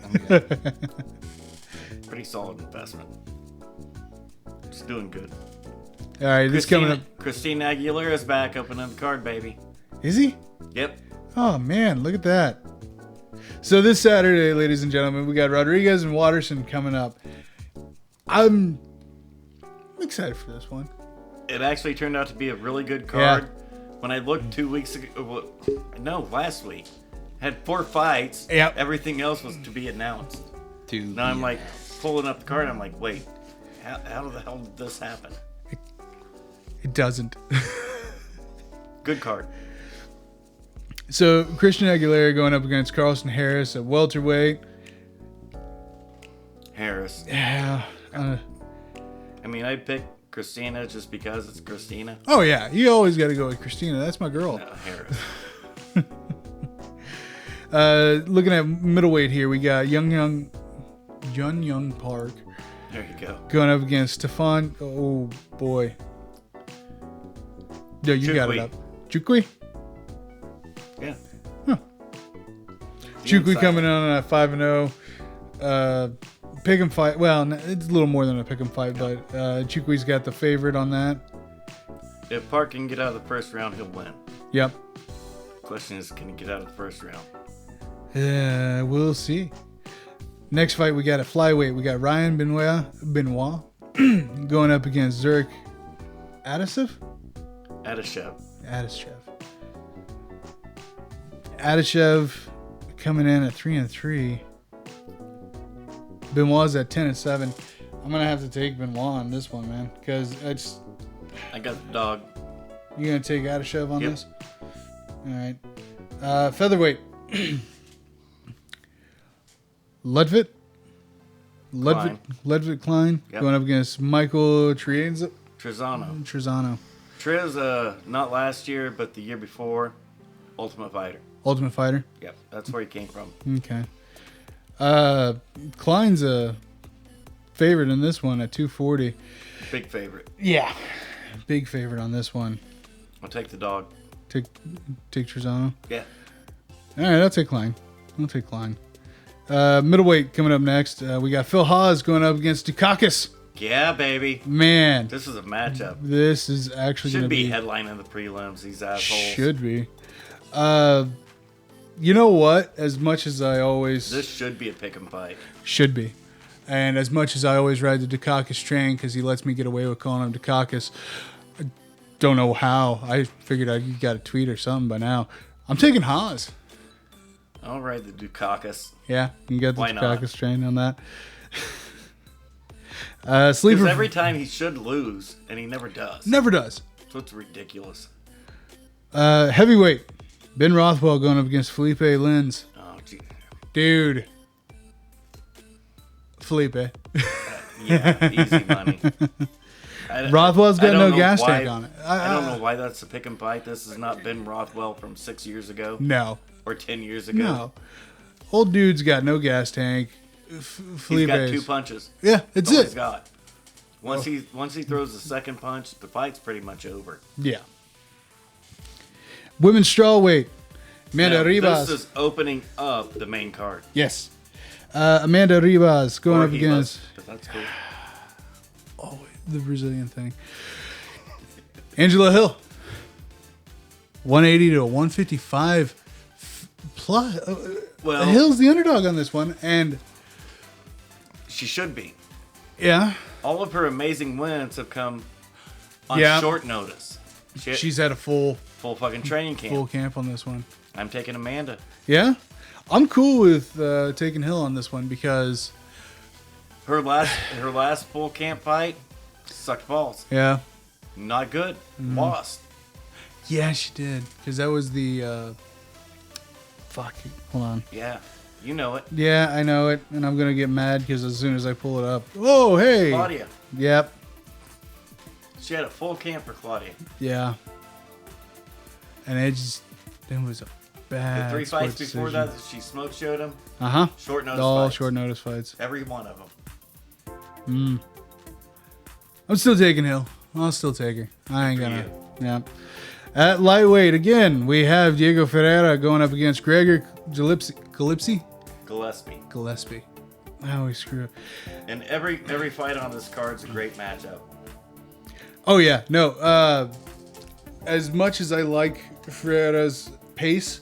I'm good. Pretty solid investment. It's doing good. All right, this coming up. Christina Aguilera's back up another card, baby. Is he? Yep. Oh, man, look at that. So this Saturday, ladies and gentlemen, we got Rodriguez and Watterson coming up. I'm excited for this one. It actually turned out to be a really good card. When I looked 2 weeks ago, last week, had 4 fights. Yep. Everything else was to be announced. Now I'm like pulling up the card. I'm like, wait, how the hell did this happen? It doesn't. Good card. So Christian Aguilera going up against Carlston Harris at welterweight. Harris. Yeah. I mean, I picked Christina just because it's Christina. Oh, yeah. You always got to go with Christina. That's my girl. No, Harris. Looking at middleweight here, we got Young Park There you go. going up against Stefan. Oh, boy. Yeah, you got it up. Chukwi? Yeah. Huh. Chukwi coming in on a 5-0. Pick 'em fight. Well, it's a little more than a pick 'em fight, but Chukwi's got the favorite on that. If Park can get out of the first round, he'll win. Yep. Question is, can he get out of the first round? We'll see. Next fight, we got a flyweight. We got Ryan Benoit going up against Zurich Adashev. Adashev coming in at 3-3. Benoit's at 10-7. I'm gonna have to take Benoit on this one, man, because I got the dog. You gonna take Adashev on Yep. this? All right. Featherweight. Ludwig Klein Yep. going up against Michael Trezano. Triz, not last year, but the year before, Ultimate Fighter. Yep, that's where he came from. Okay. Klein's a favorite in this one at 240. Big favorite. Yeah. Big favorite on this one. I'll take the dog. Take Trezano. Yeah. All right, I'll take Klein. Middleweight coming up next. We got Phil Haas going up against Dukakis. Yeah, baby. Man, This is a matchup. this is actually going Should to be headlining the prelims, these assholes. Should be. You know what? As much as I always... This should be a pick 'em fight. Should be. And as much as I always ride the Dukakis train because he lets me get away with calling him Dukakis, I don't know how. I figured you got a tweet or something by now. I'm taking Haas. I'll ride the Dukakis. Yeah, you can get the Why not? Dukakis train on that. Because Sleeper... every time he should lose, and he never does. Never does. So it's ridiculous. Heavyweight. Ben Rothwell going up against Felipe Lins. Oh, gee. Dude. Felipe. Yeah, easy money. Rothwell's got I don't no know gas why- tank on it. I don't know why that's a pick 'em fight. This is not Ben Rothwell from 6 years ago No. or 10 years ago. No. Old dude's got no gas tank. He's got 2 punches. Yeah, that's All it. he's got. Once he throws the second punch, the fight's pretty much over. Yeah. Women's strawweight. Amanda Now, Ribas. This is opening up the main card. Yes. Amanda Ribas going Or up Ribas, against but that's cool. the Brazilian thing. Angela Hill. 180 to 155 plus. Well, Hill's the underdog on this one, and she should be. yeah, All of her amazing wins have come on Yeah. short notice. she's had a full full fucking training camp. on this one. I'm taking Amanda. Yeah, I'm cool with taking Hill on this one because Her last full camp fight sucked balls. yeah, Not good. Mm-hmm. Lost. yeah, she did because that was the fuck. Hold on. Yeah, you know it. Yeah, I know it, and I'm gonna get mad because as soon as I pull it up, oh hey, Claudia. Yep, She had a full camp for Claudia. yeah, and it was a The bad 3 fights split before decision. that she smoke showed him. Uh-huh. Short notice All fights. short notice fights. Every one of them. I'm still taking Hill. I'll still take her. I ain't Good gonna. for Yeah. At lightweight again, we have Diego Ferreira going up against Gregor Gillespie. I always screw up. And every fight on this card's a great matchup. Oh yeah, no. As much as I like Ferreira's pace,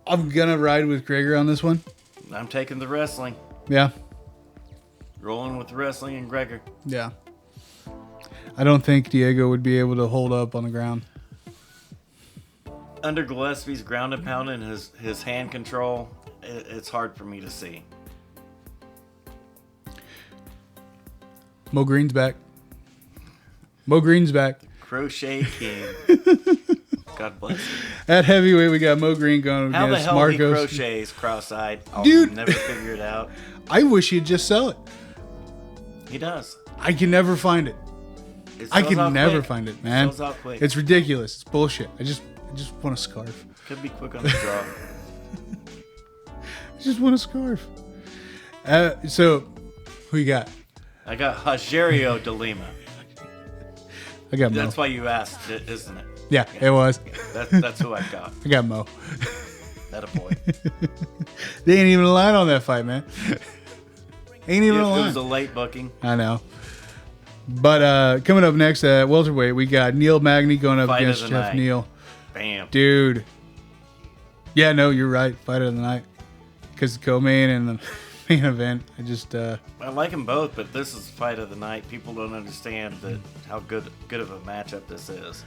I'm gonna ride with Gregor on this one. I'm taking the wrestling. Yeah, Rolling with wrestling and Gregor. yeah. I don't think Diego would be able to hold up on the ground. Under Gillespie's ground and pound and his hand control, it's hard for me to see. Mo Green's back. Mo Green's back. Crochet King. God bless you. At heavyweight, we got Mo Green going How the against hell he Marcos. crochets cross-eyed? I'll Dude. never figure it out. I wish he'd just sell it. He does. I can never find it. It I sells can out never quick. find it, man. Sells out quick. It's ridiculous. It's bullshit. I just want a scarf. Could be quick on the draw. I just want a scarf. So, who you got? I got Rogerio de Lima. I got Mo. That's why you asked, isn't it? Yeah, it was. That's who I got. I got Mo. That a boy. They ain't even a line on that fight, man. Ain't even a It line. was a late booking. I know. But coming up next at welterweight, we got Neil Magny going up Fight of against the Jeff night. Neal. Bam. Dude. Yeah, no, you're right. Fight of the night. Because the co-main and the main event, I like them both, but this is fight of the night. People don't understand that how good of a matchup this is.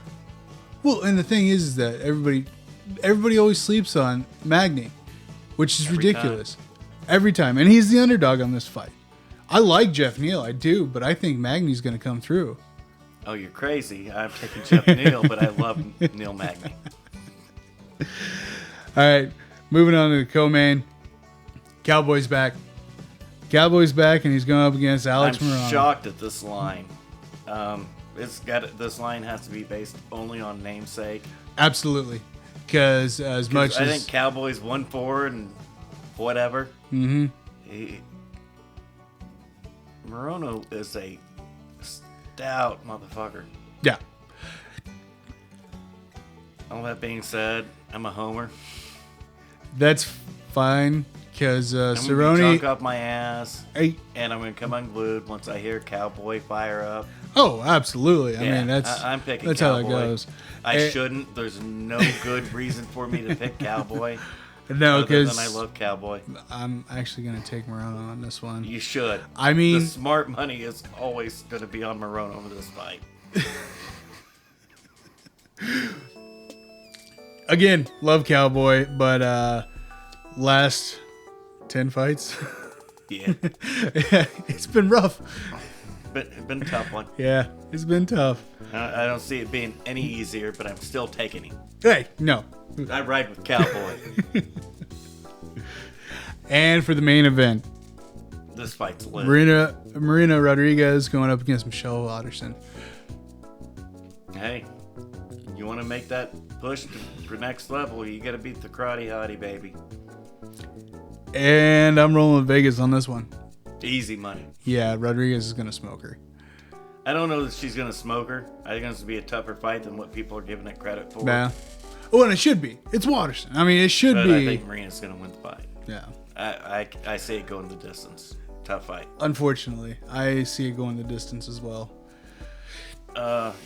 Well, and the thing is that everybody always sleeps on Magny, which is Every ridiculous. Every time. And he's the underdog on this fight. I like Jeff Neal, I do, but I think Magny's going to come through. Oh, you're crazy. I'm taking Jeff Neal, but I love Neil Magny. All right, moving on to the co-main. Cowboy's back. Cowboy's back, and he's going up against Alex I'm Morano. shocked at this line. This line has to be based only on namesake. Absolutely. Because as much I as... think Cowboys 1-4 and whatever. Mm-hmm. Morano is a stout motherfucker. Yeah. All that being said, I'm a homer. That's fine, because I'm gonna be Cerrone... drunk off my ass, Hey, and I'm gonna come unglued once I hear Cowboy fire up. oh, absolutely. I mean, I'm picking that's Cowboy. how that goes. I shouldn't. There's no good reason for me to pick Cowboy. No, other because than I love Cowboy. I'm actually going to take Morano on this one. You should. I mean... The smart money is always going to be on Morano over this fight. Again, love Cowboy, but last 10 fights, Yeah. it's been rough. But been a tough one. Yeah, it's been tough. I don't see it being any easier, but I'm still taking him. Hey, no. I ride with Cowboy. And for the main event, This fight's lit. Marina Rodriguez going up against Michelle Watterson. Hey, you want to make that push to next level, you got to beat the karate hottie, baby. And I'm rolling with Vegas on this one. Easy money. Yeah, Rodriguez is going to smoke her. I don't know that she's going to smoke her. I think it's going to be a tougher fight than what people are giving it credit for. Nah. Oh, and it should be. It's Watterson. I mean, it should But be. I think Marina's going to win the fight. Yeah. I see it going the distance. Tough fight. Unfortunately, I see it going the distance as well.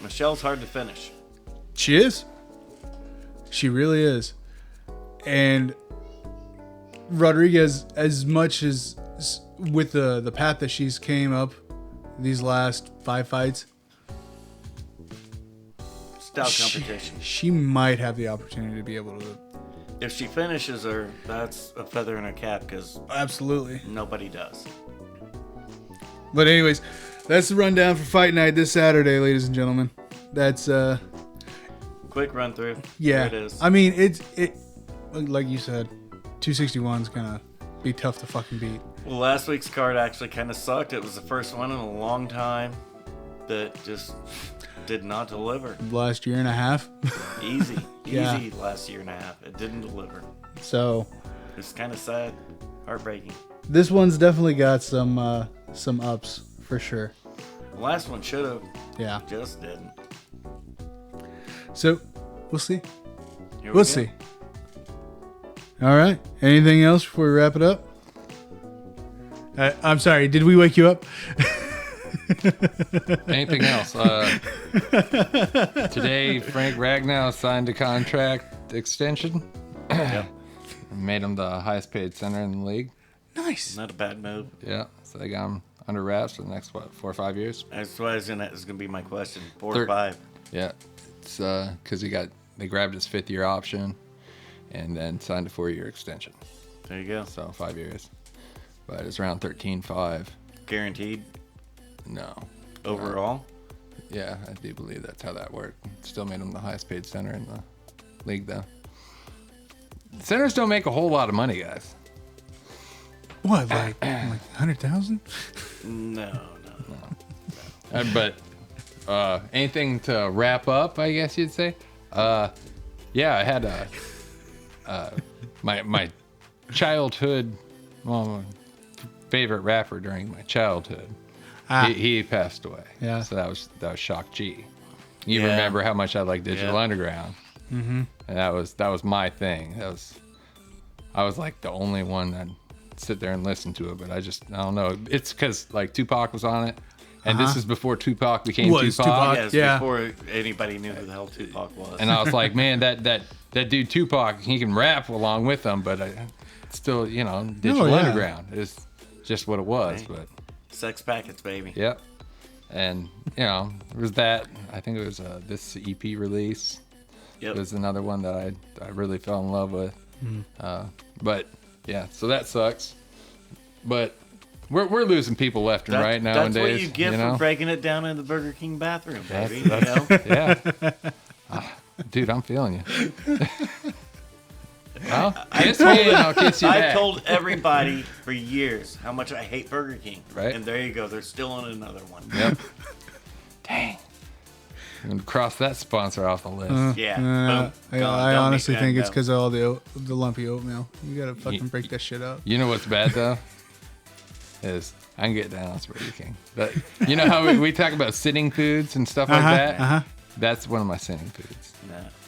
Michelle's hard to finish. She is. She really is. And Rodriguez, as much as with the path that she's came up these last 5 fights, Stout competition. she might have the opportunity to be able to. If she finishes her, that's a feather in her cap because Absolutely. nobody does. But anyways, that's the rundown for Fight Night this Saturday, ladies and gentlemen. That's Quick run through. yeah. There it is. I mean, it like you said, 261 is gonna be tough to fucking beat. Well, last week's card actually kind of sucked. It was the first one in a long time that just did not deliver. Last year and a half. Easy. Yeah. Easy last year and a half. It didn't deliver. So It's kind of sad. Heartbreaking. this one's definitely got some ups for sure. The last one should have. Yeah. Just didn't. So we'll see. Here we We'll go. see. All right. Anything else before we wrap it up? I'm sorry. Did we wake you up? Anything else? Today, Frank Ragnow signed a contract extension. Yep. Made him the highest paid center in the league. Nice. Not a bad move. Yeah, so they got him under wraps for the next, 4 or 5 years? That's what is going to be my question. 4 Third- or 5. Yeah, it's because they grabbed his 5th-year option and then signed a 4-year extension. There you go. So 5 years. But it's around 13.5. Guaranteed No. overall. Yeah, I do believe that's how that worked. Still made him the highest paid center in the league, though. Centers don't make a whole lot of money, guys. What, like 100,000? No. But anything to wrap up, I guess you'd say? Yeah, I had my childhood, favorite rapper during my childhood. He passed away. Yeah. So that was Shock G. You Yeah. remember how much I like Digital Yeah. Underground? Mm-hmm. And that was my thing. I was like the only one that sit there and listen to it, but I don't know. It's because like Tupac was on it, and this is before Tupac became Was Tupac. Yes, Yeah. before anybody knew who the hell Tupac was. And I was like, man, that dude Tupac, he can rap along with them, but still, Digital yeah. Underground is just what it was. Right. But Sex packets, baby. yep, and it was that. I think it was this EP release. Yep. It was another one that I really fell in love with. But yeah, so that sucks. But we're losing people left and right nowadays. That's what you get know? for breaking it down in the Burger King bathroom, baby. Yeah. Dude, I'm feeling you. Well, kiss me and I'll kiss you I back. told everybody for years how much I hate Burger King. Right. And there you go. They're still on another one. Yep. Dang. I'm going to cross that sponsor off the list. Yeah. I Boom. Gone. I Don't honestly make think that it's go. because of all the lumpy oatmeal. You gotta fucking break that shit up. You know what's bad, though? Is I can get down on Burger King. But you know how we talk about sitting foods and stuff like that? That's one of my sitting foods.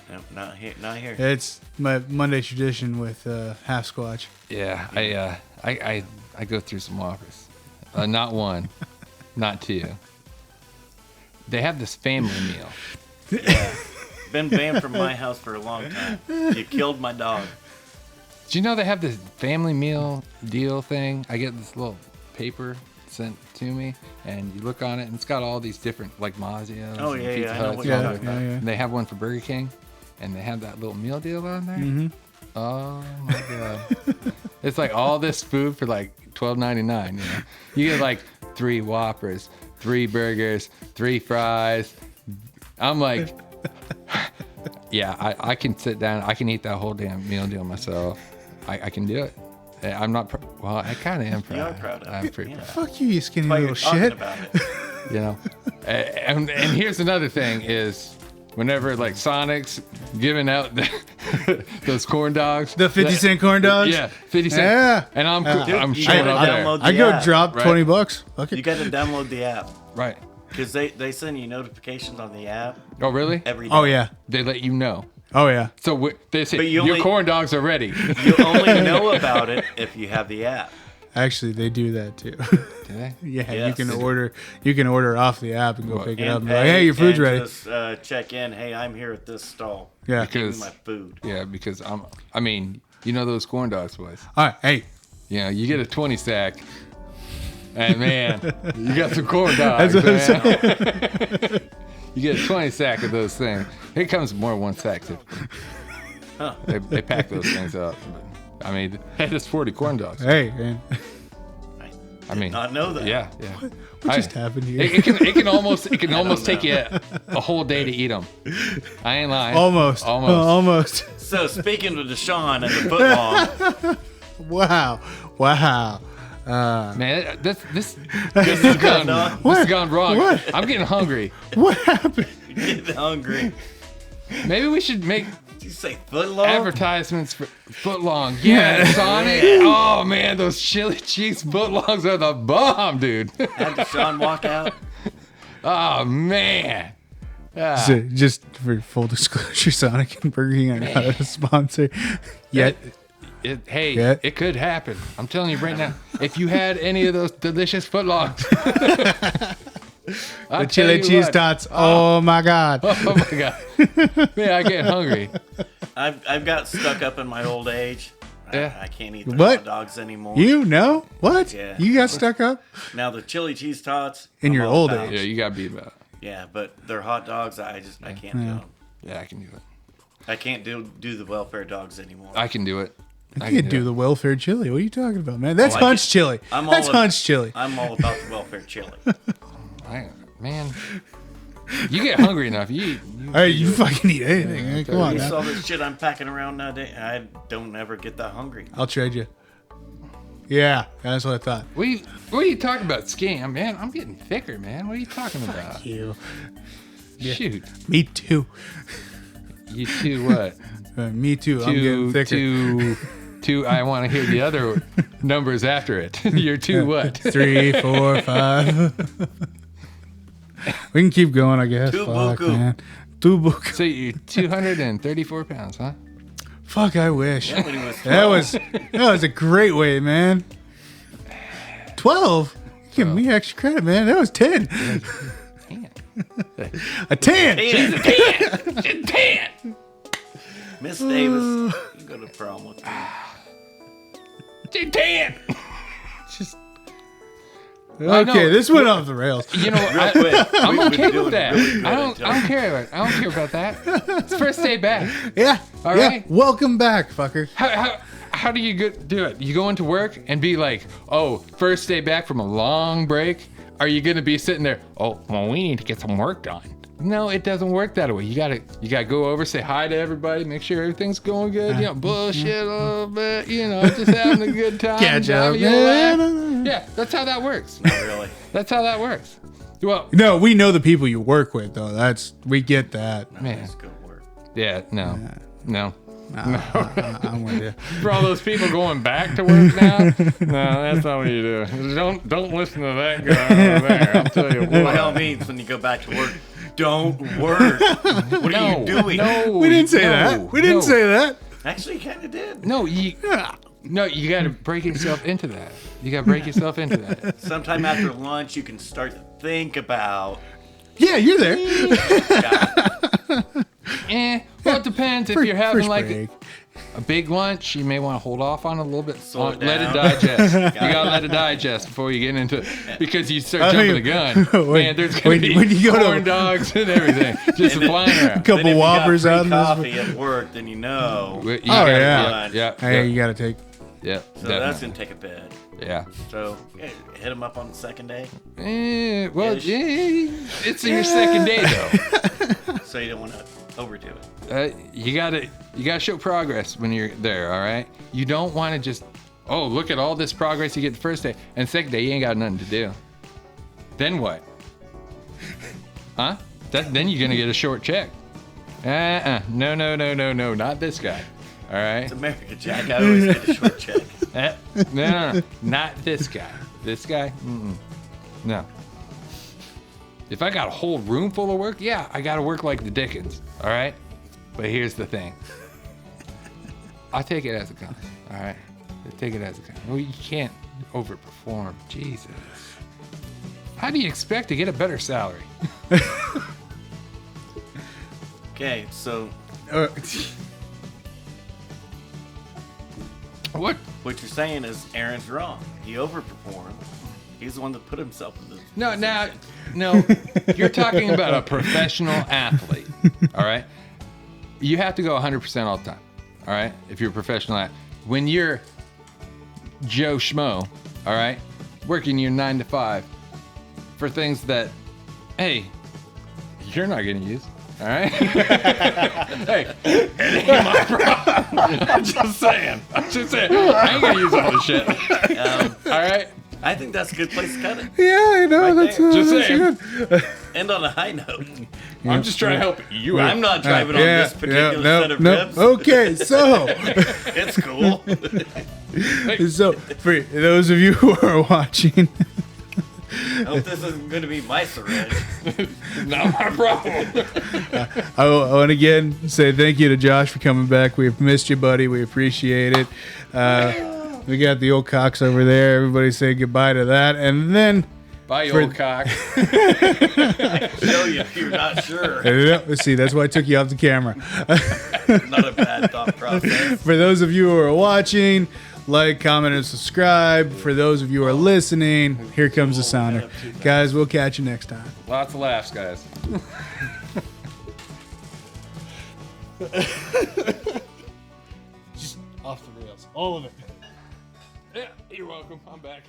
No, not here. Not here. It's my Monday tradition with half squatch. Yeah, I go through some Whoppers. Not one, not two. They have this family meal. Yeah. Been banned from my house for a long time. You killed my dog. Do you know they have this family meal deal thing? I get this little paper sent to me, and you look on it, and it's got all these different, like, Mazio's Oh, and yeah, Pizza yeah, I know Huts. what and you're all talking that. about. And they have one for Burger King, and they have that little meal deal on there. Oh, my God. It's like all this food for, like, $12.99, you know? You get, like, 3 Whoppers, 3 burgers, 3 fries. I'm like... Yeah, I can sit down. I can eat that whole damn meal deal myself. I can do it. I'm not. Well, I kind of am proud. You are proud of I'm it, pretty yeah. proud. Fuck you, you skinny Why little you're talking shit. about it. You know. And here's another thing is whenever like Sonic's giving out those corn dogs, The 50-cent corn dogs? Yeah, 50 cents. Yeah. And I'm you showing gotta up there. download I go app. drop Right. $20. Fuck You it. got to download the app Right. because they send you notifications on the app Oh really? every day. Oh yeah. They let you know. Oh yeah. So they say But you your only- corn dogs are ready. You only know about it if you have the app. Actually, they do that too. Do they? Yeah, Yes. you can order off the app and go Well, pick it And up. And be pay like, hey, your food's and ready. Just check in. Hey, I'm here at this stall. Yeah. Give me Because my food. yeah, because I mean, you know those corn dogs, boys. All right, hey, You know, you get a 20 sack, and man, you got some corn dogs, That's what I'm man. You get a 20 sack of those things. It comes more than 1 sack typically. Huh. They pack those things up. But, I mean, hey, there's 40 corn dogs. hey, man, I mean, Not know that. yeah. what just happened here? It can almost take you a whole day to eat them. I ain't lying. Almost. Almost. So speaking of Deshaun and the footlong, Wow. Man, this has gone wrong. What? I'm getting hungry. What happened? get hungry. Maybe we should make Did you say footlong? advertisements for footlong. Yeah, Sonic. Oh man, those chili cheese footlongs are the bomb, dude. Had Deshaun walk out? Oh man. Ah, So, just for full disclosure, Sonic and Burger King are not a sponsor yet. hey, Yeah. it could happen. I'm telling you right now. If you had any of those delicious footlongs, The chili cheese tots. Oh my God. Oh my God. Man, I get hungry. I've got stuck up in my old age. Yeah. I can't eat the What? hot dogs anymore. You know what? Yeah. You got stuck up Now the chili cheese tots. in I'm your all old about. Yeah, age. you got beat about. Yeah, but they're hot dogs. I can't do them. Yeah, I can do it. I can't do the welfare dogs anymore. I can do it. I can't do the welfare chili. What are you talking about, man? That's Oh, I hunch can- chili. I'm That's all hunch chili. I'm all about the welfare chili. Man, you get hungry enough. You Hey, you fucking eat anything. Man. Come on, You now. saw this shit I'm packing around nowadays. I don't ever get that hungry. I'll trade you. Yeah, that's what I thought. what are you talking about, scam, man? I'm getting thicker, man. What are you talking about? You. Shoot, Me too. you two what? Me too. I'm getting thicker. Two. I want to hear the other numbers after it. You're two what? 3, 4, 5. We can keep going, I guess. Two Fuck, buku. man. Two buku. So you're 234 pounds, huh? Fuck, I wish. Yeah, when he was That was a great weight, man. 12? Give me extra credit, man. That was 10. Man. A 10. She's a 10. She's 10. Miss Davis, you got a problem with me. She's 10. Just I know. okay, this went off the rails. You know, Real quick. I'm we've been okay doing with that. really good I don't until- care. I don't care about that. It's first day back. Yeah. All yeah. right. Welcome back, fucker. How do you do it? You go into work and be like, oh, first day back from a long break. Are you gonna be sitting there? Oh, well, we need to get some work done. No, it doesn't work that way. You gotta go over, say hi to everybody, make sure everything's going good. You know, bullshit a little bit. You know, just having a good time. Catch up. having a laugh. Yeah. Yeah, that's how that works. Not really. That's how that works. Well, No, we know the people you work with, though. We get that. man. It's good work. Yeah, no. I'm with you. For all those people going back to work now, no, that's not what you do. Don't listen to that guy over there. I'll tell you what. By all means, when you go back to work, don't work. What are you doing? No, We didn't say that. We didn't say that. Actually, you kind of did. No, you got to break yourself into that. You got to break yourself into that. Sometime after lunch, you can start to think about. Yeah, you're there. Well, it depends. If you're having First like break. a big lunch, you may want to hold off on it a little bit. Slow it Let it down. digest. You got to let it digest before you get into it. Because you start jumping the gun. Man, there's going to be when you go to- corn dogs and everything just flying A around. couple Then if you got whoppers free out in coffee this. at work, then you know. You Oh, gotta- yeah. Yeah. Hey, you gotta take. Yeah. So that's gonna take a bit. Yeah. So hit them up on the second day. Well, Ish. it's your second day though. So you don't want to overdo it. You gotta show progress when you're there. All right. You don't want to just, oh, look at all this progress you get the first day, and the second day you ain't got nothing to do. Then what? Huh? Then you're gonna get a short check. No, not this guy. All right. It's America, Jack. I always get a short check. No, not this guy. This guy, no. If I got a whole room full of work, yeah, I gotta work like the Dickens, all right? But here's the thing. I take it as it comes, all right? I take it as it comes. Well, you can't overperform, Jesus. How do you expect to get a better salary? Okay, so What? what you're saying is Aaron's wrong. He overperformed. He's the one that put himself in this. No, position. no, you're talking about a professional athlete, all right? You have to go 100% all the time, all right? If you're a professional athlete. When you're Joe Schmo, all right, working your 9 to 5 for things that, hey, you're not going to use, all right? Hey, it ain't my problem. I'm just saying. I ain't going to use all this shit, all right? I think that's a good place to cut it. yeah, I know. Right That's there. Just that's saying. good. End on a high note. I'm just trying to help you out. I'm not driving on this particular set of ribs. Okay, so It's cool. so for those of you who are watching, I hope this isn't going to be my syringe. Not my problem. I want to again say thank you to Josh for coming back. We've missed you, buddy. We appreciate it. We got the old Cox over there. Everybody say goodbye to that. And then Bye, you old cock. Show you if you're not sure. Let's see. That's why I took you off the camera. Not a bad thought process. For those of you who are watching, like, comment, and subscribe. For those of you who are listening, here comes the sounder. Guys, we'll catch you next time. Lots of laughs, guys. Just off the rails. All of it. Yeah, you're welcome. I'm back.